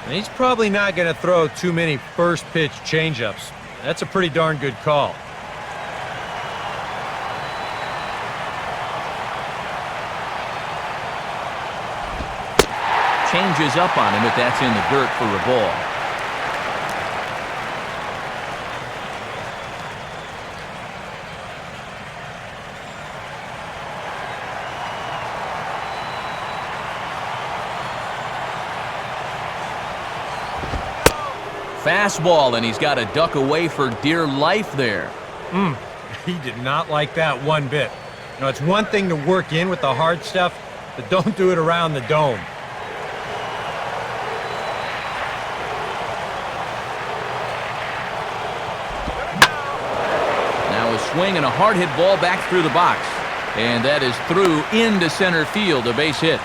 And he's probably not going to throw too many first pitch changeups. That's a pretty darn good call. Changes up on him, but that's in the dirt for a ball. Fastball, and he's got to duck away for dear life there. He did not like that one bit. It's one thing to work in with the hard stuff, but don't do it around the dome. Now a swing and a hard hit ball back through the box. And that is through into center field, a base hit.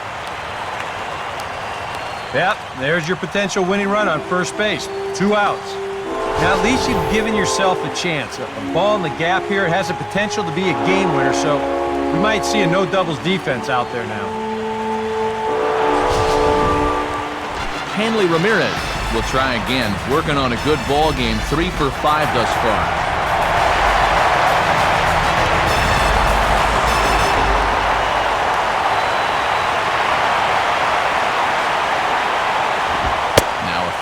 Yep, there's your potential winning run on first base. 2 outs. Now at least you've given yourself a chance. A ball in the gap here has the potential to be a game winner, so we might see a no doubles defense out there now. Hanley Ramirez will try again, working on a good ball game, 3 for 5 thus far.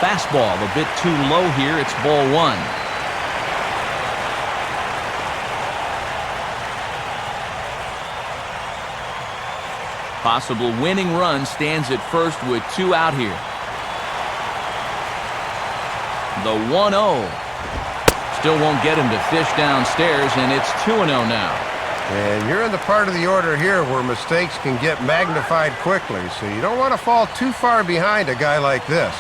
Fastball a bit too low here. It's ball 1. Possible winning run stands at first with 2 out here. The 1-0. Still won't get him to fish downstairs, and it's 2-0 now. And you're in the part of the order here where mistakes can get magnified quickly, so you don't want to fall too far behind a guy like this.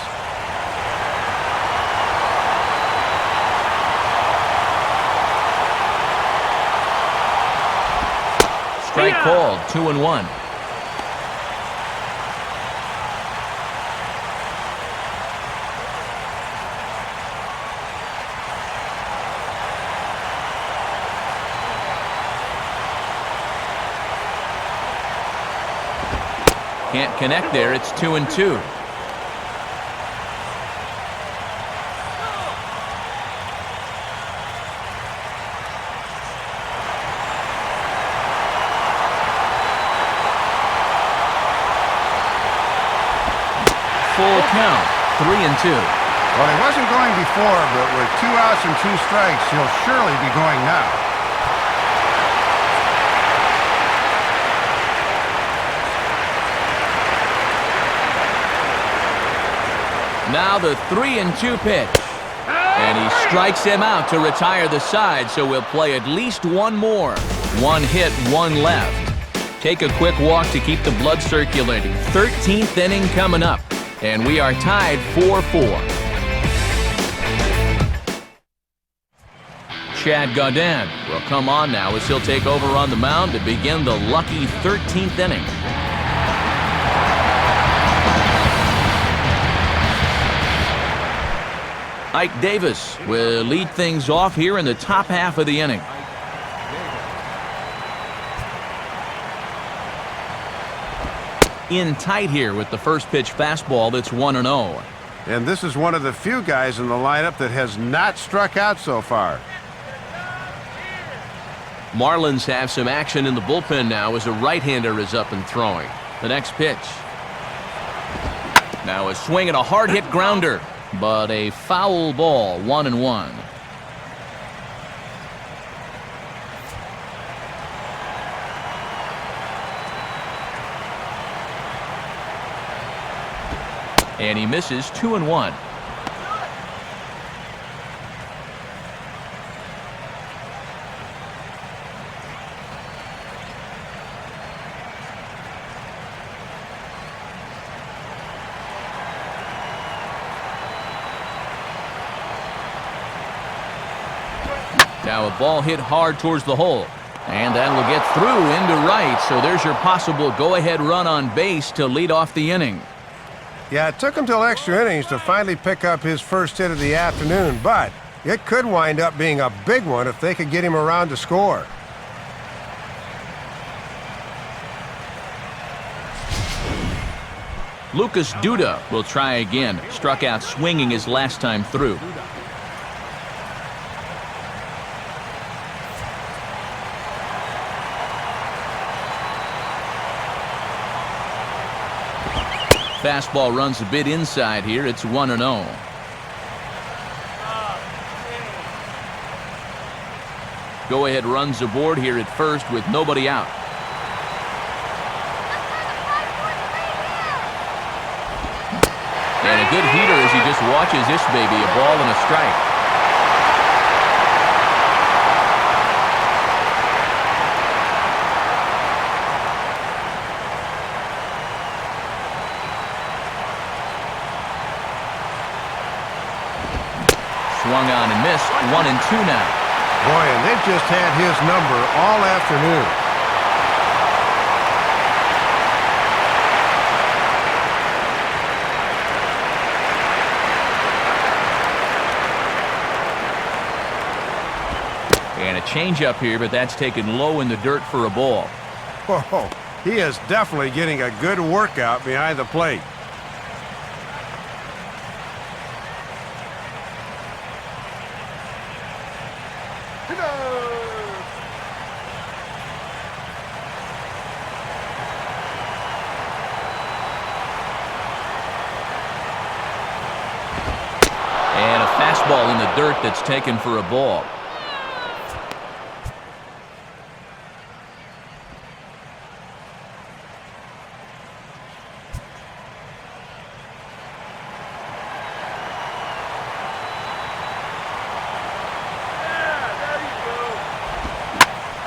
Strike called, 2-1. Can't connect there. It's 2-2. Full count, 3-2. Well, he wasn't going before, but with 2 outs and 2 strikes, he'll surely be going now. Now the 3-2 pitch. And he strikes him out to retire the side, so we'll play at least one more. 1 hit, 1 left. Take a quick walk to keep the blood circulating. 13th inning coming up. And we are tied 4-4. Chad Gaudin will come on now as he'll take over on the mound to begin the lucky 13th inning. Ike Davis will lead things off here in the top half of the inning. In tight here with the first pitch fastball that's 1-0. And this is one of the few guys in the lineup that has not struck out so far. Marlins have some action in the bullpen now as a right-hander is up and throwing. The next pitch. Now a swing and a hard-hit grounder, but a foul ball, 1-1. And he misses 2-1. Now a ball hit hard towards the hole. And that will get through into right. So there's your possible go-ahead run on base to lead off the inning. Yeah, it took him till extra innings to finally pick up his first hit of the afternoon, but it could wind up being a big one if they could get him around to score. Lucas Duda will try again. Struck out swinging his last time through. Fastball runs a bit inside here. It's 1-0. Go-ahead runs aboard here at first with nobody out. And a good heater as he just watches this baby. A ball and a strike. Swung on and missed. 1-2 now. Boy, and they've just had his number all afternoon. And a changeup here, but that's taken low in the dirt for a ball. Whoa, he is definitely getting a good workout behind the plate. And a fastball in the dirt that's taken for a ball.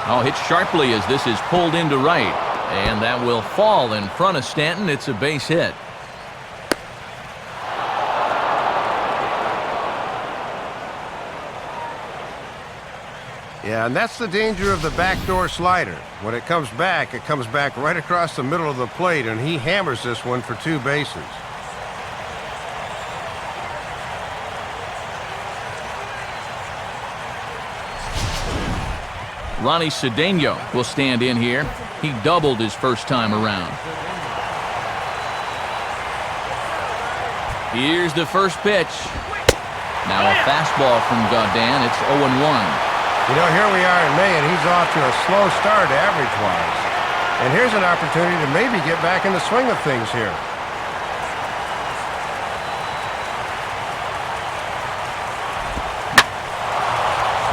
Oh, hit sharply as this is pulled into right. And that will fall in front of Stanton. It's a base hit. Yeah, and that's the danger of the backdoor slider. When it comes back right across the middle of the plate, and he hammers this one for 2 bases. Ronnie Cedeno will stand in here. He doubled his first time around. Here's the first pitch. Now a fastball from Gaudin. It's 0-1. You know, here we are in May, and he's off to a slow start average-wise. And here's an opportunity to maybe get back in the swing of things here.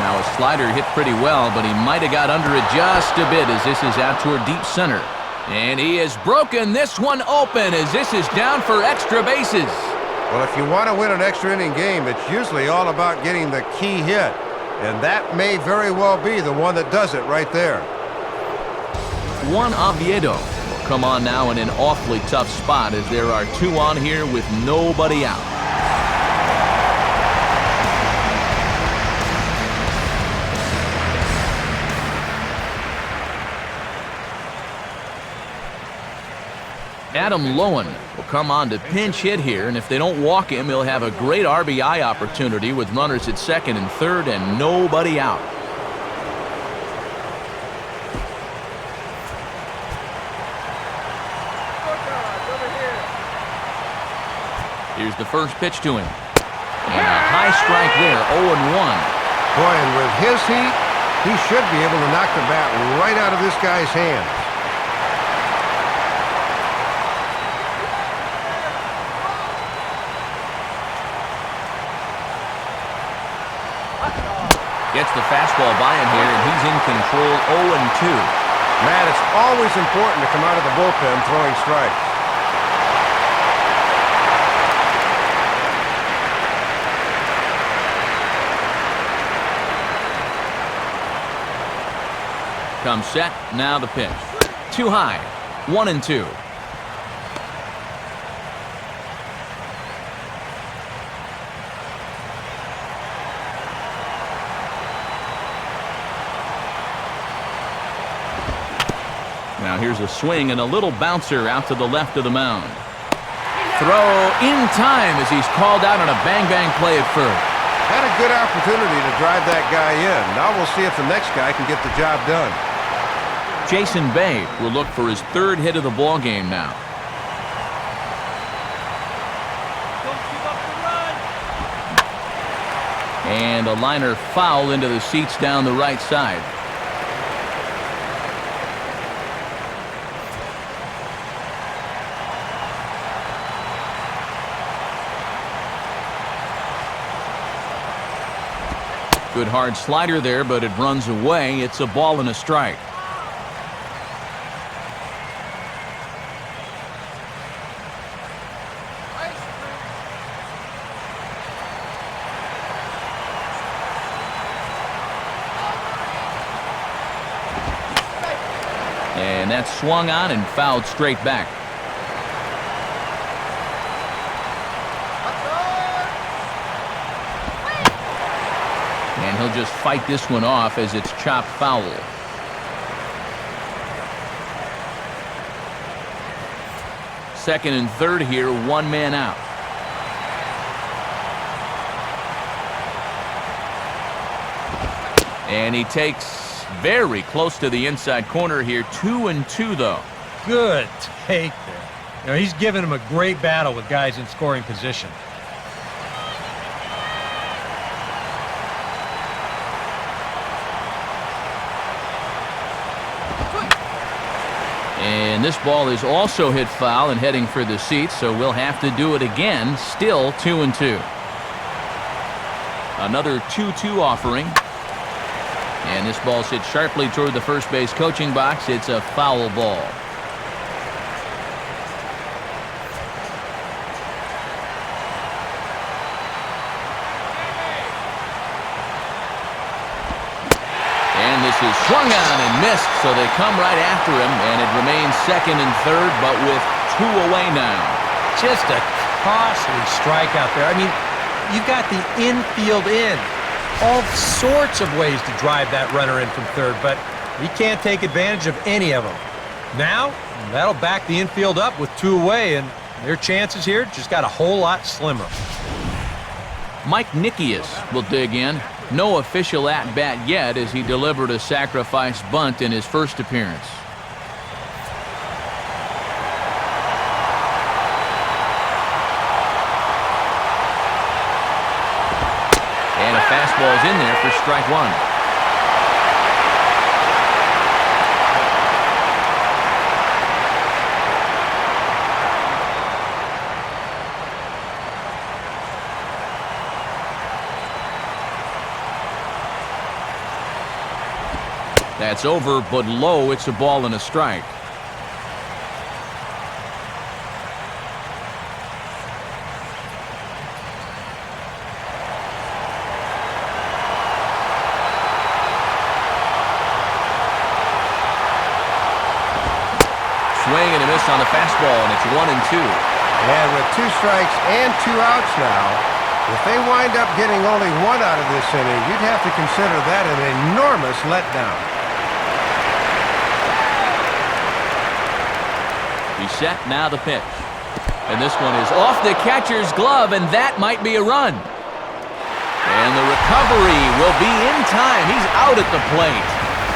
Now a slider hit pretty well, but he might have got under it just a bit as this is out toward deep center. And he has broken this one open as this is down for extra bases. Well, if you want to win an extra inning game, it's usually all about getting the key hit. And that may very well be the one that does it right there. Juan Oviedo will come on now in an awfully tough spot as there are 2 on here with nobody out. Adam Lowen will come on to pinch hit here, and if they don't walk him, he'll have a great RBI opportunity with runners at second and third and nobody out. Here's the first pitch to him. And a high strike there, 0-1. Boy, and with his heat, he should be able to knock the bat right out of this guy's hands. Gets the fastball by him here, and he's in control, 0-2. Matt, it's always important to come out of the bullpen throwing strikes. Comes set, now the pitch. Too high, 1-2. Now here's a swing and a little bouncer out to the left of the mound. Throw in time as he's called out on a bang-bang play at first. Had a good opportunity to drive that guy in. Now we'll see if the next guy can get the job done. Jason Bay will look for his 3rd hit of the ball game now. Don't give up the run. And a liner foul into the seats down the right side. Good hard slider there, but it runs away. It's a ball and a strike. And that's swung on and fouled straight back. And he'll just fight this one off as it's chopped foul. Second and third here, 1 man out. And he takes very close to the inside corner here. 2-2 though. Good take there. You know, he's giving him a great battle with guys in scoring position. And this ball is also hit foul and heading for the seats, so we'll have to do it again. Still 2-2. Another 2-2 offering. And this ball's hit sharply toward the first base coaching box. It's a foul ball. And this is swung on and missed, so they come right after him, and it remains second and third, but with 2 away now. Just a costly strikeout there. I mean, you've got the infield in. All sorts of ways to drive that runner in from third, but he can't take advantage of any of them. Now, that'll back the infield up with 2 away, and their chances here just got a whole lot slimmer. Mike Nikias will dig in. No official at-bat yet as he delivered a sacrifice bunt in his first appearance. And a fastball is in there for strike 1. That's over, but low. It's a ball and a strike. Swing and a fastball, and it's 1-2. And with 2 strikes and 2 outs now, if they wind up getting only 1 out of this inning, you'd have to consider that an enormous letdown. He's set, now the pitch. And this one is off the catcher's glove, and that might be a run. And the recovery will be in time. He's out at the plate.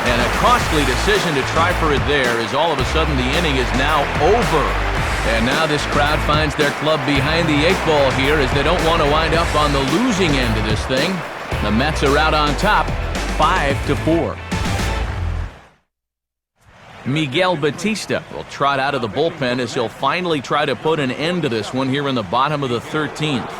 And a costly decision to try for it there, as all of a sudden the inning is now over. And now this crowd finds their club behind the 8 ball here, as they don't want to wind up on the losing end of this thing. The Mets are out on top, 5-4. Miguel Batista will trot out of the bullpen as he'll finally try to put an end to this one here in the bottom of the 13th.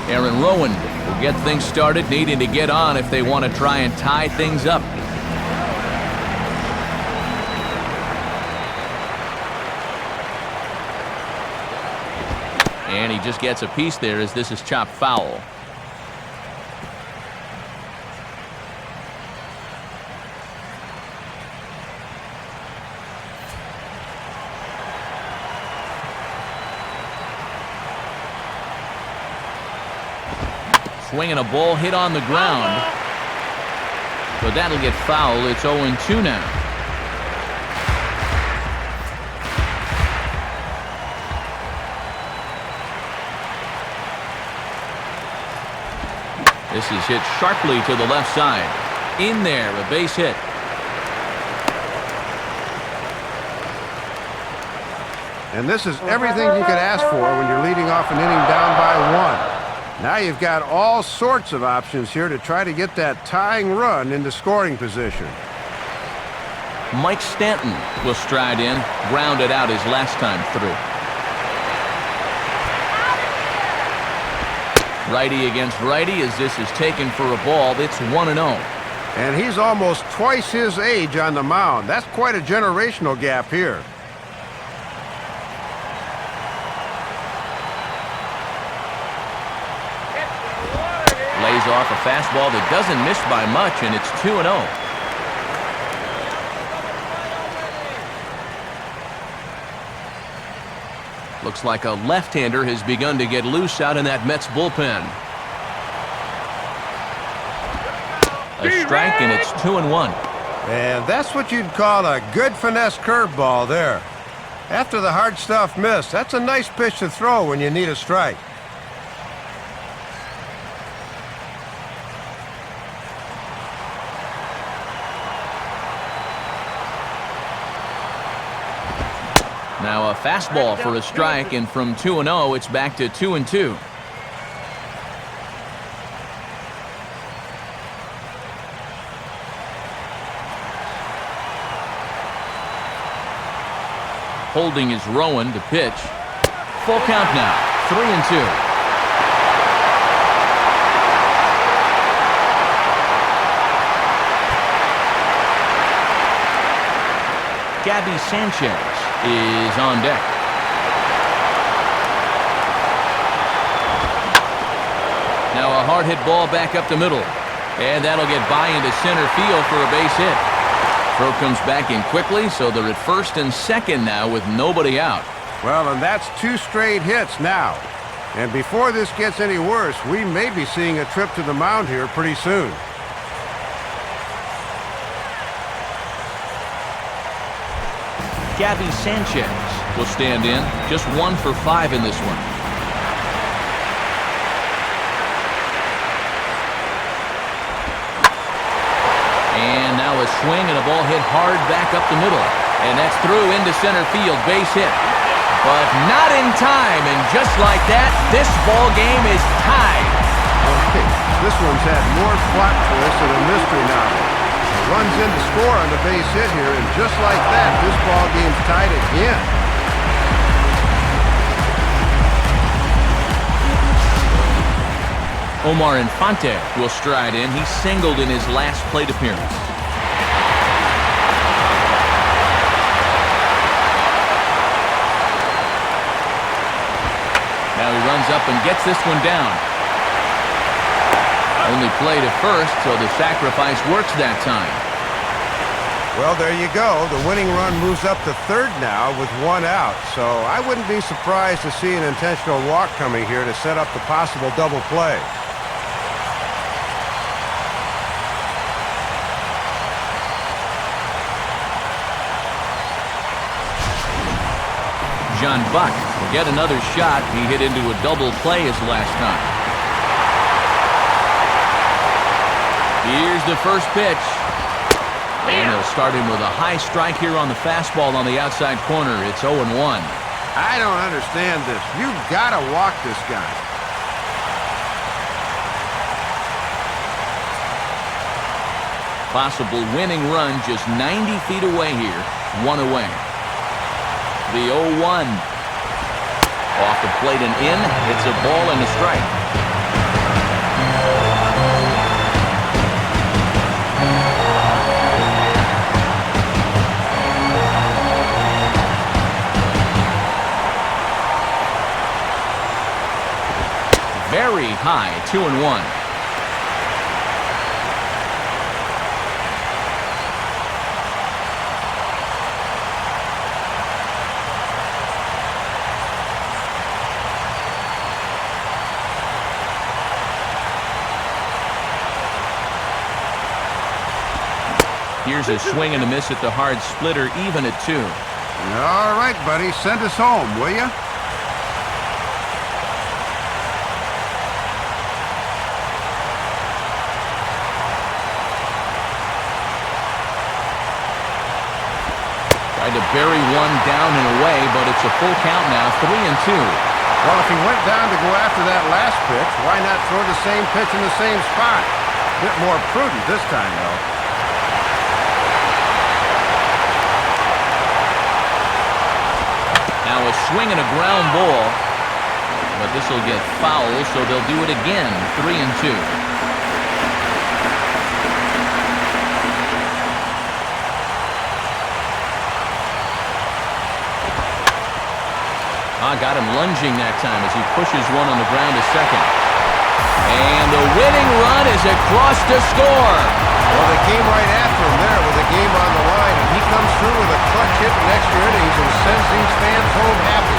Aaron Rowan will get things started, needing to get on if they want to try and tie things up. And he just gets a piece there as this is chopped foul. Swinging a ball hit on the ground. But that'll get foul. It's 0-2 now. This is hit sharply to the left side. In there, a base hit. And this is everything you could ask for when you're leading off an inning down by 1. Now you've got all sorts of options here to try to get that tying run into scoring position. Mike Stanton will stride in, grounded out his last time through. Righty against righty as this is taken for a ball. It's 1-0. And he's almost twice his age on the mound. That's quite a generational gap here. Lays off a fastball that doesn't miss by much, and it's 2-0. Looks like a left-hander has begun to get loose out in that Mets bullpen. A strike, and it's 2-1. And that's what you'd call a good finesse curveball there. After the hard stuff missed, that's a nice pitch to throw when you need a strike. Now a fastball for a strike, and from 2-0, it's back to 2-2. Holding is Rowan to pitch. Full count now, 3-2. Gabby Sanchez is on deck. Now a hard hit ball back up the middle, and that'll get by into center field for a base hit. Throw comes back in quickly, so they're at first and second now with nobody out. Well, and that's 2 straight hits now. And before this gets any worse, we may be seeing a trip to the mound here pretty soon. Gabby Sanchez will stand in, just 1 for 5 in this one. And now a swing and a ball hit hard back up the middle. And that's through into center field, base hit. But not in time, and just like that, this ball game is tied. Okay, this one's had more plot twists than a mystery novel. Runs in to score on the base hit here, and just like that, this ball game's tied again. Omar Infante will stride in. He singled in his last plate appearance. Now he runs up and gets this one down. Only play to first, so the sacrifice works that time. Well, there you go. The winning run moves up to third now with one out. So I wouldn't be surprised to see an intentional walk coming here to set up the possible double play. John Buck will get another shot. He hit into a double play his last time. Here's the first pitch. And he'll start him with a high strike here on the fastball on the outside corner. It's 0-1. I don't understand this. You've got to walk this guy. Possible winning run just 90 feet away here. One away. The 0-1. Off the plate and in. It's a ball and a strike. Very high, 2-1. Here's a swing and a miss at the hard splitter, even at 2. All right, buddy, send us home, will you? Tried to bury one down and away, but it's a full count now, 3-2. Well, if he went down to go after that last pitch, why not throw the same pitch in the same spot? A bit more prudent this time, though. Now a swing and a ground ball, but this will get foul, so they'll do it again, 3-2. Got him lunging that time as he pushes one on the ground to second. And the winning run is across to score. Well, they came right after him there with the game on the line, and he comes through with a clutch hit in extra innings and sends these fans home happy.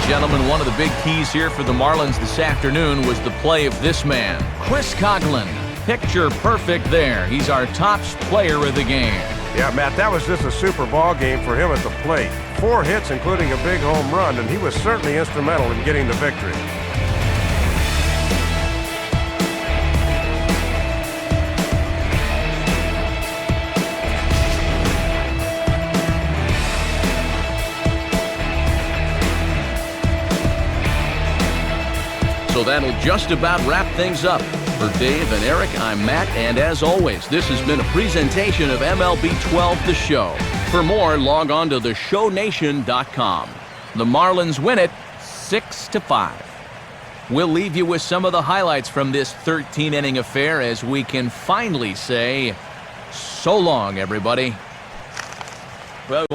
Gentlemen, one of the big keys here for the Marlins this afternoon was the play of this man, Chris Coghlan. Picture perfect there. He's our top player of the game. Yeah, Matt, that was just a super ball game for him at the plate. 4 hits, including a big home run, and he was certainly instrumental in getting the victory. So that'll just about wrap things up. For Dave and Eric, I'm Matt, and as always, this has been a presentation of MLB 12 The Show. For more, log on to theshownation.com. The Marlins win it 6-5. We'll leave you with some of the highlights from this 13-inning affair as we can finally say, so long, everybody. Well,